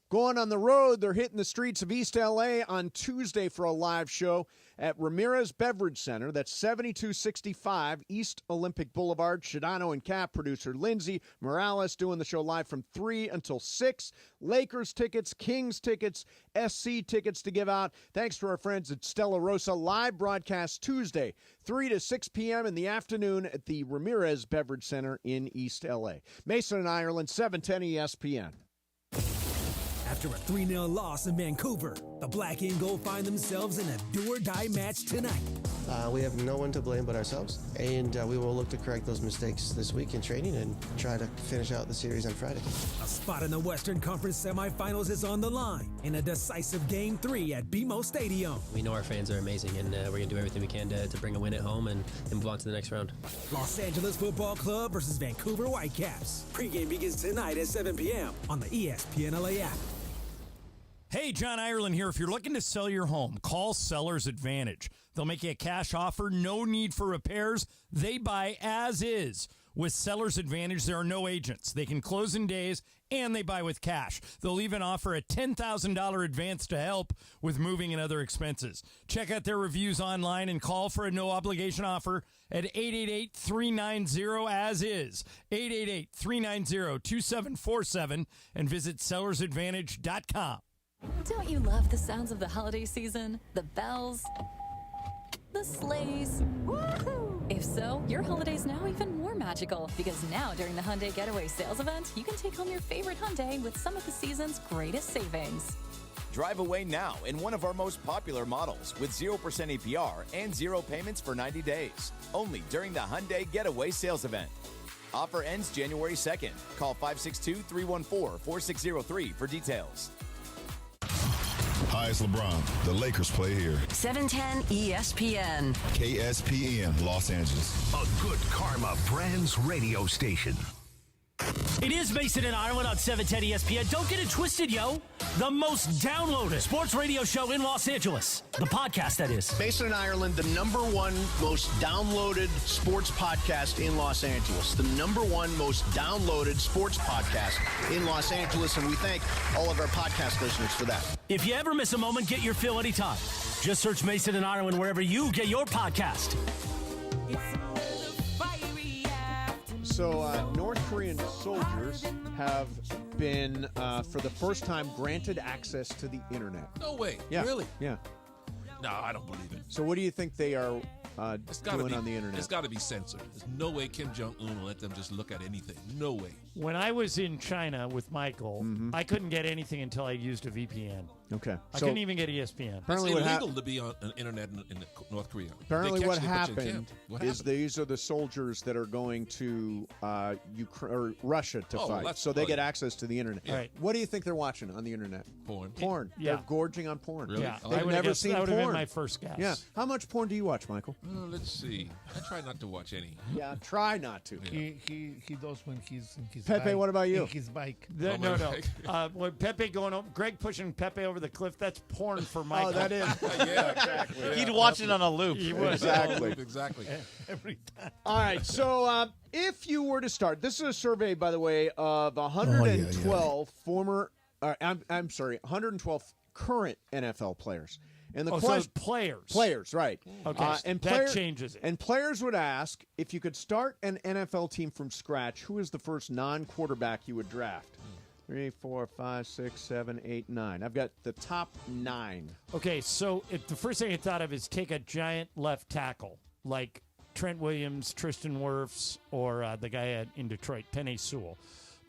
going on the road. They're hitting the streets of East L.A. on Tuesday for a live show at Ramirez Beverage Center. That's 7265 East Olympic Boulevard. Shadano and Cap, producer Lindsay Morales doing the show live from 3 until 6. Lakers tickets, Kings tickets, SC tickets to give out. Thanks to our friends at Stella Rosa. Live broadcast Tuesday, 3 to 6 p.m. in the afternoon at the Ramirez Beverage Center in East L.A. Mason and Ireland, 710 ESPN. After a 3-0 loss in Vancouver, the Black and Gold find themselves in a do-or-die match tonight. We have no one to blame but ourselves, and we will look to correct those mistakes this week in training and try to finish out the series on Friday. A spot in the Western Conference semifinals is on the line in a decisive Game 3 at BMO Stadium. We know our fans are amazing, and we're going to do everything we can to bring a win at home and move on to the next round. Los Angeles Football Club versus Vancouver Whitecaps. Pre-game begins tonight at 7 p.m. on the ESPN LA app. Hey, John Ireland here. If you're looking to sell your home, call Seller's Advantage. They'll make you a cash offer, no need for repairs. They buy as is. With Seller's Advantage, there are no agents. They can close in days, and they buy with cash. They'll even offer a $10,000 advance to help with moving and other expenses. Check out their reviews online and call for a no-obligation offer at 888-390-AS-IS, 888-390-2747, and visit sellersadvantage.com. Don't you love the sounds of the holiday season? The bells, the sleighs. Woohoo! If so, your holiday's now even more magical because now during the Hyundai Getaway Sales Event, you can take home your favorite Hyundai with some of the season's greatest savings. Drive away now in one of our most popular models with 0% APR and 0 payments for 90 days. Only during the Hyundai Getaway Sales Event. Offer ends January 2nd. Call 562-314-4603 for details. Hi, it's LeBron. The Lakers play here. 710 ESPN. KSPN, Los Angeles. A good karma brands radio station. It is Mason and Ireland on 710 ESPN. Don't get it twisted, yo. The most downloaded sports radio show in Los Angeles. The podcast, that is. Mason and Ireland, the #1 most downloaded sports podcast in Los Angeles. The #1 most downloaded sports podcast in Los Angeles, and we thank all of our podcast listeners for that. If you ever miss a moment, get your fill anytime. Just search Mason and Ireland wherever you get your podcast. So, North Korean soldiers have been, for the first time, granted access to the internet. No way. Yeah. Really? Yeah. No, I don't believe it. So, what do you think they are doing on the internet? It's got to be censored. There's no way Kim Jong-un will let them just look at anything. No way. When I was in China with Michael, I couldn't get anything until I used a VPN. Okay. I couldn't even get ESPN. It's illegal to be on the internet in North Korea. Apparently, They what catch you, but you happened can't. What is happened? these are the soldiers that are going to Russia to fight. that's So they get fun. access to the internet. Yeah. Right. What do you think they're watching on the internet? Porn. Yeah. They're gorging on porn. Really? Yeah. They've never seen that would have porn. been my first guess. Yeah. How much porn do you watch, Michael? Let's see. I try not to watch any. Yeah, try not to. He does when he's in his Pepe, bike. what about you? In his bike. No. When Pepe going over, Greg pushing Pepe over the cliff. That's porn for Michael. Oh, that is. Yeah, exactly. He'd watch it on a loop. He would. Exactly. Every time. All right, so if you were to start, this is a survey, by the way, of 112 former. I'm sorry, 112 current NFL players. And the so players. Players, right. Okay, and that changes it. And players would ask, if you could start an NFL team from scratch, who is the first non-quarterback you would draft? 3, 4, 5, 6, 7, 8, 9. I've got the top 9. Okay, so the first thing I thought of is take a giant left tackle, like Trent Williams, Tristan Wirfs, or the guy in Detroit, Penei Sewell.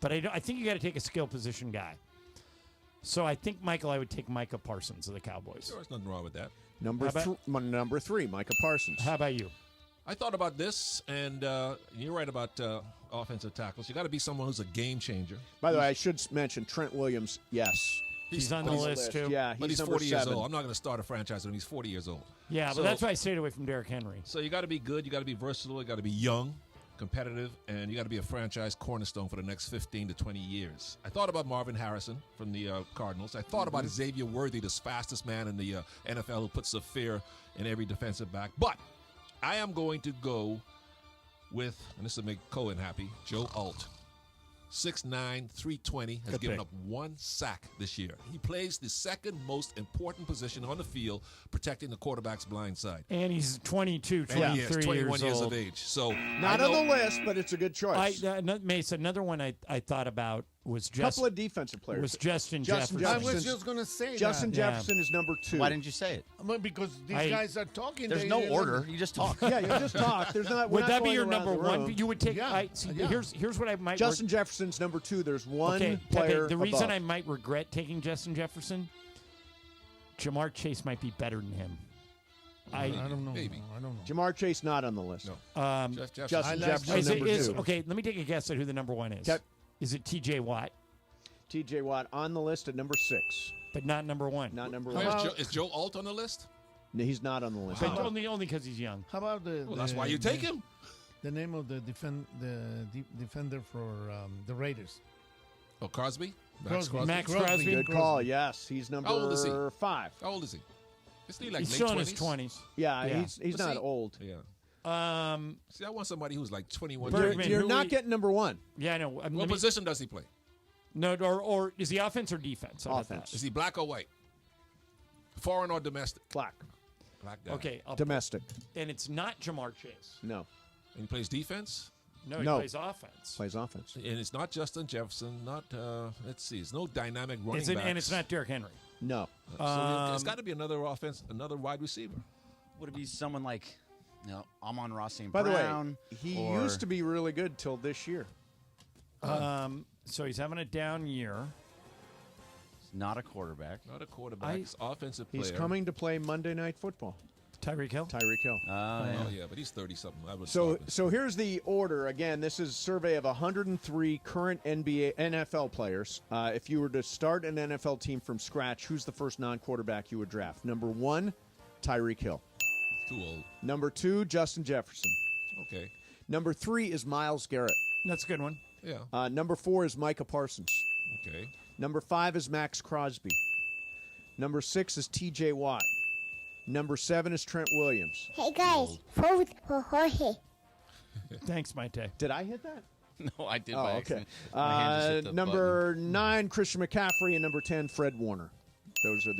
But I think you got to take a skill position guy. So I think, Michael, I would take Micah Parsons of the Cowboys. Sure, there's nothing wrong with that. Number 3, Micah Parsons. How about you? I thought about this, and you're right about offensive tackles. You got to be someone who's a game changer. By the way, I should mention Trent Williams. Yes, he's on the list too. Yeah, but he's 40 years old. I'm not going to start a franchise when he's 40 years old. Yeah, but that's why I stayed away from Derrick Henry. So you got to be good. You got to be versatile. You got to be young, competitive, and you got to be a franchise cornerstone for the next 15 to 20 years. I thought about Marvin Harrison from the Cardinals. I thought about Xavier Worthy, the fastest man in the NFL who puts the fear in every defensive back. But I am going to go with, and this will make Cohen happy, Joe Alt. 6'9", 320, has given up 1 sack this year. He plays the second most important position on the field, protecting the quarterback's blind side. And he's 22, 23 and he is 21 years old. of age. So not on the list, but it's a good choice. Mace, another one I thought about was a couple of defensive players. Was Justin Jefferson. I was just going to say Justin that. Jefferson is number 2. Why didn't you say it? Because these guys are talking. There's no order. You just talk. Yeah, you just talk. There's not. Would that be your number 1? You would take. Yeah. Here's what I might. Justin Jefferson's number 2. There's one player. The reason above. I might regret taking Justin Jefferson, Jamar Chase might be better than him. I don't know. Maybe. I don't know. Jamar Chase not on the list. No. Justin Jefferson number 2. Okay, let me take a guess at who the number 1 is. Okay. Is it T.J. Watt? T.J. Watt on the list at number 6. But not number 1. Not number Oh, 1. is Joe Alt on the list? No, he's not on the list. But only because he's young. How about that's why you take him. The name of the defender for the Raiders. Oh, Crosby? Max Crosby. Good call. Yes, he's number How old is he? 5. How old is he? Isn't he like He's late still in 20s? his 20s. Yeah, he's not old. Yeah. See, I want somebody who's like 21. Bergman, You're not getting number 1. Yeah, I know. What position does he play? No, or is he offense or defense? Offense. Is he black or white? Foreign or domestic? Black. Black guy. Okay. Domestic. And it's not Jamar Chase. No. And he plays defense? No, he plays offense. Plays offense. And it's not Justin Jefferson, not, let's see, it's no dynamic running backs. And it's not Derrick Henry. No. So it's got to be another offense, another wide receiver. Would it be someone like, Amon-Ra St. By Brown? the way, he used to be really good till this year. So he's having a down year. He's not a quarterback. Not a quarterback. He's offensive player. He's coming to play Monday Night Football. Tyreek Hill? Tyreek Hill. Oh, yeah, but he's 30-something. So here's the order. Again, this is a survey of 103 current NFL players. If you were to start an NFL team from scratch, who's the first non-quarterback you would draft? Number 1, Tyreek Hill. Too old. Number 2, Justin Jefferson. Okay. Number 3 is Myles Garrett. That's a good one. Yeah. Number 4 is Micah Parsons. Okay. Number 5 is Max Crosby. Number 6 is T.J. Watt. Number 7 is Trent Williams. Hey guys, vote for Jorge. Thanks, Maite. Did I hit that? No, I did. Oh, by okay. accident. My hand just hit the Number 9, Christian McCaffrey, and number 10, Fred Warner. Those are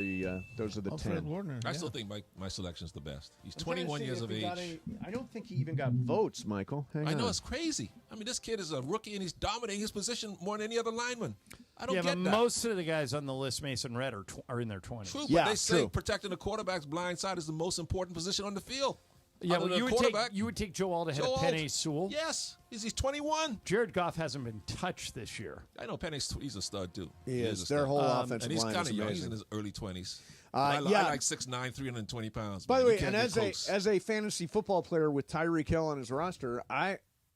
the 10. Fred Warner. I still think my selection's the best. He's 21 years of age. I don't think he even got votes, Michael. Hang I know, on. it's crazy. I mean, this kid is a rookie, and he's dominating his position more than any other lineman. I don't yeah, get but that. most of the guys on the list, Mason Red, are in their 20s. True, but they say protecting the quarterback's blind side is the most important position on the field. Yeah, well, well, you would take Joe Alt ahead of Penei Sewell. Yes, he's 21. Jared Goff hasn't been touched this year. I know he's a stud too. He is. a Their stud. whole offensive and he's line kind is of young. amazing. He's in his early 20s. I like 6'9", 320 pounds. By the man. way, You can't and get as a fantasy football player with Tyreek Hill on his roster,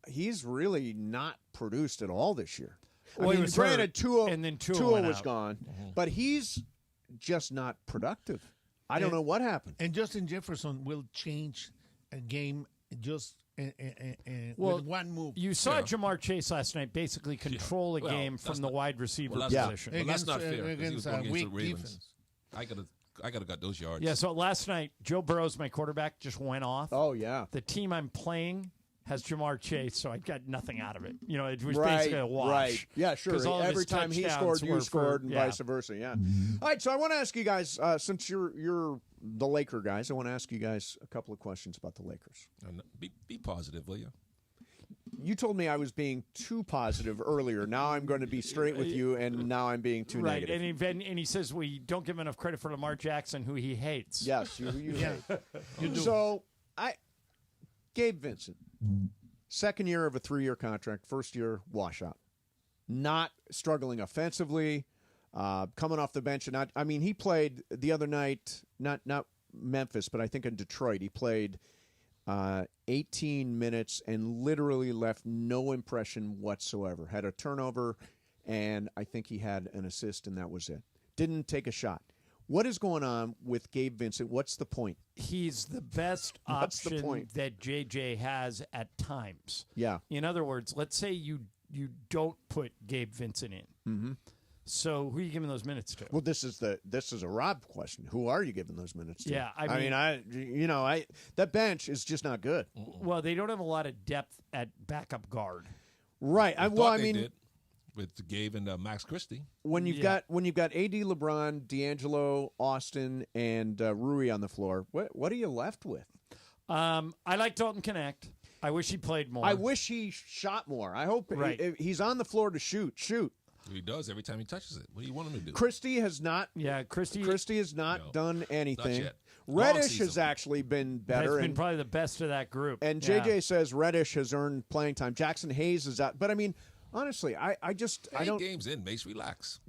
he's really not produced at all this year. Well, I mean, he was granted, hurt, Tua and then Tua was out. gone, but he's just not productive. I don't know what happened. And Justin Jefferson will change a game just with one move. You saw Jamar Chase last night basically control a game from the wide receiver position. Well, that's not fair. Against he was going against weak the Ravens. defense. I could have got those yards. Yeah, so last night, Joe Burrow's my quarterback, just went off. Oh, yeah. The team I'm playing has Jamar Chase, so I got nothing out of it. It was basically a wash. Right. Yeah, sure. Every time he scored, you scored, and vice versa. Yeah. All right, so I want to ask you guys, since you're the Laker guys, I want to ask you guys a couple of questions about the Lakers. Be positive, will you? You told me I was being too positive earlier. Now I'm going to be straight with you, and now I'm being too negative. And he says we don't give enough credit for Lamar Jackson, who he hates. Yes, you hate. You do. So, Gabe Vincent, second year of a 3-year contract, first year washout. Not struggling offensively, coming off the bench. And he played the other night, not Memphis, but I think in Detroit. He played 18 minutes and literally left no impression whatsoever. Had a turnover, and I think he had an assist, and that was it. Didn't take a shot. What is going on with Gabe Vincent? What's the point? He's the best option that JJ has at times. Yeah. In other words, let's say you don't put Gabe Vincent in. Mm-hmm. So who are you giving those minutes to? Well, this is a Rob question. Who are you giving those minutes to? Yeah, that bench is just not good. Well, they don't have a lot of depth at backup guard. Right. They did with Gabe and Max Christie. When you've got AD, LeBron, D'Angelo, Austin, and Rui on the floor, what are you left with? I like Dalton Connect. I wish he played more. I wish he shot more. I hope he's on the floor to shoot. He does every time he touches it. What do you want him to do? Christie has not. Yeah, Christie has not done anything. Not yet. Reddish has actually been better. He's been probably the best of that group. And JJ says Reddish has earned playing time. Jackson Hayes is out. But honestly, I don't. Games in, Mace, relax.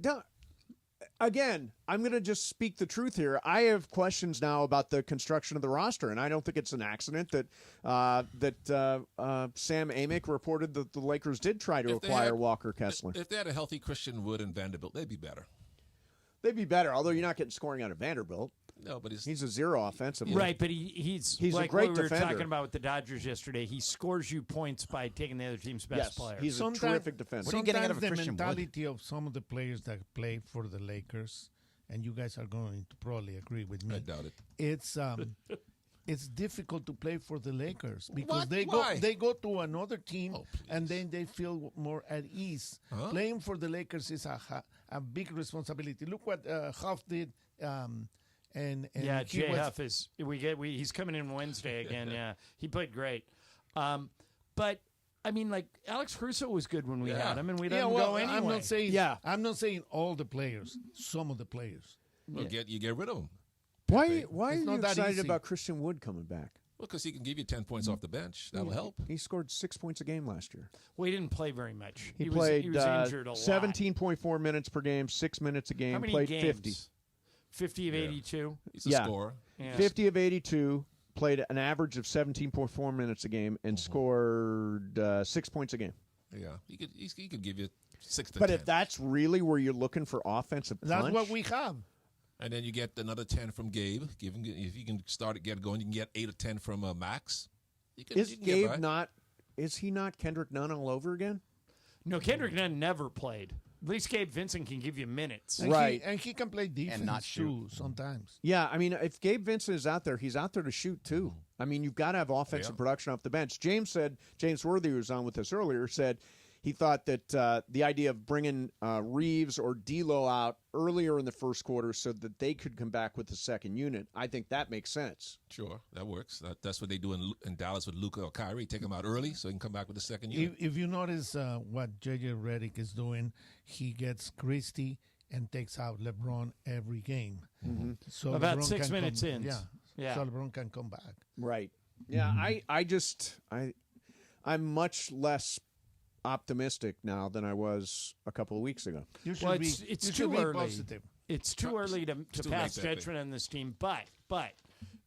Again, I'm going to just speak the truth here. I have questions now about the construction of the roster, and I don't think it's an accident that Sam Amick reported that the Lakers did try to acquire Walker Kessler. If they had a healthy Christian Wood and Vanderbilt, they'd be better. They'd be better, although you're not getting scoring out of Vanderbilt. No, but he's a zero offensively. Right, but he's a like great what we were defender. talking about with the Dodgers yesterday. He scores you points by taking the other team's best player. He's a terrific defender. What are you getting out of a Christian Wood? The mentality of some of the players that play for the Lakers, and you guys are going to probably agree with me. I doubt it. It's difficult to play for the Lakers because they go to another team and then they feel more at ease. Huh? Playing for the Lakers is a big responsibility. Look what Huff did. And Jay Huff is he's coming in Wednesday again. Yeah, he played great. But Alex Caruso was good when we had him, and we let him go anyway. I'm not saying all the players. Some of the players. Well, you get rid of them. Why are you excited about Christian Wood coming back? Well, because he can give you 10 points off the bench. That'll help. He scored 6 points a game last year. Well, he didn't play very much. He played was injured a lot. 17.4 minutes per game, 6 minutes a game. How many played games? 50. 50 of 82. He's a scorer. Yeah. 50 of 82. Played an average of 17.4 minutes a game and scored 6 points a game. Yeah, he could give you 6 to 10. But if that's really where you're looking for offensive punch, that's what we have. And then you get another 10 from Gabe. If you can start to get going, you can get 8 or 10 from Max. Is Gabe not? Is he not Kendrick Nunn all over again? No, Kendrick Nunn never played. At least Gabe Vincent can give you minutes. And he can play defense and not too sometimes. Yeah, if Gabe Vincent is out there, he's out there to shoot too. You've got to have offensive production off the bench. James Worthy, who was on with us earlier, said he thought that the idea of bringing Reeves or D'Lo out earlier in the first quarter so that they could come back with the second unit, I think that makes sense. Sure, that works. That's what they do in Dallas with Luka or Kyrie. Take them out early so they can come back with the second unit. If you notice what J.J. Redick is doing, he gets Christie and takes out LeBron every game. Mm-hmm. So about LeBron 6 minutes in. Yeah. So LeBron can come back. Right. Yeah, I'm much less optimistic now than I was a couple of weeks ago. It's too early. Positive. It's too early to pass judgment on this team, but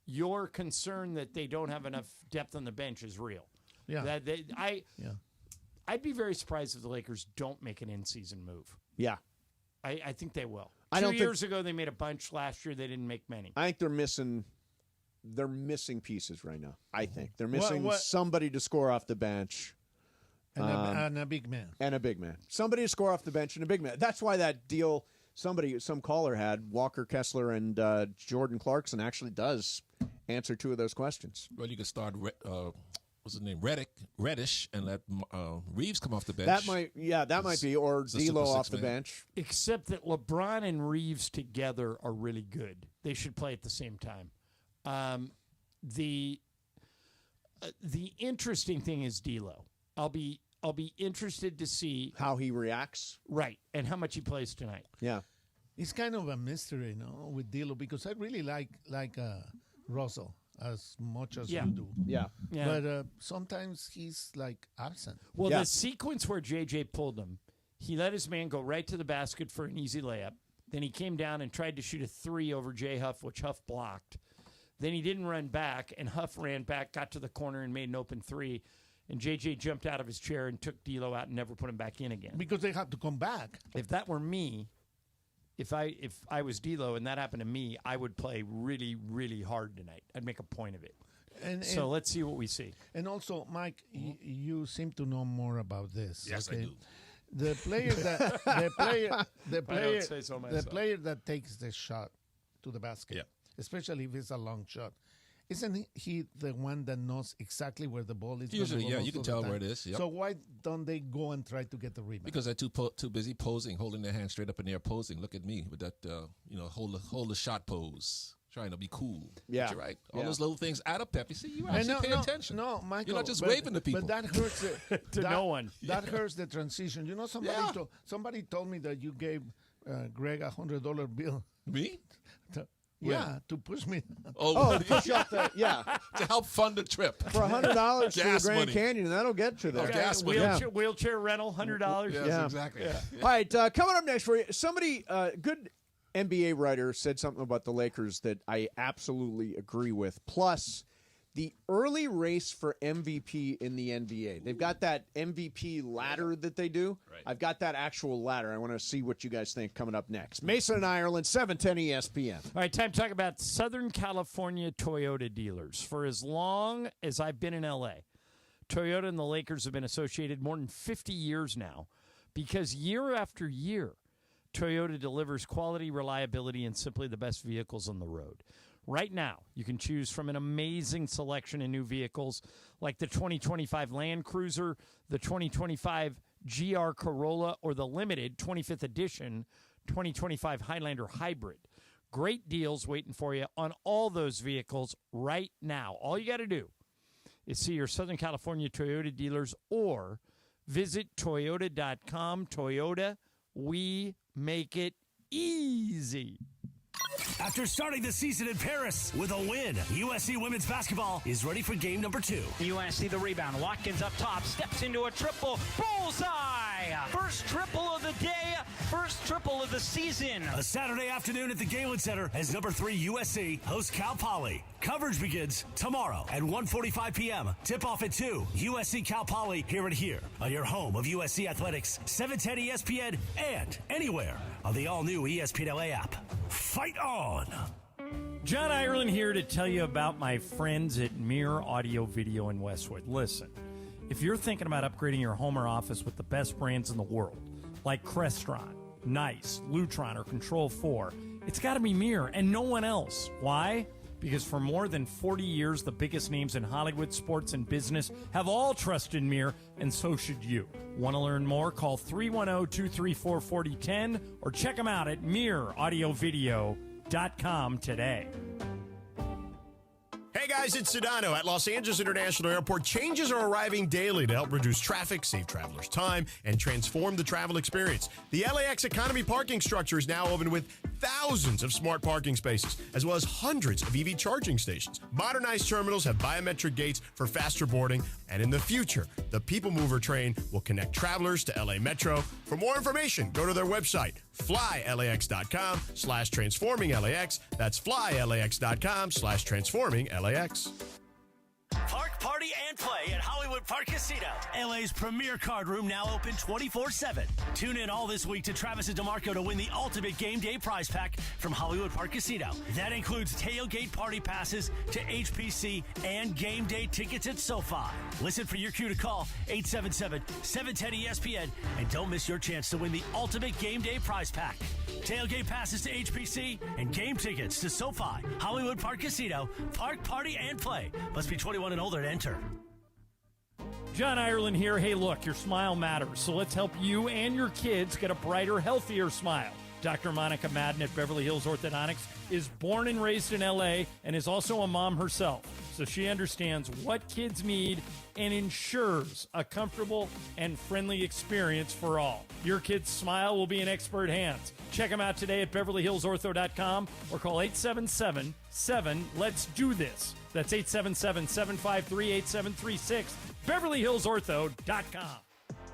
your concern that they don't have enough depth on the bench is real. Yeah. I'd be very surprised if the Lakers don't make an in-season move. Yeah. I think they will. 2 years ago they made a bunch. Last year they didn't make many. I think they're missing pieces right now. I think they're missing somebody to score off the bench. And a big man. And a big man. Somebody to score off the bench and a big man. That's why that deal some caller had, Walker Kessler and Jordan Clarkson actually does answer 2 of those questions. Well, you could start, what's his name, Reddish, and let Reeves come off the bench. That might be, or D'Lo off the bench. Except that LeBron and Reeves together are really good. They should play at the same time. The interesting thing is D'Lo. I'll be interested to see how he reacts, right, and how much he plays tonight. Yeah, it's kind of a mystery, with D'Lo, because I really like Russell as much as you do. Yeah. But sometimes he's like absent. Well, the sequence where JJ pulled him, he let his man go right to the basket for an easy layup. Then he came down and tried to shoot a 3 over Jay Huff, which Huff blocked. Then he didn't run back, and Huff ran back, got to the corner, and made an open 3. And JJ jumped out of his chair and took D'Lo out and never put him back in again. Because they had to come back. If that were me, if I was D'Lo and that happened to me, I would play really, really hard tonight. I'd make a point of it. So let's see what we see. And also, Mike, you seem to know more about this. Yes, okay? I do. The player that takes the shot to the basket, especially if it's a long shot, isn't he the one that knows exactly where the ball is? Usually, you can tell where it is. Yep. So why don't they go and try to get the rebound? Because they're too busy posing, holding their hand straight up in the air, posing. Look at me with that, hold the shot pose, trying to be cool. Yeah, but you're right. All those little things add up, Pep. You see, you actually pay attention. No, Michael, you're not just waving to people. But that hurts no one. That hurts the transition. Somebody told me that you gave Greg $100 bill. Me? To push me. To push up the to help fund the trip for $100 to the Grand money. Canyon. That'll get you there. Gas wheelchair rental, $100. Yes, exactly. Yeah. All right, coming up next for you, somebody good NBA writer said something about the Lakers that I absolutely agree with. Plus, the early race for MVP in the NBA. They've got that MVP ladder that they do. Right. I've got that actual ladder. I want to see what you guys think coming up next. Mason and Ireland, 710 ESPN. All right, time to talk about Southern California Toyota dealers. For as long as I've been in L.A., Toyota and the Lakers have been associated more than 50 years now because year after year, Toyota delivers quality, reliability, and simply the best vehicles on the road. Right now, you can choose from an amazing selection of new vehicles like the 2025 Land Cruiser, the 2025 GR Corolla, or the limited 25th edition 2025 Highlander Hybrid. Great deals waiting for you on all those vehicles right now. All you got to do is see your Southern California Toyota dealers or visit Toyota.com. Toyota, we make it easy. After starting the season in Paris with a win, USC women's basketball is ready for game number 2. USC the rebound. Watkins up top, steps into a triple. Bullseye! First triple of the day, first triple of the season. A Saturday afternoon at the Galen Center as number 3 USC hosts Cal Poly. Coverage begins tomorrow at 1:45 p.m. Tip-off at 2. USC Cal Poly here and here on your home of USC Athletics, 710 ESPN, and anywhere on the all-new ESPN LA app. Fight on! John Ireland here to tell you about my friends at Mirror Audio Video in Westwood. Listen, if you're thinking about upgrading your home or office with the best brands in the world, like Crestron, Nice, Lutron, or Control 4, it's got to be Mirror and no one else. Why? Because for more than 40 years, the biggest names in Hollywood, sports, and business have all trusted Mirror, and so should you. Want to learn more? Call 310-234-4010 or check them out at mirroraudiovideo.com today. Hey guys, it's Sedano. At Los Angeles International Airport, changes are arriving daily to help reduce traffic, save travelers time, and transform the travel experience. The LAX Economy parking structure is now open with thousands of smart parking spaces, as well as hundreds of EV charging stations. Modernized terminals have biometric gates for faster boarding, and in the future, the People Mover train will connect travelers to LA Metro. For more information, go to their website, flylax.com/transforminglax. That's flylax.com/transforminglax. Park, party, and play at Hollywood Hollywood Park Casino, LA's premier card room, now open 24/7. Tune in all this week to Travis and DeMarco to win the ultimate game day prize pack from Hollywood Park Casino. That includes tailgate party passes to HPC and game day tickets at SoFi. Listen for your cue to call 877-710-ESPN and don't miss your chance to win the ultimate game day prize pack. Tailgate passes to HPC and game tickets to SoFi, Hollywood Park Casino. Park, party, and play. Must be 21 and older to enter. John Ireland here. Hey, look, your smile matters, so let's help you and your kids get a brighter, healthier smile. Dr. Monica Madden at Beverly Hills Orthodontics is born and raised in L.A. and is also a mom herself, so she understands what kids need and ensures a comfortable and friendly experience for all. Your kid's smile will be in expert hands. Check them out today at BeverlyHillsOrtho.com or call 877-7-LET'S-DO-THIS. That's 877-753-8736, BeverlyHillsOrtho.com.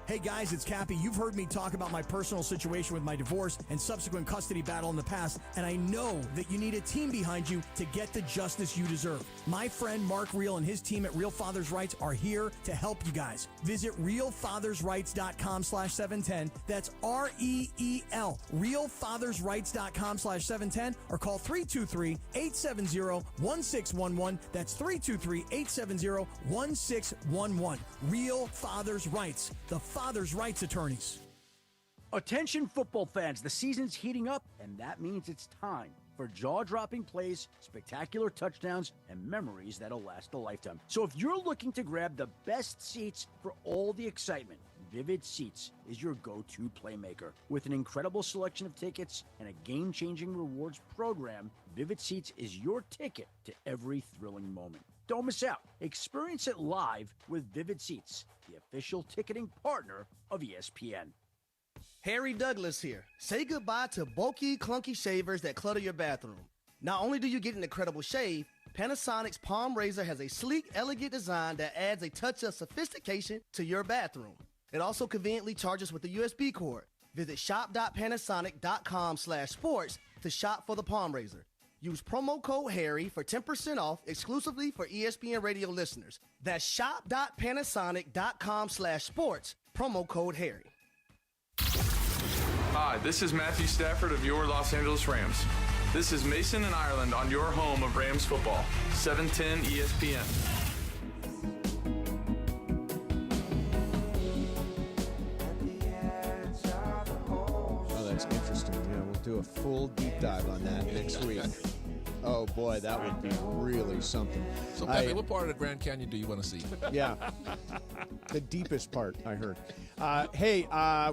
Hey guys, it's Cappy. You've heard me talk about my personal situation with my divorce and subsequent custody battle in the past, and I know that you need a team behind you to get the justice you deserve. My friend Mark Reel and his team at Real Fathers Rights are here to help you guys. Visit realfathersrights.com/710. That's REEL. realfathersrights.com/710 or call 323-870-1611. That's 323-870-1611. Real Fathers Rights. The Father's Rights Attorneys. Attention football fans, the season's heating up, and that means it's time for jaw-dropping plays, spectacular touchdowns, and memories that'll last a lifetime. So if you're looking to grab the best seats for all the excitement, Vivid Seats is your go-to playmaker. With an incredible selection of tickets and a game-changing rewards program, Vivid Seats is your ticket to every thrilling moment. Don't miss out. Experience it live with Vivid Seats, the official ticketing partner of ESPN. Harry Douglas here. Say goodbye to bulky, clunky shavers that clutter your bathroom. Not only do you get an incredible shave, Panasonic's Palm Razor has a sleek, elegant design that adds a touch of sophistication to your bathroom. It also conveniently charges with a USB cord. Visit shop.panasonic.com/sports to shop for the Palm Razor. Use promo code HARRY for 10% off exclusively for ESPN radio listeners. That's shop.panasonic.com/sports, promo code HARRY. Hi, this is Matthew Stafford of your Los Angeles Rams. This is Mason and Ireland on your home of Rams football, 710 ESPN. Oh, that's interesting. Yeah, we'll do a full deep dive on that next week. Oh, boy, that would be really something. So, Pepe, what part of the Grand Canyon do you want to see? Yeah. The deepest part, I heard. Hey,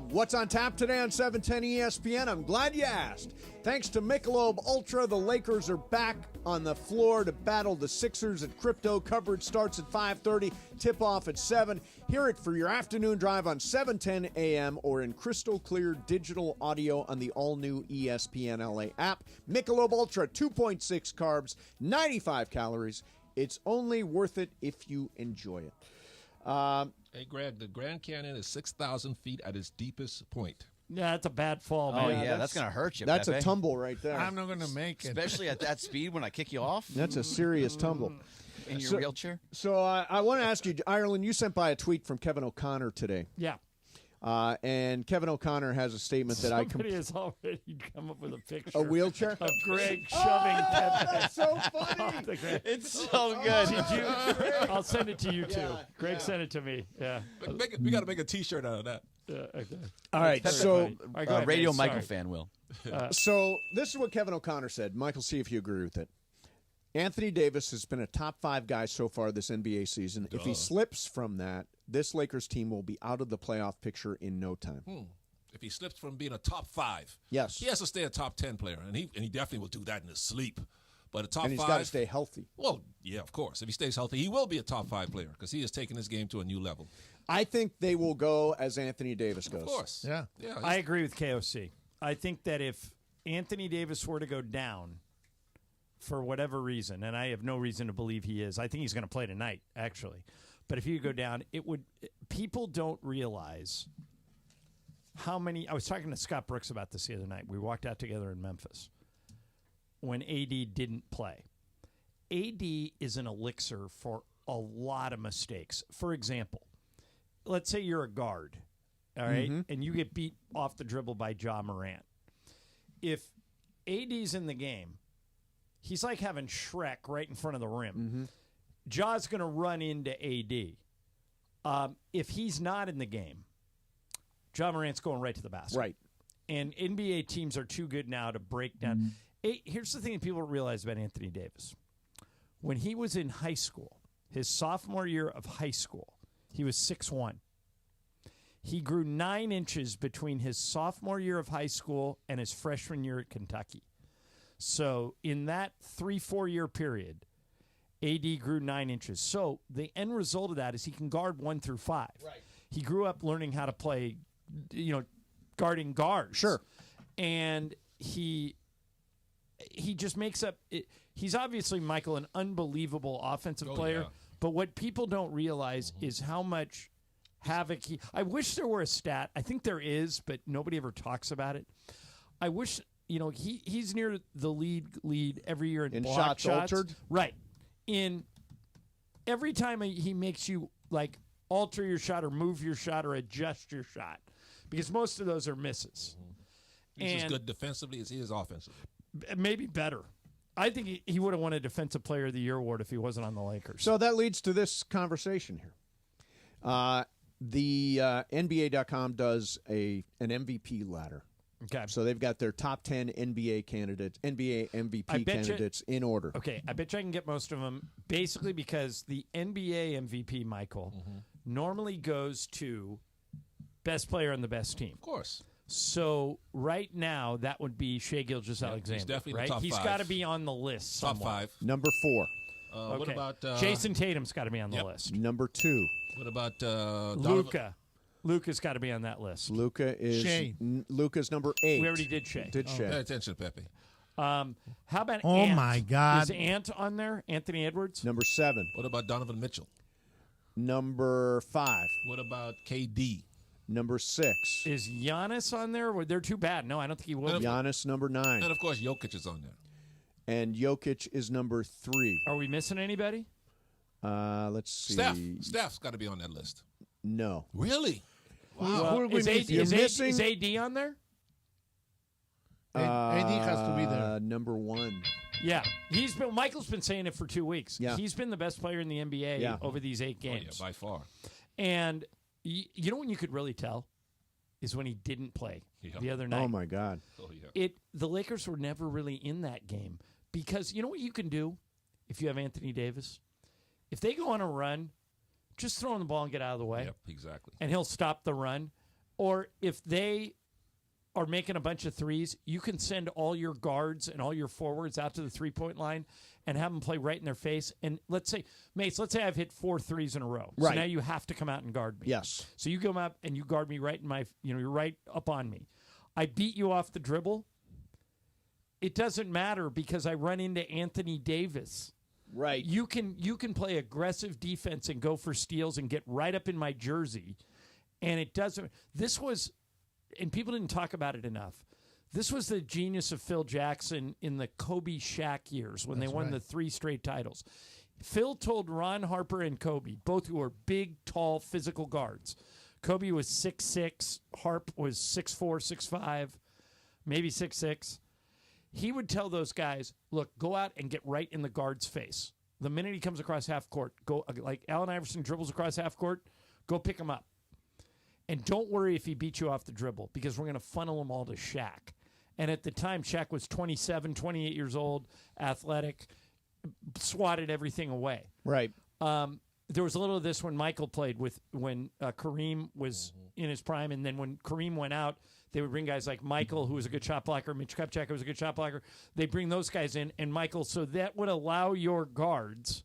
what's on tap today on 710 ESPN? I'm glad you asked. Thanks to Michelob Ultra, the Lakers are back on the floor to battle the Sixers at Crypto. Coverage starts at 5:30, tip-off at 7. Hear it for your afternoon drive on 710 AM or in crystal clear digital audio on the all-new ESPN LA app. Michelob Ultra, 2.6 carbs, 95 calories. It's only worth it if you enjoy it. Hey, Greg, the Grand Canyon is 6,000 feet at its deepest point. Yeah, that's a bad fall, man. Oh, yeah, that's going to hurt you, That's Pepe. a tumble right there. I'm not going to make it. Especially at that speed when I kick you off. That's a serious tumble. In your wheelchair? So I want to ask you, Ireland, you sent by a tweet from Kevin O'Connor today. Yeah. And Kevin O'Connor has a statement that Somebody has already come up with a picture. A wheelchair? Of Greg shoving Pepe. That's so funny. It's so good. Did you? I'll send it to you, too. Greg sent it to me. Yeah. We got to make a T-shirt out of that. Okay. All right, so Radio Michael fan will. So this is what Kevin O'Connor said. Michael, see if you agree with it. Anthony Davis has been a top 5 guy so far this NBA season. If he slips from that, this Lakers team will be out of the playoff picture in no time. If he slips from being a top 5, yes, he has to stay a top 10 player, and he definitely will do that in his sleep. But a top 5, and he's got to stay healthy. Well, yeah, of course. If he stays healthy, he will be a top 5 player because he has taken his game to a new level. I think they will go as Anthony Davis goes. Of course. Yeah. I agree with KOC. I think that if Anthony Davis were to go down for whatever reason, and I have no reason to believe he is, I think he's going to play tonight, actually. But if he could go down, people don't realize how many. I was talking to Scott Brooks about this the other night. We walked out together in Memphis when AD didn't play. AD is an elixir for a lot of mistakes. For example, let's say you're a guard, all right, and you get beat off the dribble by Ja Morant. If AD's in the game, he's like having Shrek right in front of the rim. Ja's going to run into AD. If he's not in the game, Ja Morant's going right to the basket. Right. And NBA teams are too good now to break down. Here's the thing that people don't realize about Anthony Davis. When he was in high school, his sophomore year of high school, he was 6'1". He grew 9 inches between his sophomore year of high school and his freshman year at Kentucky. So in that 3-4 year period, AD grew 9 inches. So the end result of that is he can guard 1 through 5. Right. He grew up learning how to play, guarding guards. Sure. And he just makes up. He's obviously, Michael, an unbelievable offensive player. Yeah. But what people don't realize is how much havoc I wish there were a stat. I think there is, but nobody ever talks about it. I wish, he's near the lead every year in block shots. Altered? Right. In every time he makes you, like, alter your shot or move your shot or adjust your shot, because most of those are misses. He's as good defensively as he is offensively. Maybe better. I think he would have won a Defensive Player of the Year award if he wasn't on the Lakers. So that leads to this conversation here. The NBA.com does an MVP ladder. Okay. So they've got their top 10 NBA MVP candidates in order. Okay, I bet you I can get most of them, basically because the NBA MVP, Michael, normally goes to best player on the best team. Of course. So right now, that would be Shai Gilgeous-Alexander. He's definitely in right? the top He's 5. got to be on the list Top somewhere. 5. Number 4. Okay. What about Jason Tatum's got to be on the list. Number 2. What about Luka? Luka's got to be on that list. Luka's number 8. We already did Shai. Shai. Pay attention, Pepe. How about Oh, Ant? my God. Is Ant on there? Anthony Edwards? Number 7. What about Donovan Mitchell? Number 5. What about KD? Number 6. Is Giannis on there? Well, they're too bad. No, I don't think he will. Giannis, number 9. And, of course, Jokic is on there. And Jokic is number 3. Are we missing anybody? Let's see. Steph's got to be on that list. No. Really? Wow. Who are we Is missing? AD on there? AD has to be there. Number 1. Yeah. Michael's been saying it for 2 weeks. Yeah. He's been the best player in the NBA over these 8 games. Oh, yeah, by far. And you know when you could really tell is when he didn't play the other night. Oh, my God. Oh, yeah. The Lakers were never really in that game because you know what you can do if you have Anthony Davis? If they go on a run, just throw him the ball and get out of the way. Yep, exactly. And he'll stop the run. Or if they are making a bunch of threes, you can send all your guards and all your forwards out to the three-point line and have them play right in their face. And let's say I've hit 4 threes in a row. Right. So now you have to come out and guard me. Yes. So you come up and you guard me right in my, you're right up on me. I beat you off the dribble. It doesn't matter because I run into Anthony Davis. Right. You can play aggressive defense and go for steals and get right up in my jersey. And it doesn't. This was, and people didn't talk about it enough. This was the genius of Phil Jackson in the Kobe Shaq years when they won the 3 straight titles. Phil told Ron Harper and Kobe, both who were big, tall, physical guards. Kobe was 6'6", Harp was 6'4", 6'5", maybe 6'6". He would tell those guys, look, go out and get right in the guard's face. The minute he comes across half court, go like Allen Iverson dribbles across half court, go pick him up. And don't worry if he beats you off the dribble because we're going to funnel them all to Shaq. And at the time, Shaq was 27, 28 years old, athletic, swatted everything away. Right. There was a little of this when Michael played when Kareem was in his prime. And then when Kareem went out, they would bring guys like Michael, who was a good shot blocker, Mitch Kupchak, who was a good shot blocker. They bring those guys in. And Michael, so that would allow your guards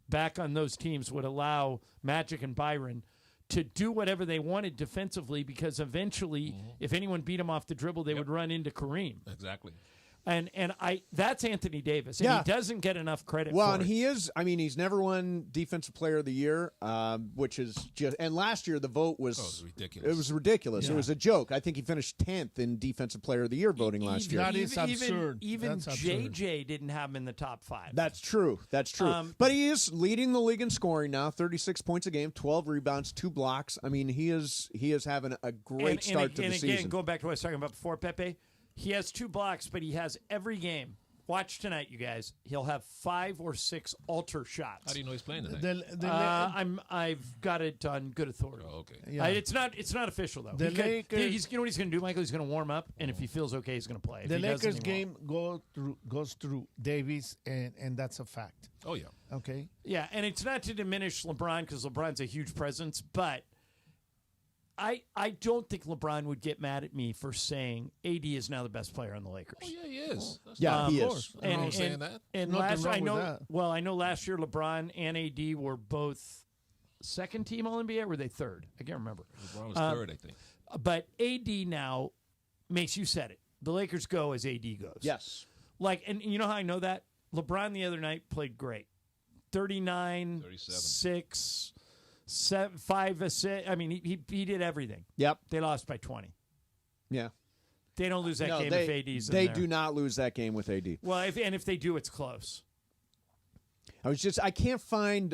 back on those teams, would allow Magic and Byron to do whatever they wanted defensively because eventually, if anyone beat them off the dribble, they would run into Kareem. Exactly. And that's Anthony Davis. And he doesn't get enough credit for and it. he is. I mean, he's never won Defensive Player of the Year, which is just. And last year the vote was ridiculous. It was ridiculous. Yeah. It was a joke. I think he finished 10th in Defensive Player of the Year voting last year. That is absurd. Even That's absurd. JJ didn't have him in the top 5. That's true. That's true. But he is leading the league in scoring now. 36 points a game, 12 rebounds, 2 blocks. I mean, he is having a great start to the season. And again, going back to what I was talking about before, Pepe. He has 2 blocks, but he has every game. Watch tonight, you guys. He'll have 5 or 6 alter shots. How do you know he's playing tonight? I've got it on good authority. Oh, okay. Yeah. It's not official though. The Lakers, you know what he's going to do, Michael? He's going to warm up, and if he feels okay, he's going to play. If the he doesn't, Lakers he game goes through Davis, and that's a fact. Oh yeah. Okay. Yeah, and it's not to diminish LeBron because LeBron's a huge presence, but I don't think LeBron would get mad at me for saying AD is now the best player on the Lakers. Oh yeah, he is. He is. And saying that. And Nothing last wrong I know, with that. well, I know last year LeBron and AD were both second team All NBA. Or were they third? I can't remember. LeBron was third, I think. But AD now makes, you said it, the Lakers go as AD goes. Yes. And you know how I know that? LeBron the other night played great. 39, 6, 7, 5 assists. I mean, he did everything. Yep. They lost by 20. Yeah. They don't lose that game if AD's in They there. do not lose that game with AD. Well, if they do, it's close. I can't find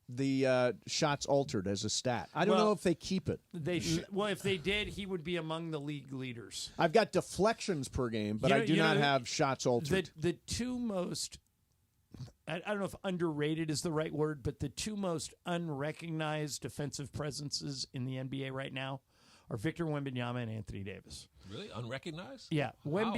the shots altered as a stat. I don't know if they keep it. If they did, he would be among the league leaders. I've got deflections per game, but I do not have shots altered. The 2 most, I don't know if underrated is the right word, but the 2 most unrecognized defensive presences in the NBA right now are Victor Wembanyama and Anthony Davis. Really? Unrecognized? Yeah. Wow.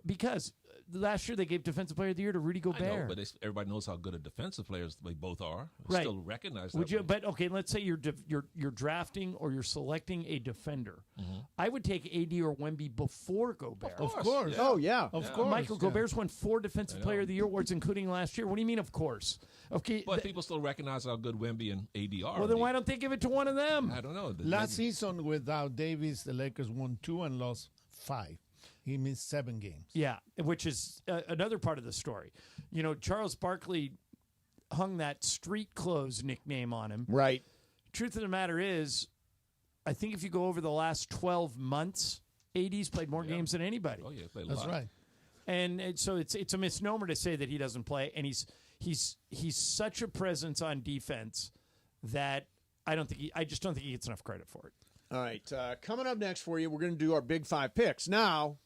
Because last year they gave Defensive Player of the Year to Rudy Gobert. I know, but everybody knows how good a defensive players they both are. Right. Still recognize that. Would you? But okay, let's say you're drafting or you're selecting a defender. Mm-hmm. I would take AD or Wemby before Gobert. Of course. Yeah. Oh yeah. Of course. Michael Gobert's won 4 Defensive Player of the Year awards, including last year. What do you mean? Of course. Okay. But people still recognize how good Wemby and AD are. Well, then why don't they give it to one of them? I don't know. Last season without Davis, the Lakers won 2 and lost 5. He missed 7 games. Yeah, which is another part of the story. You know, Charles Barkley hung that street clothes nickname on him. Right. Truth of the matter is, I think if you go over the last 12 months, AD's played more games than anybody. Oh yeah, played a That's lot. right. And so it's a misnomer to say that he doesn't play, and he's such a presence on defense that I just don't think he gets enough credit for it. All right, coming up next for you, we're going to do our Big 5 picks. Now,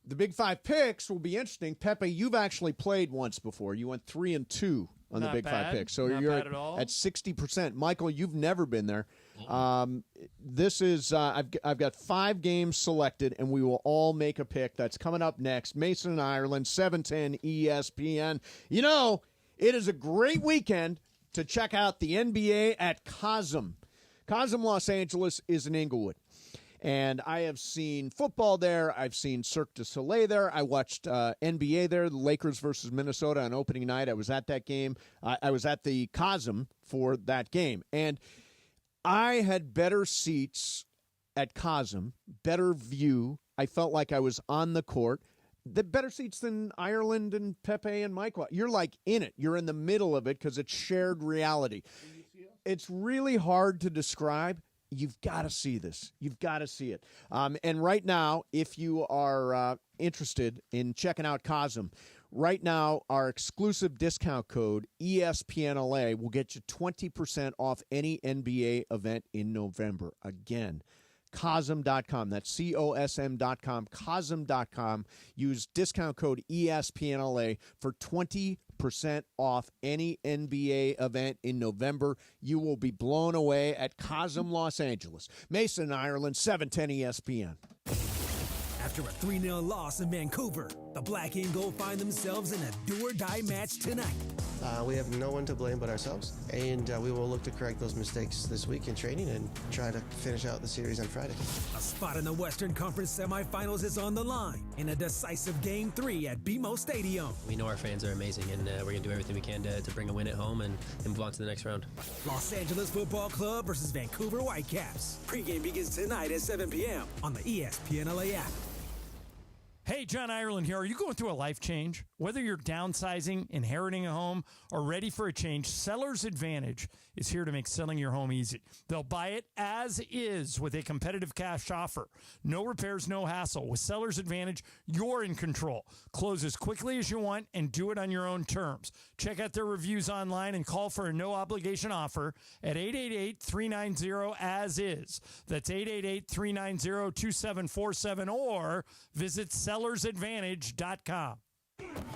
the Big 5 picks will be interesting. Pepe, you've actually played once before. You went 3-2 on the Big 5 picks, so Not you're bad at all. at 60%. Michael, you've never been there. This is I've got 5 games selected, and we will all make a pick. That's coming up next. Mason and Ireland, 710 ESPN. You know, it is a great weekend to check out the NBA at COSM. COSM Los Angeles is in Inglewood. And I have seen football there. I've seen Cirque du Soleil there. I watched NBA there, the Lakers versus Minnesota on opening night. I was at that game. I was at the COSM for that game. And I had better seats at COSM, better view. I felt like I was on the court. The better seats than Ireland and Pepe and Michael. You're like in it. You're in the middle of it because it's shared reality. It's really hard to describe. You've got to see this. You've got to see it. And right now, if you are interested in checking out COSM, right now, our exclusive discount code, ESPNLA, will get you 20% off any NBA event in November. Again, COSM.com. That's COSM.com. COSM.com. Use discount code ESPNLA for 20% off any NBA event in November. You will be blown away at COSM Los Angeles. Mason, Ireland, 710 ESPN. After a 3-0 loss in Vancouver, the Black and Gold find themselves in a do-or-die match tonight. We have no one to blame but ourselves, and we will look to correct those mistakes this week in training and try to finish out the series on Friday. A spot in the Western Conference semifinals is on the line in a decisive Game 3 at BMO Stadium. We know our fans are amazing, and we're going to do everything we can to bring a win at home and move on to the next round. Los Angeles Football Club versus Vancouver Whitecaps. Pre-game begins tonight at 7 p.m. on the ESPN LA app. Hey, John Ireland here. Are you going through a life change? Whether you're downsizing, inheriting a home, or ready for a change, Seller's Advantage is here to make selling your home easy. They'll buy it as is with a competitive cash offer. No repairs, no hassle. With Seller's Advantage, you're in control. Close as quickly as you want and do it on your own terms. Check out their reviews online and call for a no-obligation offer at 888-390-AS-IS. That's 888-390-2747 or visit sellersadvantage.com.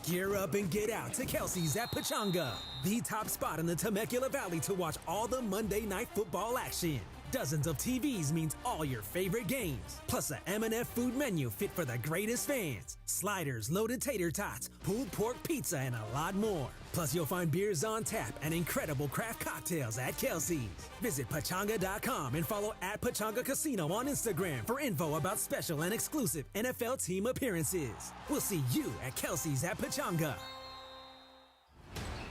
Gear up and get out to Kelsey's at Pachanga, the top spot in the Temecula Valley to watch all the Monday Night Football action. Dozens of TVs means all your favorite games, plus a M&F food menu fit for the greatest fans. Sliders, loaded tater tots, pulled pork pizza, and a lot more. Plus, you'll find beers on tap and incredible craft cocktails at Kelsey's. Visit Pachanga.com and follow at Pachanga Casino on Instagram for info about special and exclusive NFL team appearances. We'll see you at Kelsey's at Pachanga.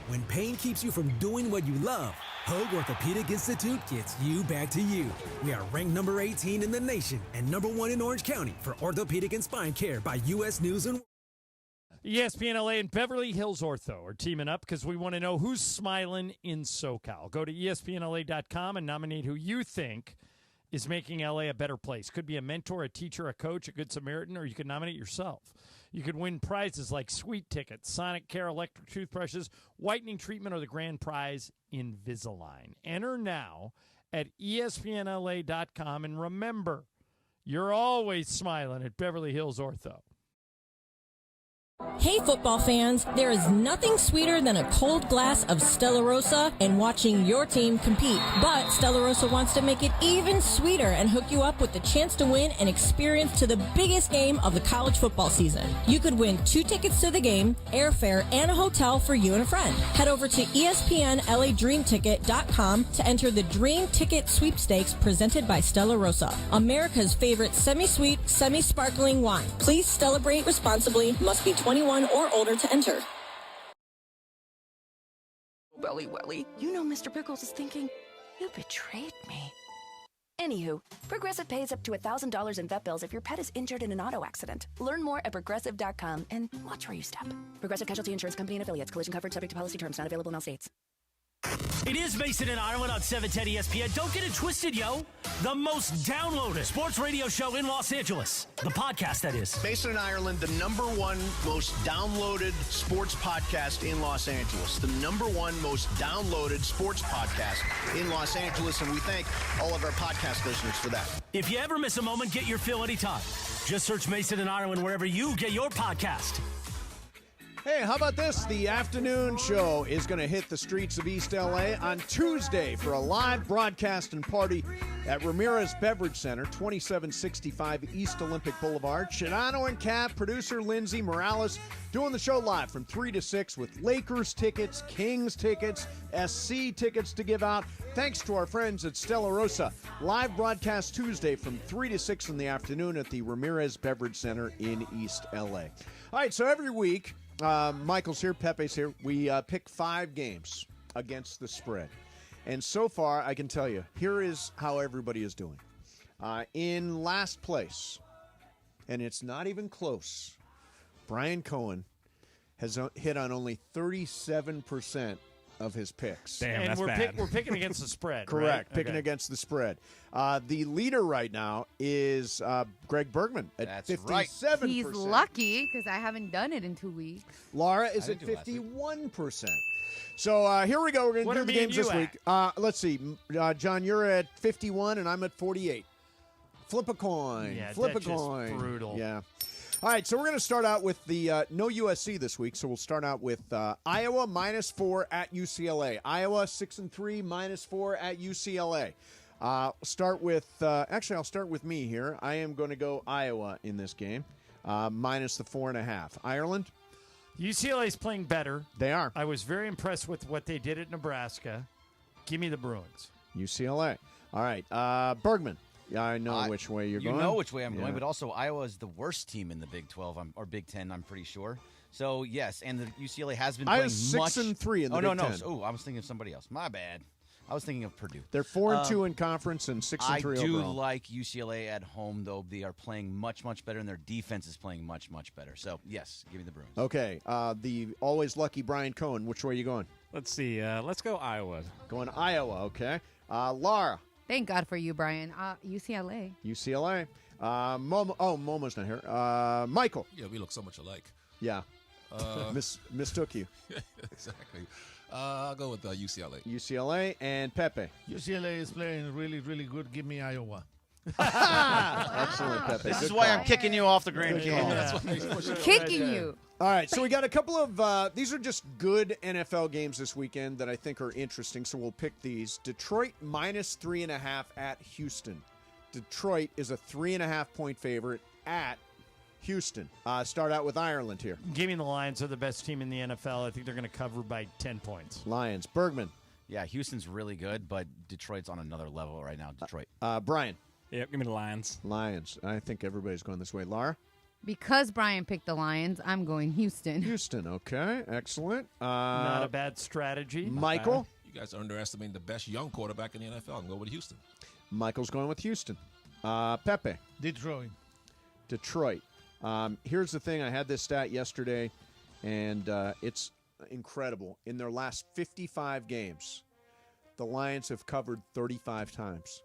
When pain keeps you from doing what you love, Hoag Orthopedic Institute gets you back to you. We are ranked number 18 in the nation and number 1 in Orange County for orthopedic and spine care by U.S. News and ESPN LA and Beverly Hills Ortho are teaming up because we want to know who's smiling in SoCal. Go to ESPNLA.com and nominate who you think is making LA a better place. Could be a mentor, a teacher, a coach, a good Samaritan, or you could nominate yourself. You could win prizes like sweet tickets, Sonic Care electric toothbrushes, whitening treatment, or the grand prize, Invisalign. Enter now at ESPNLA.com. And remember, you're always smiling at Beverly Hills Ortho. Hey football fans, there is nothing sweeter than a cold glass of Stella Rosa and watching your team compete. But Stella Rosa wants to make it even sweeter and hook you up with the chance to win an experience to the biggest game of the college football season. You could win 2 tickets to the game, airfare, and a hotel for you and a friend. Head over to ESPNLADreamTicket.com to enter the Dream Ticket Sweepstakes presented by Stella Rosa, America's favorite semi-sweet, semi-sparkling wine. Please celebrate responsibly. Must be 21 or older to enter. Welly, welly. You know Mr. Pickles is thinking, you betrayed me. Anywho, Progressive pays up to $1,000 in vet bills if your pet is injured in an auto accident. Learn more at Progressive.com and watch where you step. Progressive Casualty Insurance Company and Affiliates. Collision coverage subject to policy terms. Not available in all states. It is Mason and Ireland on 710 ESPN. Don't get it twisted, yo. The most downloaded sports radio show in Los Angeles. The podcast, that is. Mason and Ireland, the number 1 most downloaded sports podcast in Los Angeles. The number 1 most downloaded sports podcast in Los Angeles. And we thank all of our podcast listeners for that. If you ever miss a moment, get your fill anytime. Just search Mason and Ireland wherever you get your podcast. Hey, how about this? The afternoon show is going to hit the streets of East L.A. on Tuesday for a live broadcast and party at Ramirez Beverage Center, 2765 East Olympic Boulevard. Shadano and Cap, producer Lindsay Morales, doing the show live from 3 to 6 with Lakers tickets, Kings tickets, SC tickets to give out. Thanks to our friends at Stella Rosa. Live broadcast Tuesday from 3 to 6 in the afternoon at the Ramirez Beverage Center in East L.A. All right, so every week, Michael's here, Pepe's here. We pick 5 games against the spread. And so far, I can tell you, here is how everybody is doing. In last place, and it's not even close, Brian Cohen has hit on only 37% of his picks. Damn, and we're picking against the spread. Correct, right? picking against the spread. The leader right now is Greg Bergman at 57%. He's lucky because I haven't done it in 2 weeks. Laura is at 51%. So here we go. We're going to do the games this week. Let's see. John, you're at 51 and I'm at 48. Flip a coin. Yeah, Flip a that's just coin. brutal. Yeah. All right, so we're going to start out with the no USC this week. So we'll start out with Iowa -4 at UCLA. Iowa 6-3 -4 at UCLA. Start with actually, I'll start with me here. I am going to go Iowa in this game, minus the 4.5. Ireland. UCLA is playing better. They are. I was very impressed with what they did at Nebraska. Give me the Bruins. UCLA. All right, Bergman. Yeah, I know which way you're going. You know which way I'm going, but also Iowa is the worst team in the Big 12 or Big 10, I'm pretty sure. So, yes, and the UCLA has been playing Iowa's 6-3 in the Big 10. Oh, I was thinking of somebody else. My bad. I was thinking of Purdue. They're 4-2 in conference and 6-3 I do overall. like UCLA at home, though. They are playing much, much better, and their defense is playing much, much better. So, yes, give me the Bruins. Okay, the always lucky Brian Cohen. Which way are you going? Let's see. Let's go Iowa. Going Iowa, okay. Laura. Thank God for you, Brian. UCLA. UCLA. Momo's not here. Michael. Yeah, we look so much alike. Yeah. Mistook you. Exactly. I'll go with UCLA. UCLA and Pepe. UCLA is playing really, really good. Give me Iowa. Excellent, Pepe. This Good is why call. I'm kicking you off the Grand Good Canyon. call. That's why he's pushing it. Kicking you. All right, so we got a couple of these are just good NFL games this weekend that I think are interesting, so we'll pick these. Detroit -3.5 at Houston. Detroit is a 3.5-point favorite at Houston. Start out with Ireland here. Give me the Lions are the best team in the NFL. I think they're going to cover by 10 points. Lions. Bergman. Yeah, Houston's really good, but Detroit's on another level right now. Detroit. Brian. Yeah, give me the Lions. Lions. I think everybody's going this way. Laura? Because Brian picked the Lions, I'm going Houston. Houston, okay. Excellent. Not a bad strategy. Michael? You guys are underestimating the best young quarterback in the NFL. I'm going with Houston. Michael's going with Houston. Pepe? Detroit. Here's the thing. I had this stat yesterday, and it's incredible. In their last 55 games, the Lions have covered 35 times.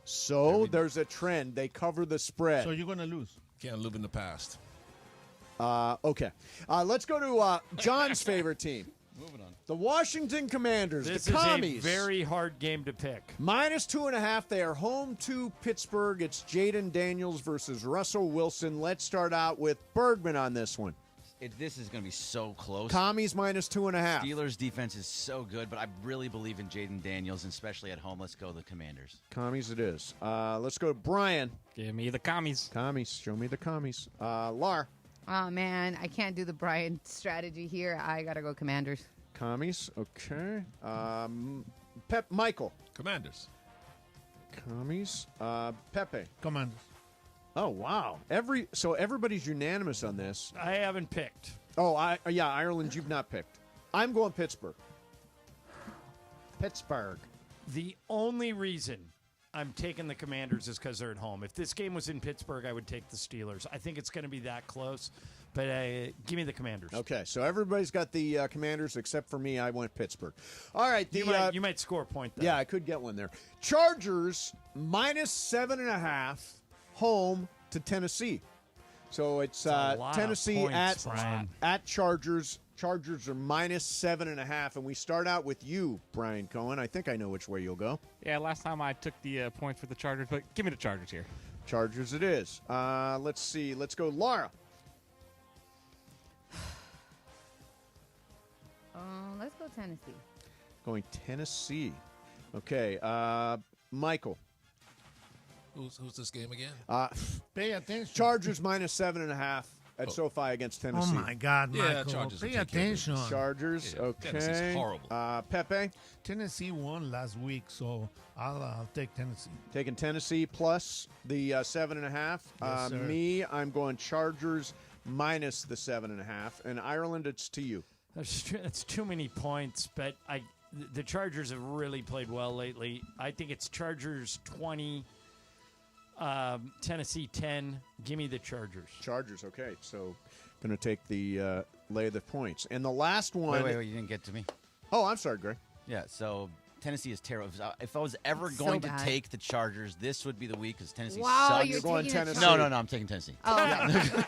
So there's a trend. They cover the spread. So you're going to lose. Can't live in the past. Okay. Let's go to John's favorite team. Moving on. The Washington Commanders, This the Commies. is a very hard game to pick. -2.5. They are home to Pittsburgh. It's Jaden Daniels versus Russell Wilson. Let's start out with Bergman on this one. This is going to be so close. Commies -2.5. Steelers' defense is so good, but I really believe in Jaden Daniels, and especially at home. Let's go the Commanders. Commies it is. Let's go to Brian. Give me the Commies. Commies. Show me the Commies. Lar. Oh, man. I can't do the Brian strategy here. I got to go Commanders. Commies. Okay. Michael. Commanders. Commies. Pepe. Commanders. Oh, wow. So everybody's unanimous on this. I haven't picked. Oh, Ireland, you've not picked. I'm going Pittsburgh. Pittsburgh. The only reason I'm taking the Commanders is because they're at home. If this game was in Pittsburgh, I would take the Steelers. I think it's going to be that close, but give me the Commanders. Okay, so everybody's got the Commanders except for me. I went Pittsburgh. All right. You might score a point, though. Yeah, I could get one there. Chargers -7.5 home to Tennessee. So it's Tennessee points, at Chargers. Chargers are -7.5, and we start out with you, Brian Cohen. I think I know which way you'll go. Yeah, last time I took the points for the Chargers, but give me the Chargers here. Chargers it is. Let's see. Let's go, Laura. Let's go Tennessee. Going Tennessee. Okay. Michael. Who's this game again? Pay attention. Chargers -7.5 at SoFi against Tennessee. Oh, my God, Michael. Yeah, Chargers will Pay take care of attention. Chargers, Yeah, okay. Tennessee's horrible. Pepe? Tennessee won last week, so I'll take Tennessee. Taking Tennessee plus the 7.5. Yes, sir. Me, I'm going Chargers minus the 7.5. And Ireland, it's to you. That's too many points, but the Chargers have really played well lately. I think it's Chargers 20, Tennessee 10. Give me the Chargers. Chargers, okay. So going to take the lay of the points. And the last one. Wait, you didn't get to me. Oh, I'm sorry, Greg. Yeah, so Tennessee is terrible. If I was ever going to take the Chargers, this would be the week because Tennessee sucks. You're going taking Tennessee. No, I'm taking Tennessee. Oh,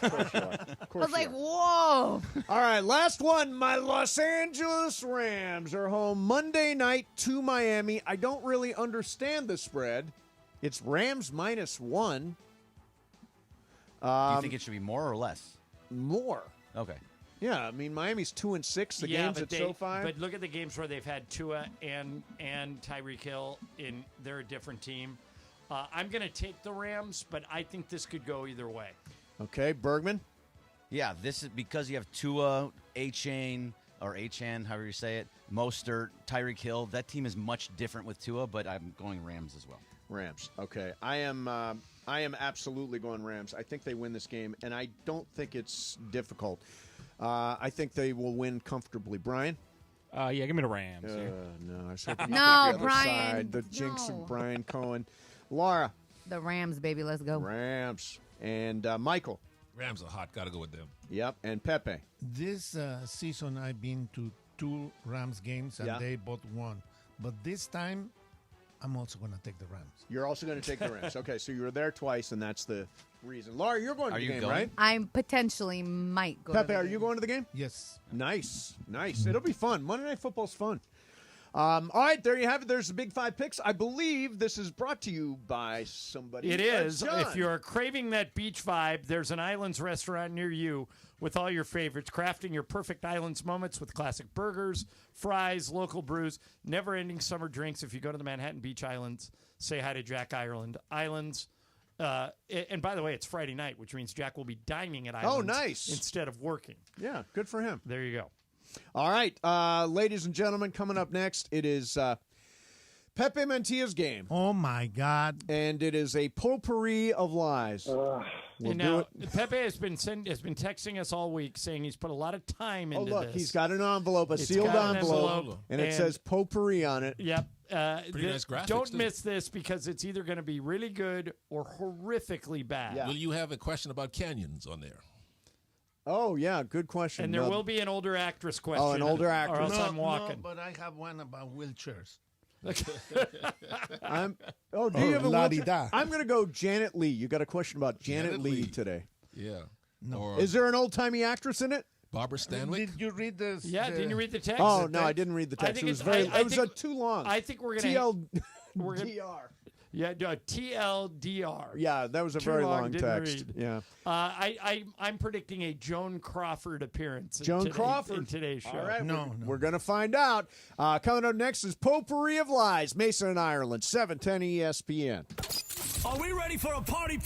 Of course you are. Of course I was like, you are. whoa. All right, last one. My Los Angeles Rams are home Monday night to Miami. I don't really understand the spread. It's Rams -1. Do you think it should be more or less? More. Okay. Yeah, I mean, Miami's 2-6. The games at SoFi. But look at the games where they've had Tua and Tyreek Hill. They're a different team. I'm going to take the Rams, but I think this could go either way. Okay, Bergman? Yeah, this is because you have Tua, Achane, however you say it, Mostert, Tyreek Hill. That team is much different with Tua, but I'm going Rams as well. Rams. Okay. I am absolutely going Rams. I think they win this game, and I don't think it's difficult. I think they will win comfortably. Brian? Yeah, give me the Rams. No, I was hoping No, the Brian, side, the jinx no. of Brian Cohen. Laura. The Rams, baby. Let's go. Rams. And Michael. Rams are hot. Got to go with them. Yep. And Pepe. This season, I've been to 2 Rams games, and they both won. But this time, I'm also going to take the Rams. You're also going to take the Rams. Okay, so you were there twice, and that's the reason. Laura, you're going to the game, right? I potentially might go. Pepe, are you going to the game? Yes. Nice. It'll be fun. Monday Night Football's fun. All right, there you have it. There's the Big 5 picks. I believe this is brought to you by somebody. It is. John. If you're craving that beach vibe, there's an Islands restaurant near you with all your favorites, crafting your perfect Islands moments with classic burgers, fries, local brews, never-ending summer drinks. If you go to the Manhattan Beach Islands, say hi to Jack Ireland. Islands. And by the way, it's Friday night, which means Jack will be dining at Islands. Oh, nice. Instead of working. Yeah, good for him. There you go. All right, ladies and gentlemen, coming up next, it is Pepe Mantilla's game. Oh, my God. And it is a potpourri of lies. Pepe has been texting us all week saying he's put a lot of time into this. Oh, look, he's got an envelope, a sealed envelope, and it says potpourri on it. Yep. Pretty nice graphics, Don't too. miss this because it's either going to be really good or horrifically bad. Will you have a question about canyons on there? Oh, yeah, good question. And there will be an older actress question. Oh, an older Or actress. else I'm walking. No, but I have one about wheelchairs. Do you have a la-di-da. I'm going to go Janet Leigh. You got a question about Janet Leigh today. Yeah. No. Is there an old-timey actress in it? Barbara Stanwyck? Did you read this? Yeah, didn't you read the text? Oh, no, I didn't read the text. It was too long. I think we're going to... TLDR. Yeah, TLDR. Yeah, that was a very long text. Read. Yeah. I'm predicting a Joan Crawford appearance. Joan Crawford in today's show. All right, we're going to find out. Coming up next is Potpourri of Lies, Mason and Ireland, 710 ESPN. Are we ready for a party?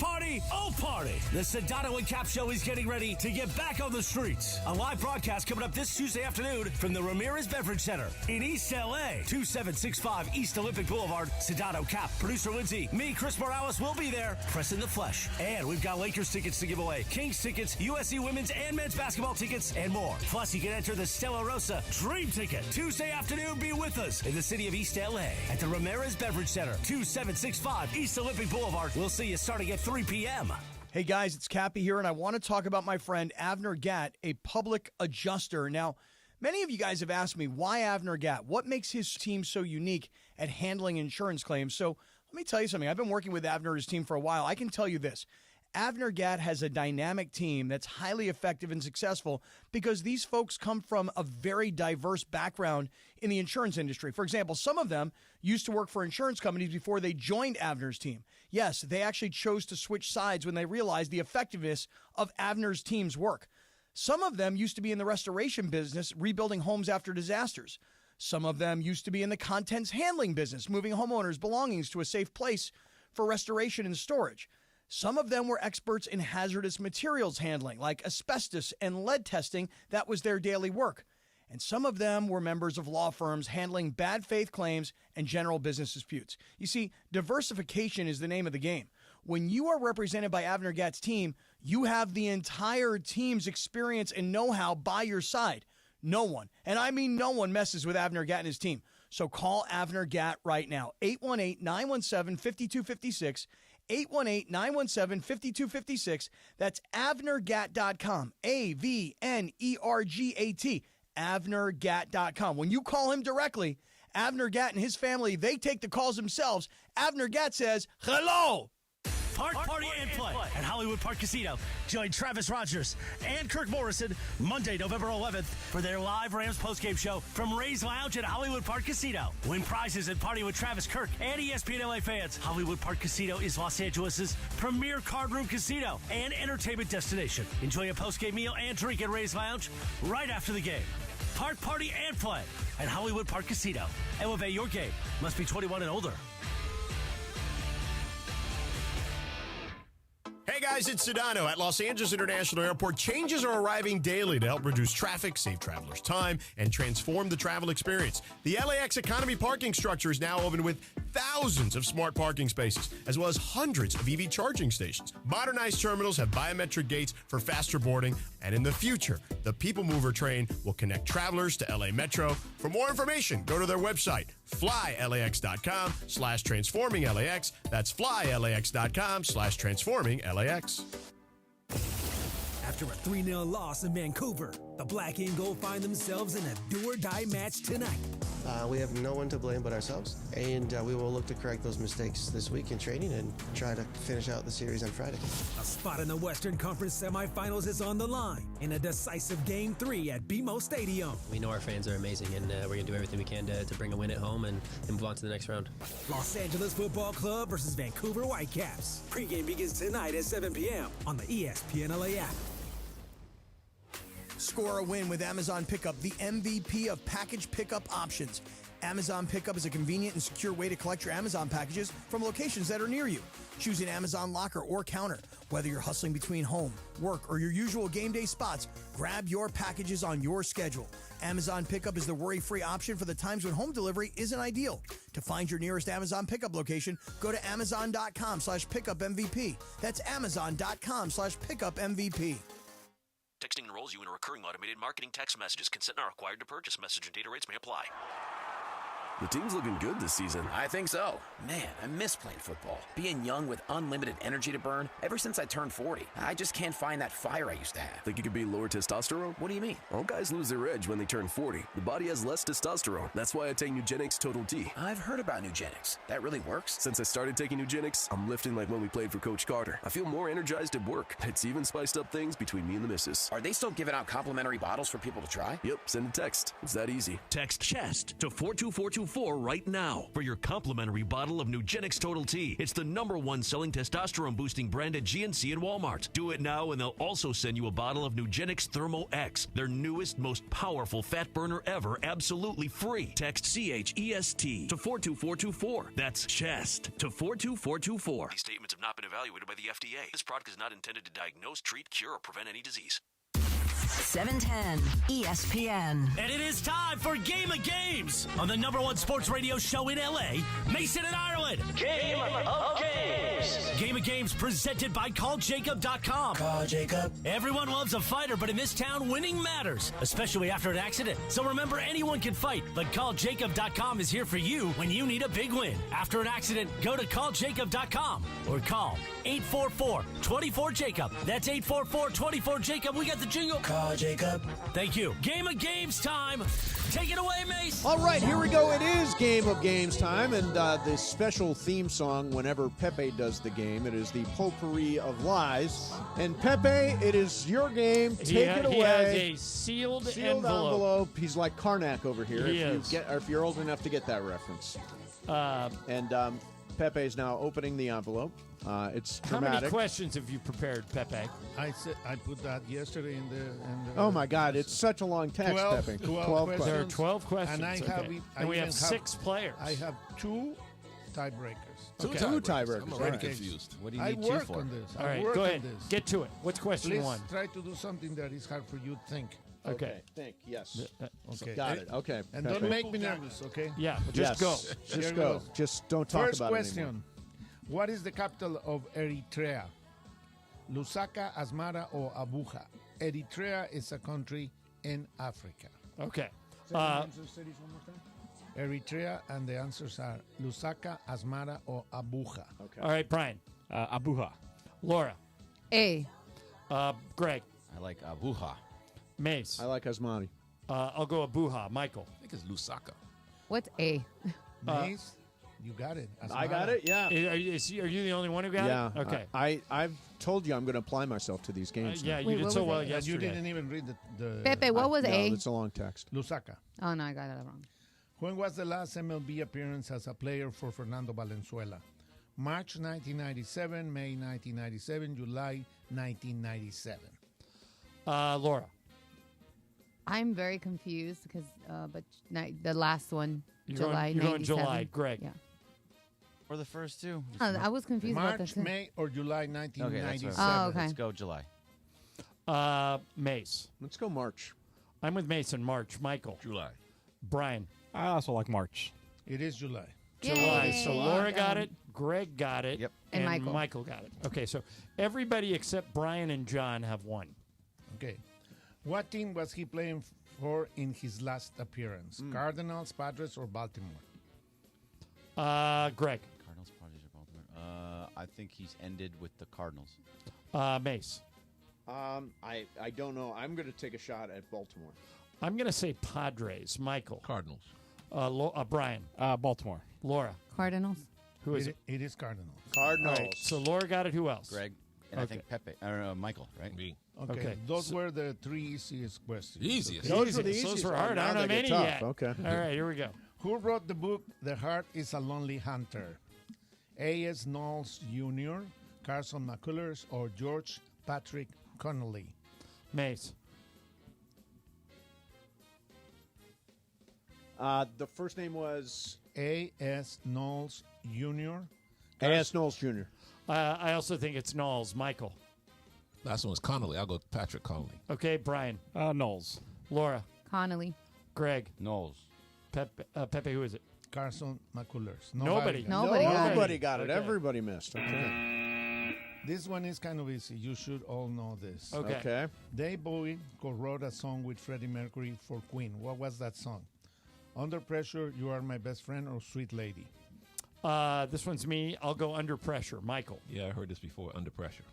Oh, party! The Sedano and Cap Show is getting ready to get back on the streets. A live broadcast coming up this Tuesday afternoon from the Ramirez Beverage Center in East LA. 2765 East Olympic Boulevard. Sedano, Cap, producer Lindsay, me, Chris Morales, will be there, pressing the flesh. And we've got Lakers tickets to give away, Kings tickets, USC women's and men's basketball tickets, and more. Plus, you can enter the Stella Rosa Dream Ticket. Tuesday afternoon, be with us in the city of East LA at the Ramirez Beverage Center. 2765 East Olympic Boulevard. We'll see you starting at 3 p.m. Hey guys, it's Cappy here, and I want to talk about my friend Avner Gatt, a public adjuster. Now, many of you guys have asked me, why Avner Gatt? What makes his team so unique at handling insurance claims? So let me tell you something. I've been working with Avner and his team for a while. I can tell you this. Avner Gatt has a dynamic team that's highly effective and successful because these folks come from a very diverse background in the insurance industry. For example, some of them used to work for insurance companies before they joined Avner's team. Yes, they actually chose to switch sides when they realized the effectiveness of Avner's team's work. Some of them used to be in the restoration business, rebuilding homes after disasters. Some of them used to be in the contents handling business, moving homeowners' belongings to a safe place for restoration and storage. Some of them were experts in hazardous materials handling, like asbestos and lead testing. That was their daily work. And some of them were members of law firms handling bad faith claims and general business disputes. You see, diversification is the name of the game. When you are represented by Avner Gatt's team, you have the entire team's experience and know-how by your side. No one, and I mean no one, messes with Avner Gatt and his team. So call Avner Gatt right now, 818-917-5256, 818-917-5256. That's AvnerGatt.com, AVNERGAT, AvnerGatt.com. When you call him directly, Avner Gatt and his family, they take the calls themselves. Avner Gatt says, hello. Party and play at Hollywood Park Casino. Join Travis Rogers and Kirk Morrison Monday, November 11th for their live Rams postgame show from Ray's Lounge at Hollywood Park Casino. Win prizes and party with Travis, Kirk, and ESPN LA fans. Hollywood Park Casino is Los Angeles' premier card room casino and entertainment destination. Enjoy a postgame meal and drink at Ray's Lounge right after the game. Party and play at Hollywood Park Casino. Elevate your game. Must be 21 and older. Hey guys, it's Sedano. At Los Angeles International Airport, changes are arriving daily to help reduce traffic, save travelers time, and transform the travel experience. The LAX economy parking structure is now open with thousands of smart parking spaces, as well as hundreds of EV charging stations. Modernized terminals have biometric gates for faster boarding, and in the future, the People Mover train will connect travelers to LA Metro. For more information, go to their website, flylax.com/transforminglax. That's flylax.com/transforminglax. After a 3-0 loss in Vancouver, the Black and Gold find themselves in a do-or-die match tonight. We have no one to blame but ourselves, and we will look to correct those mistakes this week in training and try to finish out the series on Friday. A spot in the Western Conference semifinals is on the line in a decisive Game 3 at BMO Stadium. We know our fans are amazing, and we're going to do everything we can to bring a win at home and move on to the next round. Los Angeles Football Club versus Vancouver Whitecaps. Pre-game begins tonight at 7 p.m. on the ESPN LA app. Score a win with Amazon Pickup, the MVP of package pickup options. Amazon Pickup is a convenient and secure way to collect your Amazon packages from locations that are near you. Choose an Amazon locker or counter. Whether you're hustling between home, work, or your usual game day spots, grab your packages on your schedule. Amazon Pickup is the worry-free option for the times when home delivery isn't ideal. To find your nearest Amazon Pickup location, go to amazon.com/pickupmvp. That's amazon.com/pickupmvp. Texting enrolls you in a recurring automated marketing text messages. Consent not required to purchase. Message and data rates may apply. The team's looking good this season. I think so. Man, I miss playing football. Being young with unlimited energy to burn. Ever since I turned 40, I just can't find that fire I used to have. Think you could be lower testosterone? What do you mean? All guys lose their edge when they turn 40. The body has less testosterone. That's why I take Nugenix Total T. I've heard about Nugenix. That really works? Since I started taking Nugenix, I'm lifting like when we played for Coach Carter. I feel more energized at work. It's even spiced up things between me and the missus. Are they still giving out complimentary bottles for people to try? Yep, send a text. It's that easy. Text CHEST to 42424 right now for your complimentary bottle of Nugenix Total T. It's the #1 selling testosterone boosting brand at GNC and Walmart. Do it now and they'll also send you a bottle of Nugenix Thermo X, their newest, most powerful fat burner ever, absolutely free. Text CHEST to 42424. That's CHEST to 42424. These statements have not been evaluated by the FDA. This product is not intended to diagnose, treat, cure, or prevent any disease. 710 ESPN. And it is time for Game of Games on the #1 sports radio show in LA, Mason and Ireland. Game of Games. Game of Games presented by CallJacob.com. Call Jacob. Everyone loves a fighter, but in this town, winning matters, especially after an accident. So remember, anyone can fight, but CallJacob.com is here for you when you need a big win. After an accident, go to CallJacob.com or call 844-24-JACOB. That's 844-24-JACOB. We got the jingle. Call Jacob. Thank you. Game of Games time. Take it away, Mace. All right, here we go. It is Game of Games time, and the special theme song whenever Pepe does the game, it is the potpourri of lies. And Pepe, it is your game. Take it away. He has a sealed envelope. He's like Karnak over here. He is. If you're old enough to get that reference. Pepe is now opening the envelope. It's dramatic. How many questions have you prepared, Pepe? I put that yesterday in the oh my God! It's such a long text, 12, Pepe. 12 questions. There are 12 questions. And we have 6 players. I have 2 tiebreakers. Two tiebreakers. I'm already confused. What do you I need work 2 for? on this. All right, work go on ahead. this. Get to it. What's question Please 1? try to do something that is hard for you to think. Okay. Think. Yes. Okay. Got it. Okay. And Pepe. don't make me nervous, okay? Yeah, just go. Just go. Just don't talk First about it question. anymore. What is the capital of Eritrea? Lusaka, Asmara, or Abuja? Eritrea is a country in Africa. Okay. Eritrea, and the answers are Lusaka, Asmara, or Abuja. Okay. All right, Brian. Abuja. Laura. A. Greg. I like Abuja. Mace. I like Asmani. I'll go Abuja. Michael. I think it's Lusaka. What's A? Mace, you got it. I got it. Yeah. Are you the only one who got it? Okay. I've told you I'm going to apply myself to these games. Yeah, you did so well You yesterday. didn't even read the Pepe, what was A? No, it's a long text. Lusaka. Oh, no, I got it wrong. When was the last MLB appearance as a player for Fernando Valenzuela? March 1997, May 1997, July 1997. Laura. I'm very confused because, but the last one, You're July going 97. July. Greg. Yeah. Or the first 2. I was confused about March, this. May, or July 1997. Oh, okay. Let's go July. Mace. Let's go March. I'm with Mason. March. Michael. July. Brian. I also like March. It is July. July. Yay. So Laura got it, Greg got it, And Michael. got it. Okay, so everybody except Brian and John have one. Okay. What team was he playing for in his last appearance? Cardinals, Padres, or Baltimore? Greg. Cardinals, Padres, or Baltimore? I think he's ended with the Cardinals. Mace. I don't know. I'm going to take a shot at Baltimore. I'm going to say Padres. Michael. Cardinals. Brian. Baltimore. Laura. Cardinals. Who is it? It is Cardinals. Cardinals. All right, so Laura got it. Who else? Greg. And I think Pepe. Michael, right? Me. Okay. Those were the three easiest questions. Easiest. Those were the Those easiest. were hard. I Now don't have they any get tough. yet. Okay. All right, here we go. Who wrote the book The Heart is a Lonely Hunter? A.S. Knowles Jr., Carson McCullers, or George Patrick Connolly? Mace. The first name was A.S. Knowles Jr. A.S. Knowles Jr. I also think it's Knowles. Michael. Last one was Connolly. I'll go with Patrick Connolly. Okay, Brian. Knowles. Laura. Connolly. Greg. Knowles. Pepe, who is it? Carson McCullers. Nobody. Nobody got it. Okay. Everybody missed. Okay. This one is kind of easy. You should all know this. Okay. Dave Bowie co-wrote a song with Freddie Mercury for Queen. What was that song? Under Pressure, You Are My Best Friend, or Sweet Lady? This one's me. I'll go Under Pressure. Michael. Yeah, I heard this before. Under Pressure.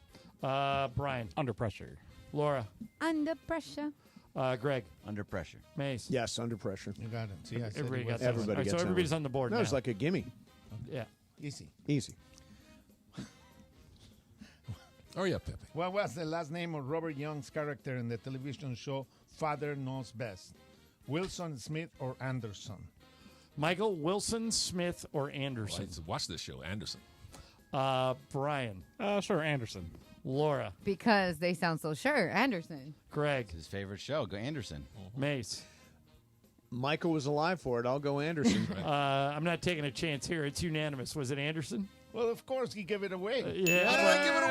Brian. Under Pressure. Laura. Under Pressure. Greg. Under Pressure. Mace. Yes, Under Pressure. You got it. See, I said Everybody it got was that one. Everybody All right, gets so that everybody's one. on the board No, now. it's like a gimme. Yeah. Easy. Easy. Hurry up, Pepe. What was the last name of Robert Young's character in the television show Father Knows Best? Wilson, Smith, or Anderson? Michael, Wilson, Smith, or Anderson? Watch this show, Anderson. Brian. Sure, Anderson. Laura. Because they sound so sure. Anderson. Greg. His favorite show. Go Anderson. Mace. Michael was alive for it. I'll go Anderson. I'm not taking a chance here. It's unanimous. Was it Anderson? Well, of course, he gave it away. Yeah. Why did I give it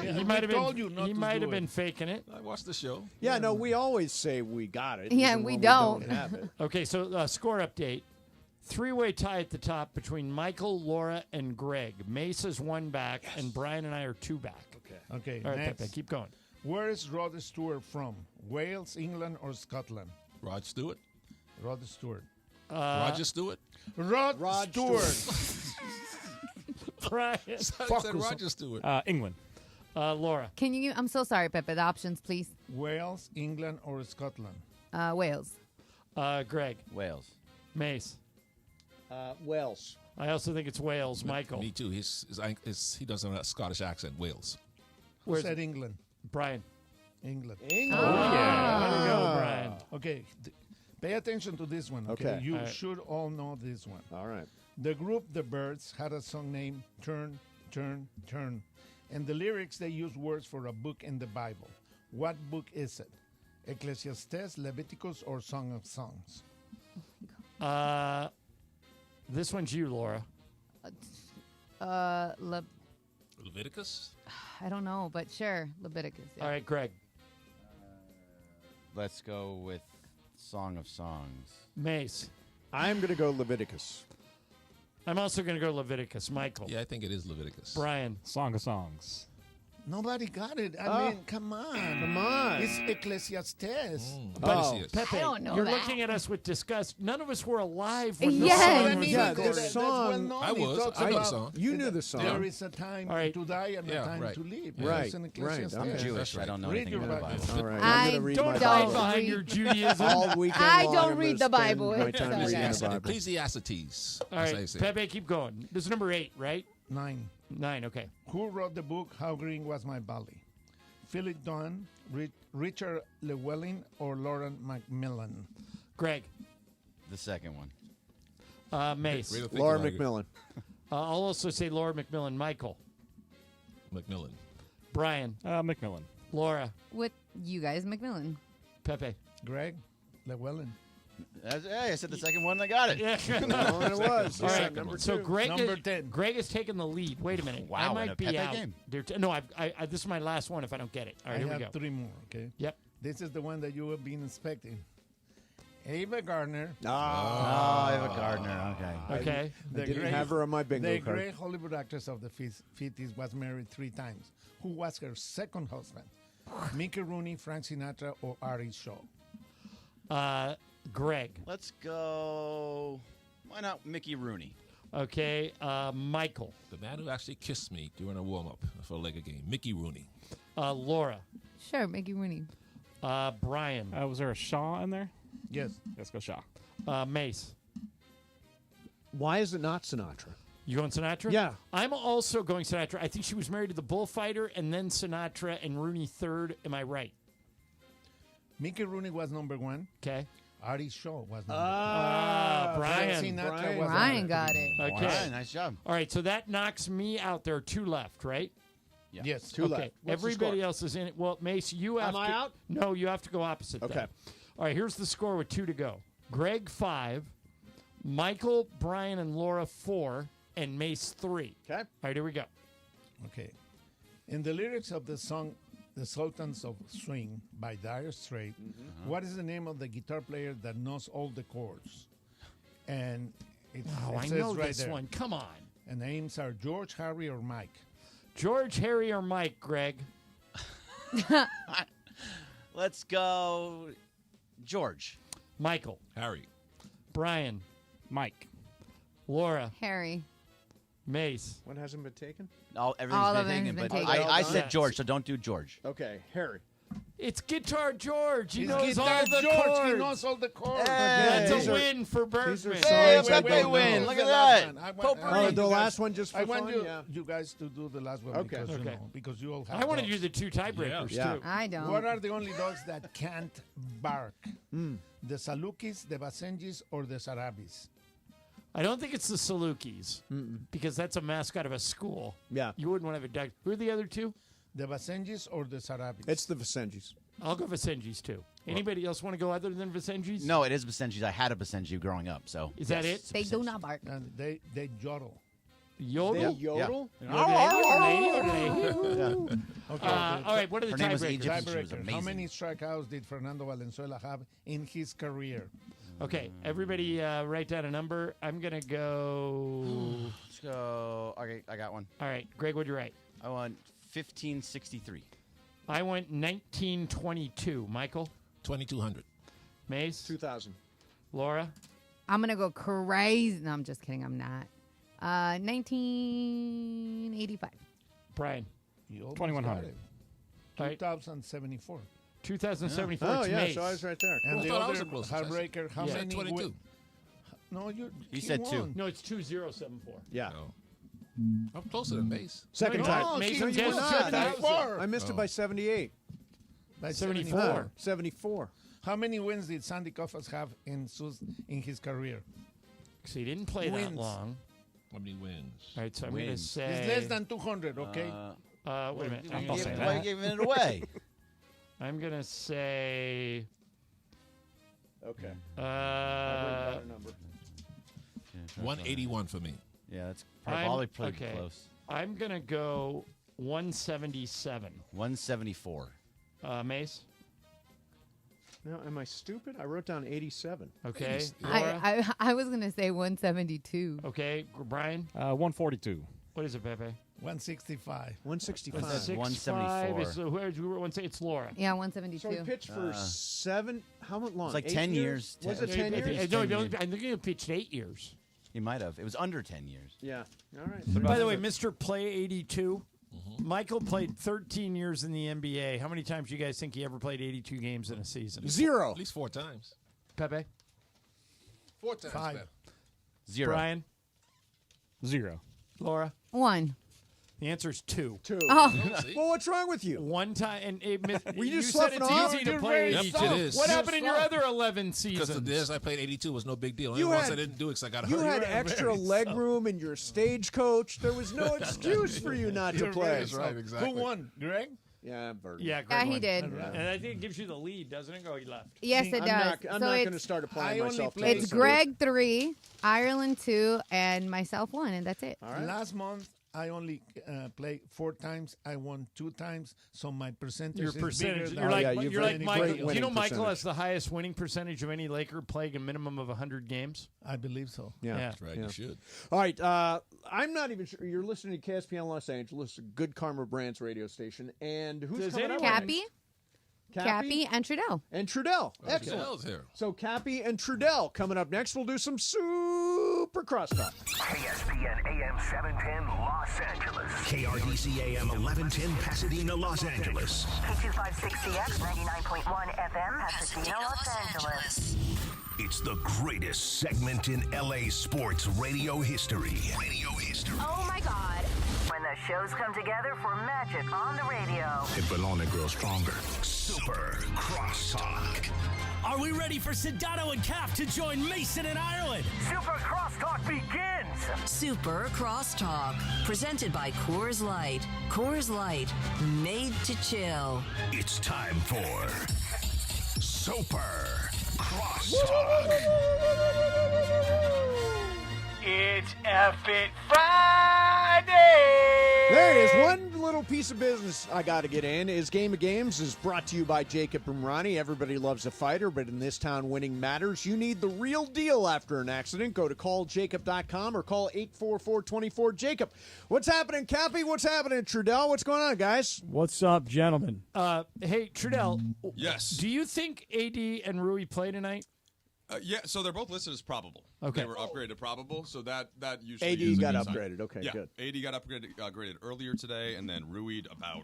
away? He we might have told been. you not He to might do have been it. faking it. I watched the show. Yeah, no, we always say we got it. Yeah, even we when don't. have it. Okay, so score update. Three-way tie at the top between Michael, Laura, and Greg. Mace is one back, and Brian and I are two back. Okay, All right, next. Pepe, keep going. Where is Rod Stewart from? Wales, England, or Scotland? Rod Stewart. Rod Stewart. Roger Stewart. Rod Stewart. Brian. I said Roger Stewart. England. Laura. Can you? I'm so sorry, Pepe. The options, please. Wales, England, or Scotland? Wales. Greg. Wales. Mace. Wales. I also think it's Wales. Michael. Me too. He doesn't have a Scottish accent. Wales. Who said England? Brian. England. England. Oh, yeah. Way to go, Brian. Okay. Pay attention to this one. Okay. Okay. You All right. should all know this one. All right. The group The Byrds had a song named Turn, Turn, Turn. And the lyrics, they use words for a book in the Bible. What book is it? Ecclesiastes, Leviticus, or Song of Songs? This one's you, Laura. Leviticus? I don't know, but sure, Leviticus. Yeah. All right, Greg. Let's go with Song of Songs. Mace. I'm going to go Leviticus. I'm also going to go Leviticus. Michael. Yeah, I think it is Leviticus. Brian. Song of Songs. Nobody got it. I mean, come on. Come on. It's Ecclesiastes. Pepe, I don't know you're that. looking at us with disgust. None of us were alive when the Yes. song I was mean, Yeah, recorded. this song. I was. I know the song. You knew the song. There is a time All right. to die and a Yeah, time right. to live. Right, It's in right. Ecclesiastes. I'm Jewish. right. I don't know Read anything your about the Bible. Bible. All right. I I'm going to read Don't my hide Bible. behind your Judaism. All weekend I long, don't I'm read gonna the Bible. spend my It's time okay. reading the Bible. Ecclesiastes. All That's how you right, say it. Pepe, keep going. This is number 8, right? 9. 9, okay. Who wrote the book How Green Was My Valley? Philip Dunn, Richard Llewellyn, or Lauren Macmillan? Greg. The second one. Mace. Read the Laura thinking McMillan. I'll also say Laura McMillan. Michael. Macmillan. Brian. Macmillan. Laura. With you guys, Macmillan. Pepe. Greg Llewellyn. Hey, I said the second one and I got it. Yeah. No, it was. All right, Number so two. Greg Number is, 10. Greg is taking the lead. Wait a minute. Wow, I in might a be Pepe out. game. No, this is my last one if I don't get it. All right, I here we have go. 3 more, okay? Yep. This is the one that you have been expecting. Ava Gardner. Ava Gardner. Okay. Okay. I didn't have her on my bingo The card. great Hollywood actress of the 50s was married 3 times. Who was her second husband? Mickey Rooney, Frank Sinatra, or Artie Shaw? Greg. Let's go. Why not Mickey Rooney? Okay. Michael. The man who actually kissed me during a warm-up for a Laker game, Mickey Rooney. Laura. Sure, Mickey Rooney. Brian. Was there a Shaw in there? Yes. Let's go Shaw. Mace. Why is it not Sinatra? You going Sinatra? Yeah. I'm also going Sinatra. I think she was married to the bullfighter and then Sinatra and Rooney third. Am I right? Mickey Rooney was number 1. Okay. Artie Shaw was number 2. Brian. Brian got it. Okay. Brian, nice job. All right, so that knocks me out. There are 2 left, right? Yeah. Yes. 2 left. Okay. What's the Everybody score? else is in it. Well, Mace, you have Am I out? No, you have to go opposite. Okay. Then. All right, here's the score with 2 to go. Greg 5, Michael, Brian, and Laura 4, and Mace 3. Okay. All right, here we go. Okay. In the lyrics of the song The Sultans of Swing by Dire Straits, what is the name of the guitar player that knows all the chords? And it I says know right this there. one. Come on. And the names are George, Harry, or Mike. George, Harry, or Mike, Greg? Let's go George. Michael. Harry. Brian. Mike. Laura. Harry. Mace. What hasn't been taken? Everything's All been of them taken, has but been taken. I Yes. said George, so don't do George. Okay, Harry. It's Guitar George. He He's knows guitar all the George. chords. He knows all the chords. That's These a are- win for these are Bergman. songs Hey, I Pepe don't win. know. Look at that. Oh, the last one just for I want fun? you guys to do the last one Okay. because, Okay. because you all have I want to dogs. do the 2 tiebreakers, Yeah. too. I don't. What are the only dogs that can't bark? The Salukis, the Basenjis, or the Sarabis? I don't think it's the Salukis because that's a mascot of a school. Yeah. You wouldn't want to have a dog. Who are the other 2? The Basenjis or the Sarabis? It's the Vicengis. I'll go Basenjis, too. Anybody else want to go other than Basenjis? No, it is Basenji. I had a Basenji growing up, so. Is that it? They do not bark. And they yodel. Yodel? They yodel? Okay. All right, what are the Her name was tiebreakers? Egypt and she was Tiebreaker. How amazing. many strikeouts did Fernando Valenzuela have in his career? Okay, everybody write down a number. I'm going to go... Let's go. Okay, I got one. All right, Greg, what'd you write? I want 1563. I went 1922. Michael? 2200. Mace? 2000. Laura? I'm going to go crazy. No, I'm just kidding. I'm not. 1985. Brian? You almost 2100. got it. All right. 2074. 2074. Oh, it's yeah, Mace. so I was right there. And I the thought I other was the closest. heartbreaker, how Yeah. many? 22. No, you said won. 2. No, it's 2074. Yeah. No. I'm closer than Mace. Second No, time. Mason No, you guessed were not. 2004. I missed it by 78. By 74. 74. How many wins did Sandy Koufax have in his career? So he didn't play that Wins. long. How many wins? All right, so I'm going to Wins. say... It's less than 200, okay? wait a minute. I'm You gonna say that. giving it away. I'm going to say... Okay. Uh, 181 for me. Yeah, that's probably pretty okay. close. I'm going to go 177. 174. Mace? Now, am I stupid? I wrote down 87. Okay. Laura? I was going to say 172. Okay. Brian? 142. What is it, Pepe? 165. 165. 174. It's Laura. Yeah, 172. So he pitched for how long? It's like 8 10 years. Was it 10 years? No, I think he pitched 8 years. He might have. It was under 10 years. Yeah. All right. By the way, Mr. Play 82, Michael played 13 years in the NBA. How many times do you guys think he ever played 82 games in a season? 0. At least 4 times. Pepe? 4 times. 5. better. 0. Brian? 0. Laura? 1. The answer is 2. 2. Oh. Well, what's wrong with you? One time, and Were you you said sloughing it's off? easy to You're play very 82. Yep, it is. What You're happened in your other 11 Because the seasons? years I played 82 was no big deal. Only You once had- I didn't do it because I got You hurt. had extra leg room in your stagecoach. There was no excuse for you not to You're play. very right, exactly. Who won? Greg? Yeah, Bird. Yeah, Greg Yeah, he won. did. And I think it gives you the lead, doesn't it? Oh, he left. Yes, it I'm does. not So going to it's, start applying I only myself to played- this. it's Greg 3, Ireland 2, and myself 1, and that's it. All right. Last month, I only play 4 times. I won 2 times, so my percentage Your is percentage. bigger You're than like, you're like Michael. Do you know winning Michael has the highest winning percentage of any Laker playing a minimum of 100 games? I believe so. Yeah. That's right. You should. All right. I'm not even sure. You're listening to KSPN Los Angeles, a Good Karma Brands radio station. And who's coming up? Cappy and Trudell. And Trudell. Excellent. Trudell's here. So Cappy and Trudell coming up next. We'll do some super crosstalk. ESPN AM 710 Los Angeles. KRDC AM 1110 Pasadena, Los Angeles. K256CX 99.1 FM Pasadena, Los Angeles. It's the greatest segment in LA sports radio history. Oh my God. When the shows come together for magic on the radio. It will only grow stronger. Super Crosstalk. Are we ready for Sedano and Cap to join Mason and Ireland? Super Crosstalk begins! Super Crosstalk, presented by Coors Light. Coors Light, made to chill. It's time for Super Crosstalk. It's F-It Friday! There is one little piece of business I got to get in. Is Game of Games is brought to you by Jacob Umrani. Everybody loves a fighter, but in this town, winning matters. You need the real deal after an accident. Go to calljacob.com or call 844-24-JACOB. What's happening, Cappy? What's happening, Trudell? What's going on, guys? What's up, gentlemen? Hey, Trudell. Yes. Do you think AD and Rui play tonight? Yeah, so they're both listed as probable. Okay. They were upgraded to probable, so that usually AD is a got good sign. upgraded. Okay, yeah, good. AD got upgraded earlier today, and then Rui'd about,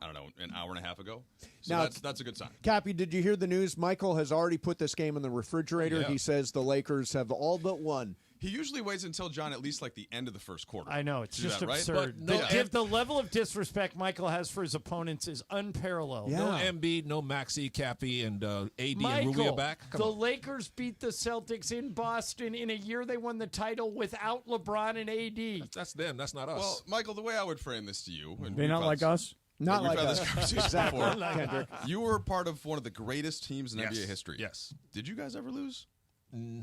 I don't know, an hour and a half ago. So Now, that's a good sign. Cappy, did you hear the news? Michael has already put this game in the refrigerator. Yeah. He says the Lakers have all but won. He usually waits until, John, at least like the end of the first quarter. I know, it's to do just that, right? absurd. The level of disrespect Michael has for his opponents is unparalleled. No Embiid, no Maxey, Cappy, and AD and Michael, Rui are back. Come the on. Lakers beat the Celtics in Boston in a year they won the title without LeBron and AD. That's them. That's not us. Well, Michael, the way I would frame this to you, and They're we've not had like this- us? Not we've like had us. this conversation Exactly. before. Not like us. You were part of one of the greatest teams in Yes. NBA history. Yes. Did you guys ever lose?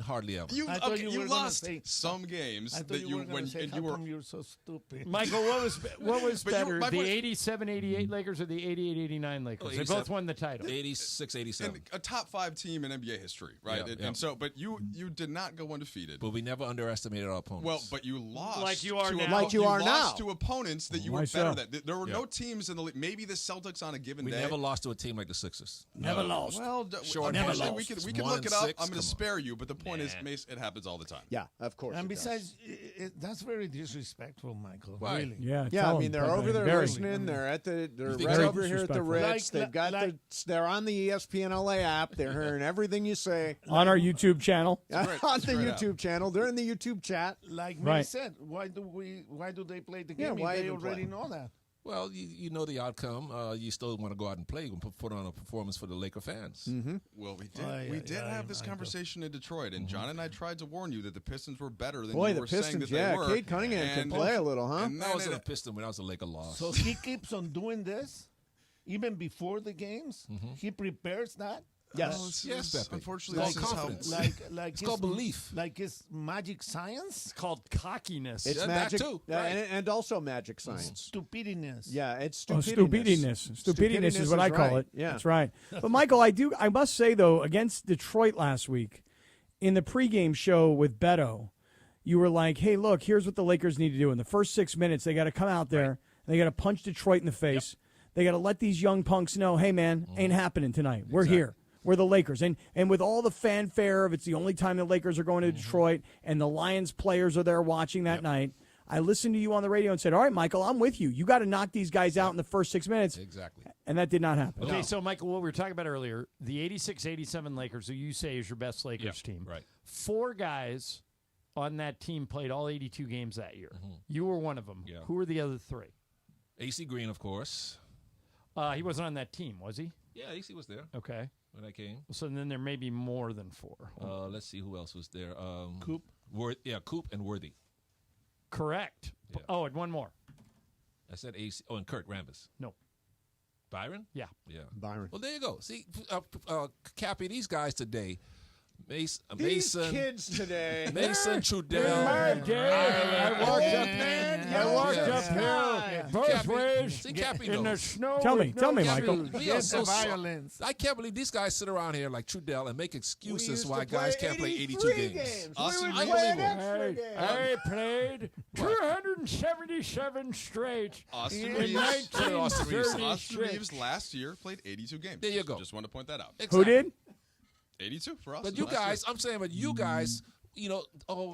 Hardly ever. You I thought you were gonna lost say- some games I thought that you were when going to say, and how you were. come you're so stupid? Michael, what was But you- better, my the point- 87-88 Lakers or the 88-89 Lakers? They both 87. won the title. 86, 87. And a top 5 team in NBA history, right? Yeah, And yeah. so, but you did not go undefeated. But we never underestimated our opponents. Well, but you lost Like you are to now. Like you are lost now. to opponents that you Why were better so? than. There were Yeah. no teams in the league. Maybe the Celtics on a given we day. never lost to a team like the Sixers. Never lost. Well, Sure, unfortunately, never we lost. can look 1 it up. 6, I'm going to come on. spare you, but the point is, Mace, it happens all the time. Yeah, of course. And it does. besides, that's very disrespectful, Michael. Why? Really. Yeah, Yeah, tell I mean them, they're over there very. listening. They're think right so? over here at the Disrespectful. Ritz. Like- They've got like- they're on the ESPN LA app. They're hearing everything you say On our YouTube channel. on great. the It's a great app. YouTube channel. They're in the YouTube chat. Like Right. May said, why do they play the Yeah, game why if they even play? already know that? Well, you know the outcome. You still want to go out and play and put on a performance for the Laker fans. Mm-hmm. Well, we did. Aye, we aye, did aye, have this aye, conversation in Detroit, and John and I tried to warn you that the Pistons were better than Boy, you the were saying that Pistons. they Yeah, were. Cade Cunningham can And- play a little, huh? and That then wasn't a it- Piston when that was a Laker loss. So he keeps on doing this, even before the games. He prepares that. Yes. Yes, Pepe. Unfortunately, It's this called is how. confidence. Like It's called belief. Like his magic science, It's called cockiness. It's Yeah, magic, that too. and also magic science. stupidiness. Yeah, it's Oh, stupidiness. Stupidiness is what I call right. it. Yeah. That's right. But Michael, I must say though, against Detroit last week, in the pregame show with Beto, you were like, "Hey, look, here's what the Lakers need to do in the first 6 minutes. They got to come out there and they got to punch Detroit in the face. They got to let these young punks know, hey man, ain't happening tonight. We're here. We're the Lakers." And with all the fanfare of it's the only time the Lakers are going to Detroit and the Lions players are there watching that night, I listened to you on the radio and said, all right, Michael, I'm with you. You got to knock these guys out in the first 6 minutes. Exactly. And that did not happen. Okay, so Michael, what we were talking about earlier, the 86-87 Lakers, who you say is your best Lakers team. Right. 4 guys on that team played all 82 games that year. You were one of them. Yeah. Who were the other 3? AC Green, of course. He wasn't on that team, was he? Yeah, AC was there Okay. when I came. So then there may be more than 4. Let's see who else was there. Coop. Coop and Worthy. Correct. Yeah. Oh, and one more. I said AC. Oh, and Kurt Rambis. No. Byron? Yeah. Yeah. Byron. Well, there you go. See, Cappy, these guys today, These Mason, kids today. Mason Trudell. I walked up. I walked uphill, both ways, See, Cappy in the knows. snow. Tell me, with no Michael. shoes. We are so violence. I can't believe these guys sit around here like Trudell and make excuses used why to play guys can't play 82 games. Austin We would Reeves. play an extra game. I played 277 straight Austin in Reeves. Austin Reeves. 1936. Austin Reeves last year played 82 games. There you go. Just want to point that out. Who did? 82 for us. But you guys, I'm saying, but you guys,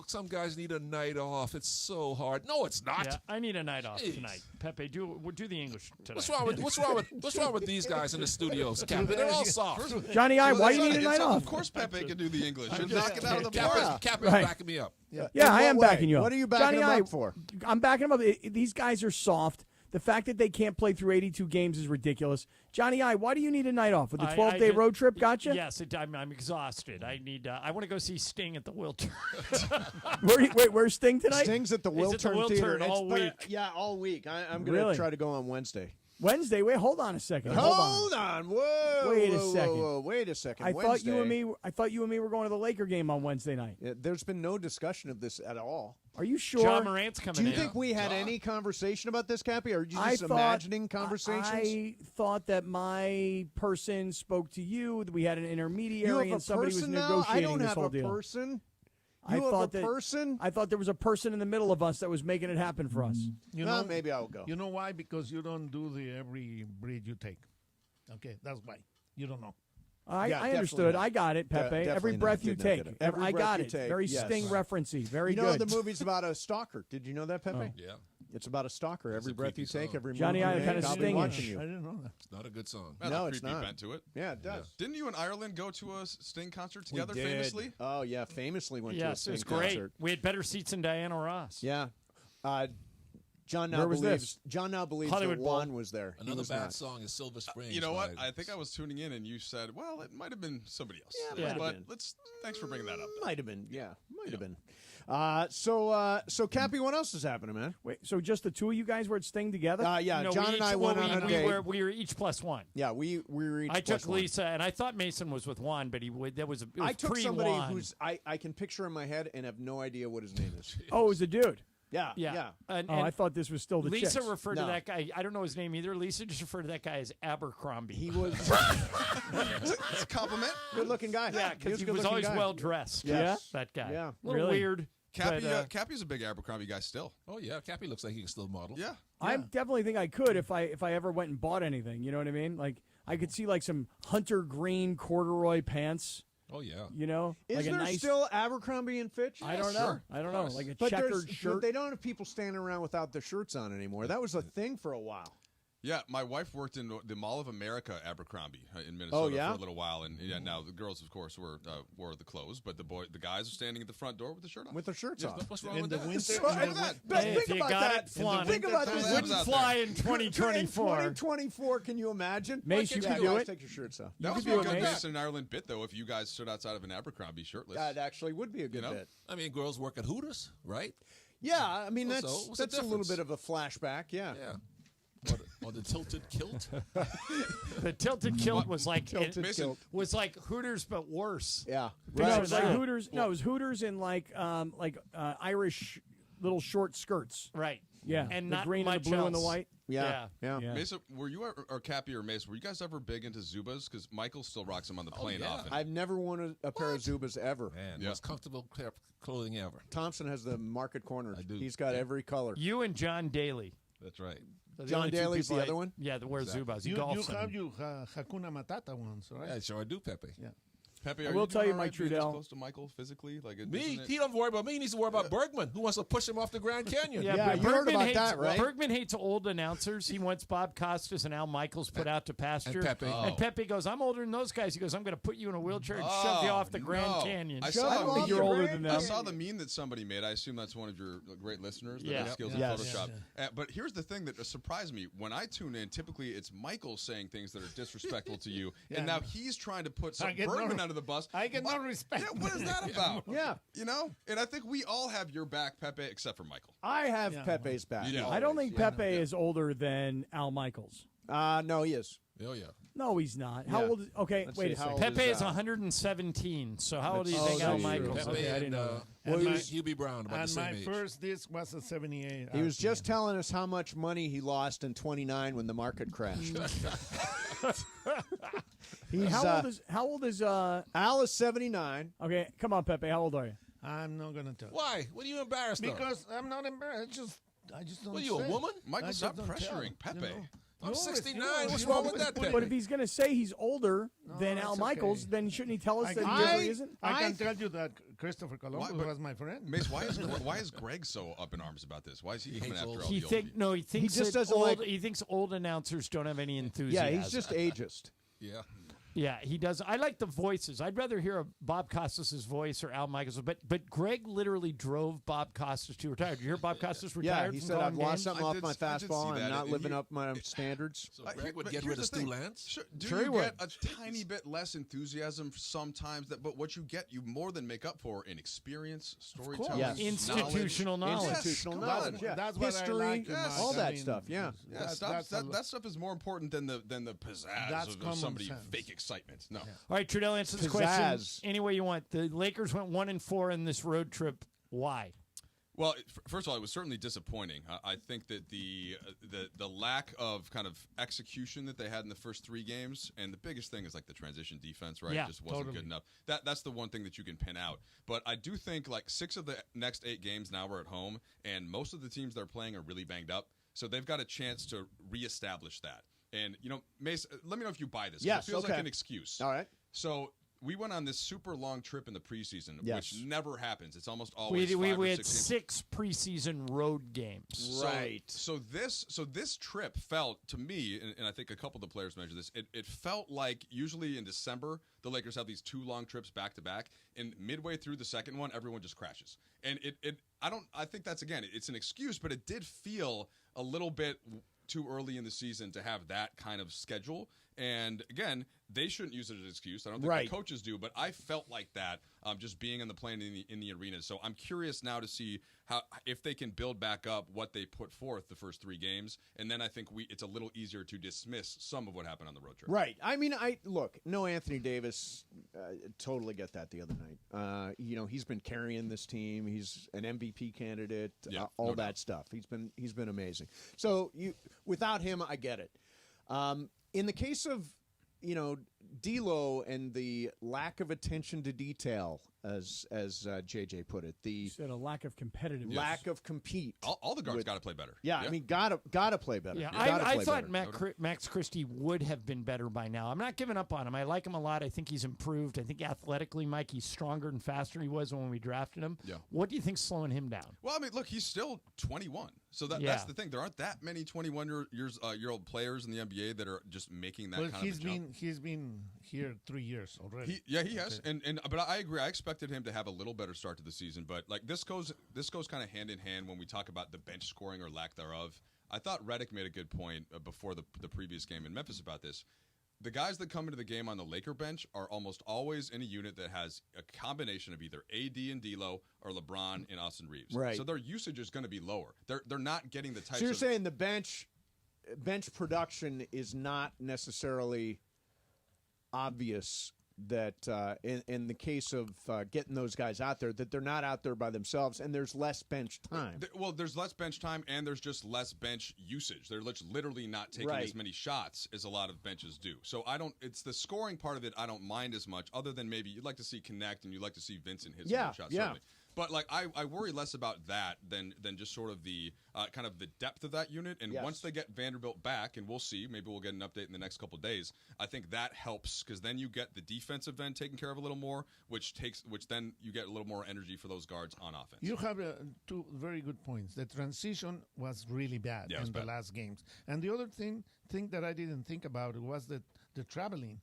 some guys need a night off. It's so hard. No, it's not. Yeah, I need a night off Jeez. tonight. Pepe, do the English tonight. What's wrong with these guys in the studios, Cappy? They're all soft. Johnny I, why do you need a night off? Of course Pepe can do the English. You're knocking out of the park. Cappy's backing me up. Yeah, I am backing you up. What are you backing Johnny him up for? I'm backing him up. These guys are soft. The fact that they can't play through 82 games is ridiculous. Johnny I, why do you need a night off? With the 12-day road trip, gotcha? Yes, I'm exhausted. I need. I want to go see Sting at the Wiltern. Where's Sting tonight? Sting's at the He's at the Wiltern Theater. Wiltern all week. Yeah, all week. I'm going to try to go on Wednesday. Wednesday. Wait, hold on a second. Hold on. Whoa. Wait a whoa, second. Whoa, wait a second. I thought you Wednesday. and me were going to the Laker game on Wednesday night. There's been no discussion of this at all. Are you sure? John Morant's coming Do you in. think we had any conversation about this, Cappy, or are you I just thought- imagining conversations? I thought that my person spoke to you. That we had an intermediary, You have a and somebody was person now? negotiating I don't this have whole a deal. person. I You have thought a person? I thought there was a person in the middle of us that was making it happen for us. You Well, know, maybe I'll go. You know why? Because you don't do the every breed you take. Okay, that's why. You don't know. I definitely understood. not. I got it, Pepe. Definitely Every not. breath you Did not take. get it. Every I breath got you it. take, Very yes. Sting referencey. Very You know, good. the movie's about a stalker. Did you know that, Pepe? Oh. Yeah. It's about a stalker. Every a breath you creepy take, song. every Johnny, move I you kinda make, I'll be sting watching it. you. I didn't know that. It's not a good song. That's No, a it's creepy not. bent to it. Yeah, it does. Didn't you and Ireland go to a Sting concert We together did. famously? Oh, yeah, famously went to a Yes, Sting it was great. concert. We had better seats than Diana Ross. Yeah. John now Where was believes this? John now believes Hollywood that Bowl. Juan was there. He Another was bad not. song is Silver Springs. You know what? by- I think I was tuning in and you said, well, it might have been somebody else. Yeah, it might have but been. thanks for bringing that up. Might have been. Yeah, might have been. So Cappy, what else is happening, man? Wait, so just the two of you guys were at Sting together? Yeah, No, John we and I each- went well, on a we date. we were each plus one. Yeah, we were each I plus took one. Lisa, and I thought Mason was with Juan, but it was I took pre somebody Juan. who's I can picture in my head and have no idea what his name is. Oh, it was a dude. Yeah, Yeah. And, Oh, I thought this was still the Lisa chicks. referred No. to that guy. I don't know his name either. Lisa just referred to that guy as Abercrombie. He was It's a compliment. good-looking guy. yeah, because he was good-looking always guy. well dressed. Yes. that guy. Yeah. a little Really? weird. Cappy, but, Cappy's a big Abercrombie guy still. Oh yeah, Cappy looks like he can still model. Yeah. I definitely think I could if I ever went and bought anything. You know what I mean? Like I could see like some hunter green corduroy pants. Oh yeah. You know, Is like there a nice. still Abercrombie and Fitch? I don't know. sure. I don't know. Like a But checkered shirt. they don't have people standing around without their shirts on anymore. That was a thing for a while. Yeah, my wife worked in the Mall of America Abercrombie in Minnesota Oh, yeah? for a little while, and yeah, now the girls, of course, wore the clothes, but the guys are standing at the front door with the shirt on. With their shirts Yeah, on. what's wrong In with the that? winter- So, in look the at that. But Hey, think if you about got that. it, flaunt Think it. about Throw this. the Wouldn't out fly there. in 2024. In 2024, can you imagine? Mace, you Yeah, can do guys, it. take your shirts off. That would could be a do it, good Mace. Mason and Ireland bit, though, if you guys stood outside of an Abercrombie shirtless. That actually would be a good know? bit. I mean, girls work at Hooters, right? Yeah, I mean Well, that's so what's the that's a little difference? bit of a flashback. Yeah. Yeah. Or the tilted kilt. The tilted kilt was like Tilted it kilt. was like Hooters, but worse. Yeah. Right. No, it was like Right. Hooters. No, it was Hooters in like Irish little short skirts. Right. Yeah, And the not green and much the blue and the else. white. Yeah. Yeah. Mesa, were you or Cappy or Mace? Were you guys ever big into Zubas? Because Michael still rocks them on the plane yeah. often. I've never worn a pair of Zubas ever. Man, Yeah. most comfortable clothing ever. Thompson has the market corner. I do. He's got every color. You and John Daly. That's right. are the John only two Daly's people the other one? Yeah, that wear Zubas. He You golfs have them. you Hakuna Matata ones, right? Yeah, sure I do, Pepe. Yeah. Pepe, I are will you tell doing you, all Mike right being this Trudell- close to Michael physically? Like, Me, isn't he don't worry about me. He needs to worry about Bergman, who wants to push him off the Grand Canyon. Yeah, but you heard Bergman about hates, that, right? Bergman hates old announcers. He wants Bob Costas and Al Michaels put out to pasture. And Pepe. And Pepe goes, I'm older than those guys. He goes, I'm going to put you in a wheelchair and shove you off the Grand no. Canyon. I Shove saw him a off meme. the You're older Grand than I them. saw the meme that somebody made. I assume that's one of your great listeners that Yeah. have skills Yes. in Photoshop. Yes. But here's the thing that surprised me. When I tune in, typically it's Michael saying things that are disrespectful to you, and now he's trying to put some I get Bergman no- under the bus. I get no What- respect. Yeah, what is that about? Yeah. You know? And I think we all have your back, Pepe, except for Michael. I have Yeah. Pepe's back. You do. I don't think Pepe is older than Al Michaels. No, he is. Oh, yeah. No, he's not. How Yeah. old is... Okay, Let's wait see, a how second. old Pepe is, is 117. So how old do you Oh, think Al that's Michaels? true. Okay, I didn't know that. And my- Hubie Brown about the And same my age. first disc was a 78. He was just RPM. telling us how much money he lost in 29 when the market crashed. How old is Al is 79. Okay, come on, Pepe. How old are you? I'm not gonna tell. Why? What are you embarrassed of? Because I'm not embarrassed. I just don't. What are you, a say. woman? Michael, I stop just don't tell, pressuring Pepe. you know? I'm Yours, 69. yours, What's yours. wrong with that, Pepe? But if he's going to say he's older than that's Al Michaels, okay. then shouldn't he tell us I that can- he really isn't? I can tell you that Christopher Columbus Why- but- was my friend. Mace, why is Greg so up in arms about this? Why is he coming hates after old- all He the old think people? no. He thinks just that doesn't old. like- He thinks old announcers don't have any enthusiasm. Yeah, he's just ageist. Yeah. Yeah, he does. I like the voices. I'd rather hear a Bob Costas' voice or Al Michaels. But Greg literally drove Bob Costas to retire. Did you hear Bob Costas Yeah, retired? he from said, calling I've lost games? something I off did- my I did see fastball. I'm that, not and living he- up my standards. So Greg would But get here's rid of the Stu thing. Lance? Sure, do Sure he you would. get a tiny bit less enthusiasm sometimes? But what you get, you more than make up for in experience, storytelling, Yes. Institutional knowledge. Institutional Come knowledge. on. Yeah. That's what History, I like in yes. Mike. all I that mean, stuff. Yeah. Yeah, that stuff is more important than the pizzazz That's of common somebody sense. fake excitement. No. All right, Trudell, answer this Pizzazz. question any way you want. The Lakers went 1-4 in this road trip. Why? Well, first of all, it was certainly disappointing. I think that the lack of kind of execution that they had in the first three games, and the biggest thing is like the transition defense, right? Yeah, It just wasn't totally. good enough. That's the one thing that you can pin out. But I do think like 6 of the next 8 games now we're at home, and most of the teams they're playing are really banged up. So they've got a chance to reestablish that. And Mace, let me know if you buy this. 'cause Yes, it feels okay. like an excuse. All right. So we went on this super long trip in the preseason, Yes. which never happens. It's almost always We 5 or had 6 games. 6 preseason road games. So this trip felt to me, and I think a couple of the players measured this. It felt like usually in December the Lakers have these 2 long trips back to back, and midway through the second one, everyone just crashes. And I think that's again, it's an excuse, but it did feel a little bit too early in the season to have that kind of schedule. And again, they shouldn't use it as an excuse. I don't think Right. the coaches do, but I felt like that just being on the plane in the arena. So I'm curious now to see if they can build back up what they put forth the first 3 games, and then I think it's a little easier to dismiss some of what happened on the road trip. Right. I mean, no Anthony Davis. Totally get that the other night. He's been carrying this team. He's an MVP candidate. Yeah, all no that doubt. stuff. He's been amazing. So without him, I get it. In the case of D'Lo and the lack of attention to detail, as JJ put it, You said a lack of competitiveness. lack of compete. All the guards got to play better. Yeah, I mean, gotta play better. Yeah, Gotta I play thought better. Max Christie would have been better by now. I'm not giving up on him. I like him a lot. I think he's improved. I think athletically, Mike, he's stronger and faster than he was when we drafted him. Yeah. What do you think's slowing him down? Well, I mean, look, he's still 21. So that's Yeah. the thing. There aren't that many 21-year-old players in the NBA that are just making that kind of a jump. He's been here 3 years already. He has, but I agree. I expected him to have a little better start to the season, but like this goes kind of hand in hand when we talk about the bench scoring or lack thereof. I thought Redick made a good point before the previous game in Memphis about this. The guys that come into the game on the Laker bench are almost always in a unit that has a combination of either AD and D'Lo or LeBron and Austin Reeves. Right. So their usage is going to be lower. They're not getting the types. So you're of saying the bench production is not necessarily obvious that in the case of getting those guys out there, that they're not out there by themselves, and there's less bench time. Well, there's less bench time, and there's just less bench usage. They're literally not taking Right. as many shots as a lot of benches do. So it's the scoring part of it I don't mind as much, other than maybe you'd like to see Connect and you'd like to see Vincent hit some Yeah, good shots. yeah. Certainly. But like I worry less about that than just sort of the kind of the depth of that unit. And Yes. once they get Vanderbilt back, and we'll see, maybe we'll get an update in the next couple of days. I think that helps because then you get the defensive end taken care of a little more, which then you get a little more energy for those guards on offense. You have 2 very good points. The transition was really bad Yeah, it was in the bad. last games, and the other thing that I didn't think about was the traveling.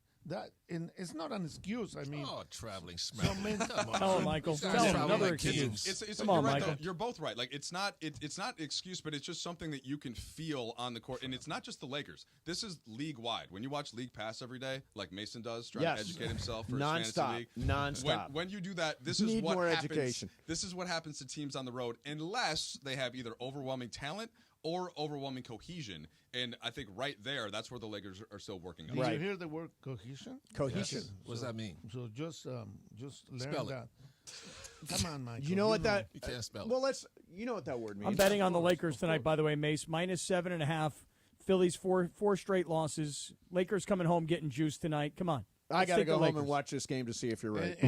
It's not an excuse. I mean, traveling so many- Oh, Michael. Tell him another excuse. Come on, you're right, Michael. though. You're both right. Like it's not excuse, but it's just something that you can feel on the court, and it's not just the Lakers. This is league wide. When you watch League Pass every day, like Mason does, trying Yes. to educate himself for his Nonstop. fantasy league. Nonstop. When you do that, this Need is what more happens. education. This is what happens to teams on the road, unless they have either overwhelming talent or overwhelming cohesion. And I think right there, that's where the Lakers are still working on. Did you hear the word cohesion? Cohesion. Yes. What does that mean? So just learn Spell it. that. Come on, Michael. You know what that? You can't spell it. Well, you know what that word means. I'm betting on the Lakers tonight, by the way, Mace. -7.5. Phillies four straight losses. Lakers coming home getting juiced tonight. Come on. I got to go home and watch this game to see if you're right.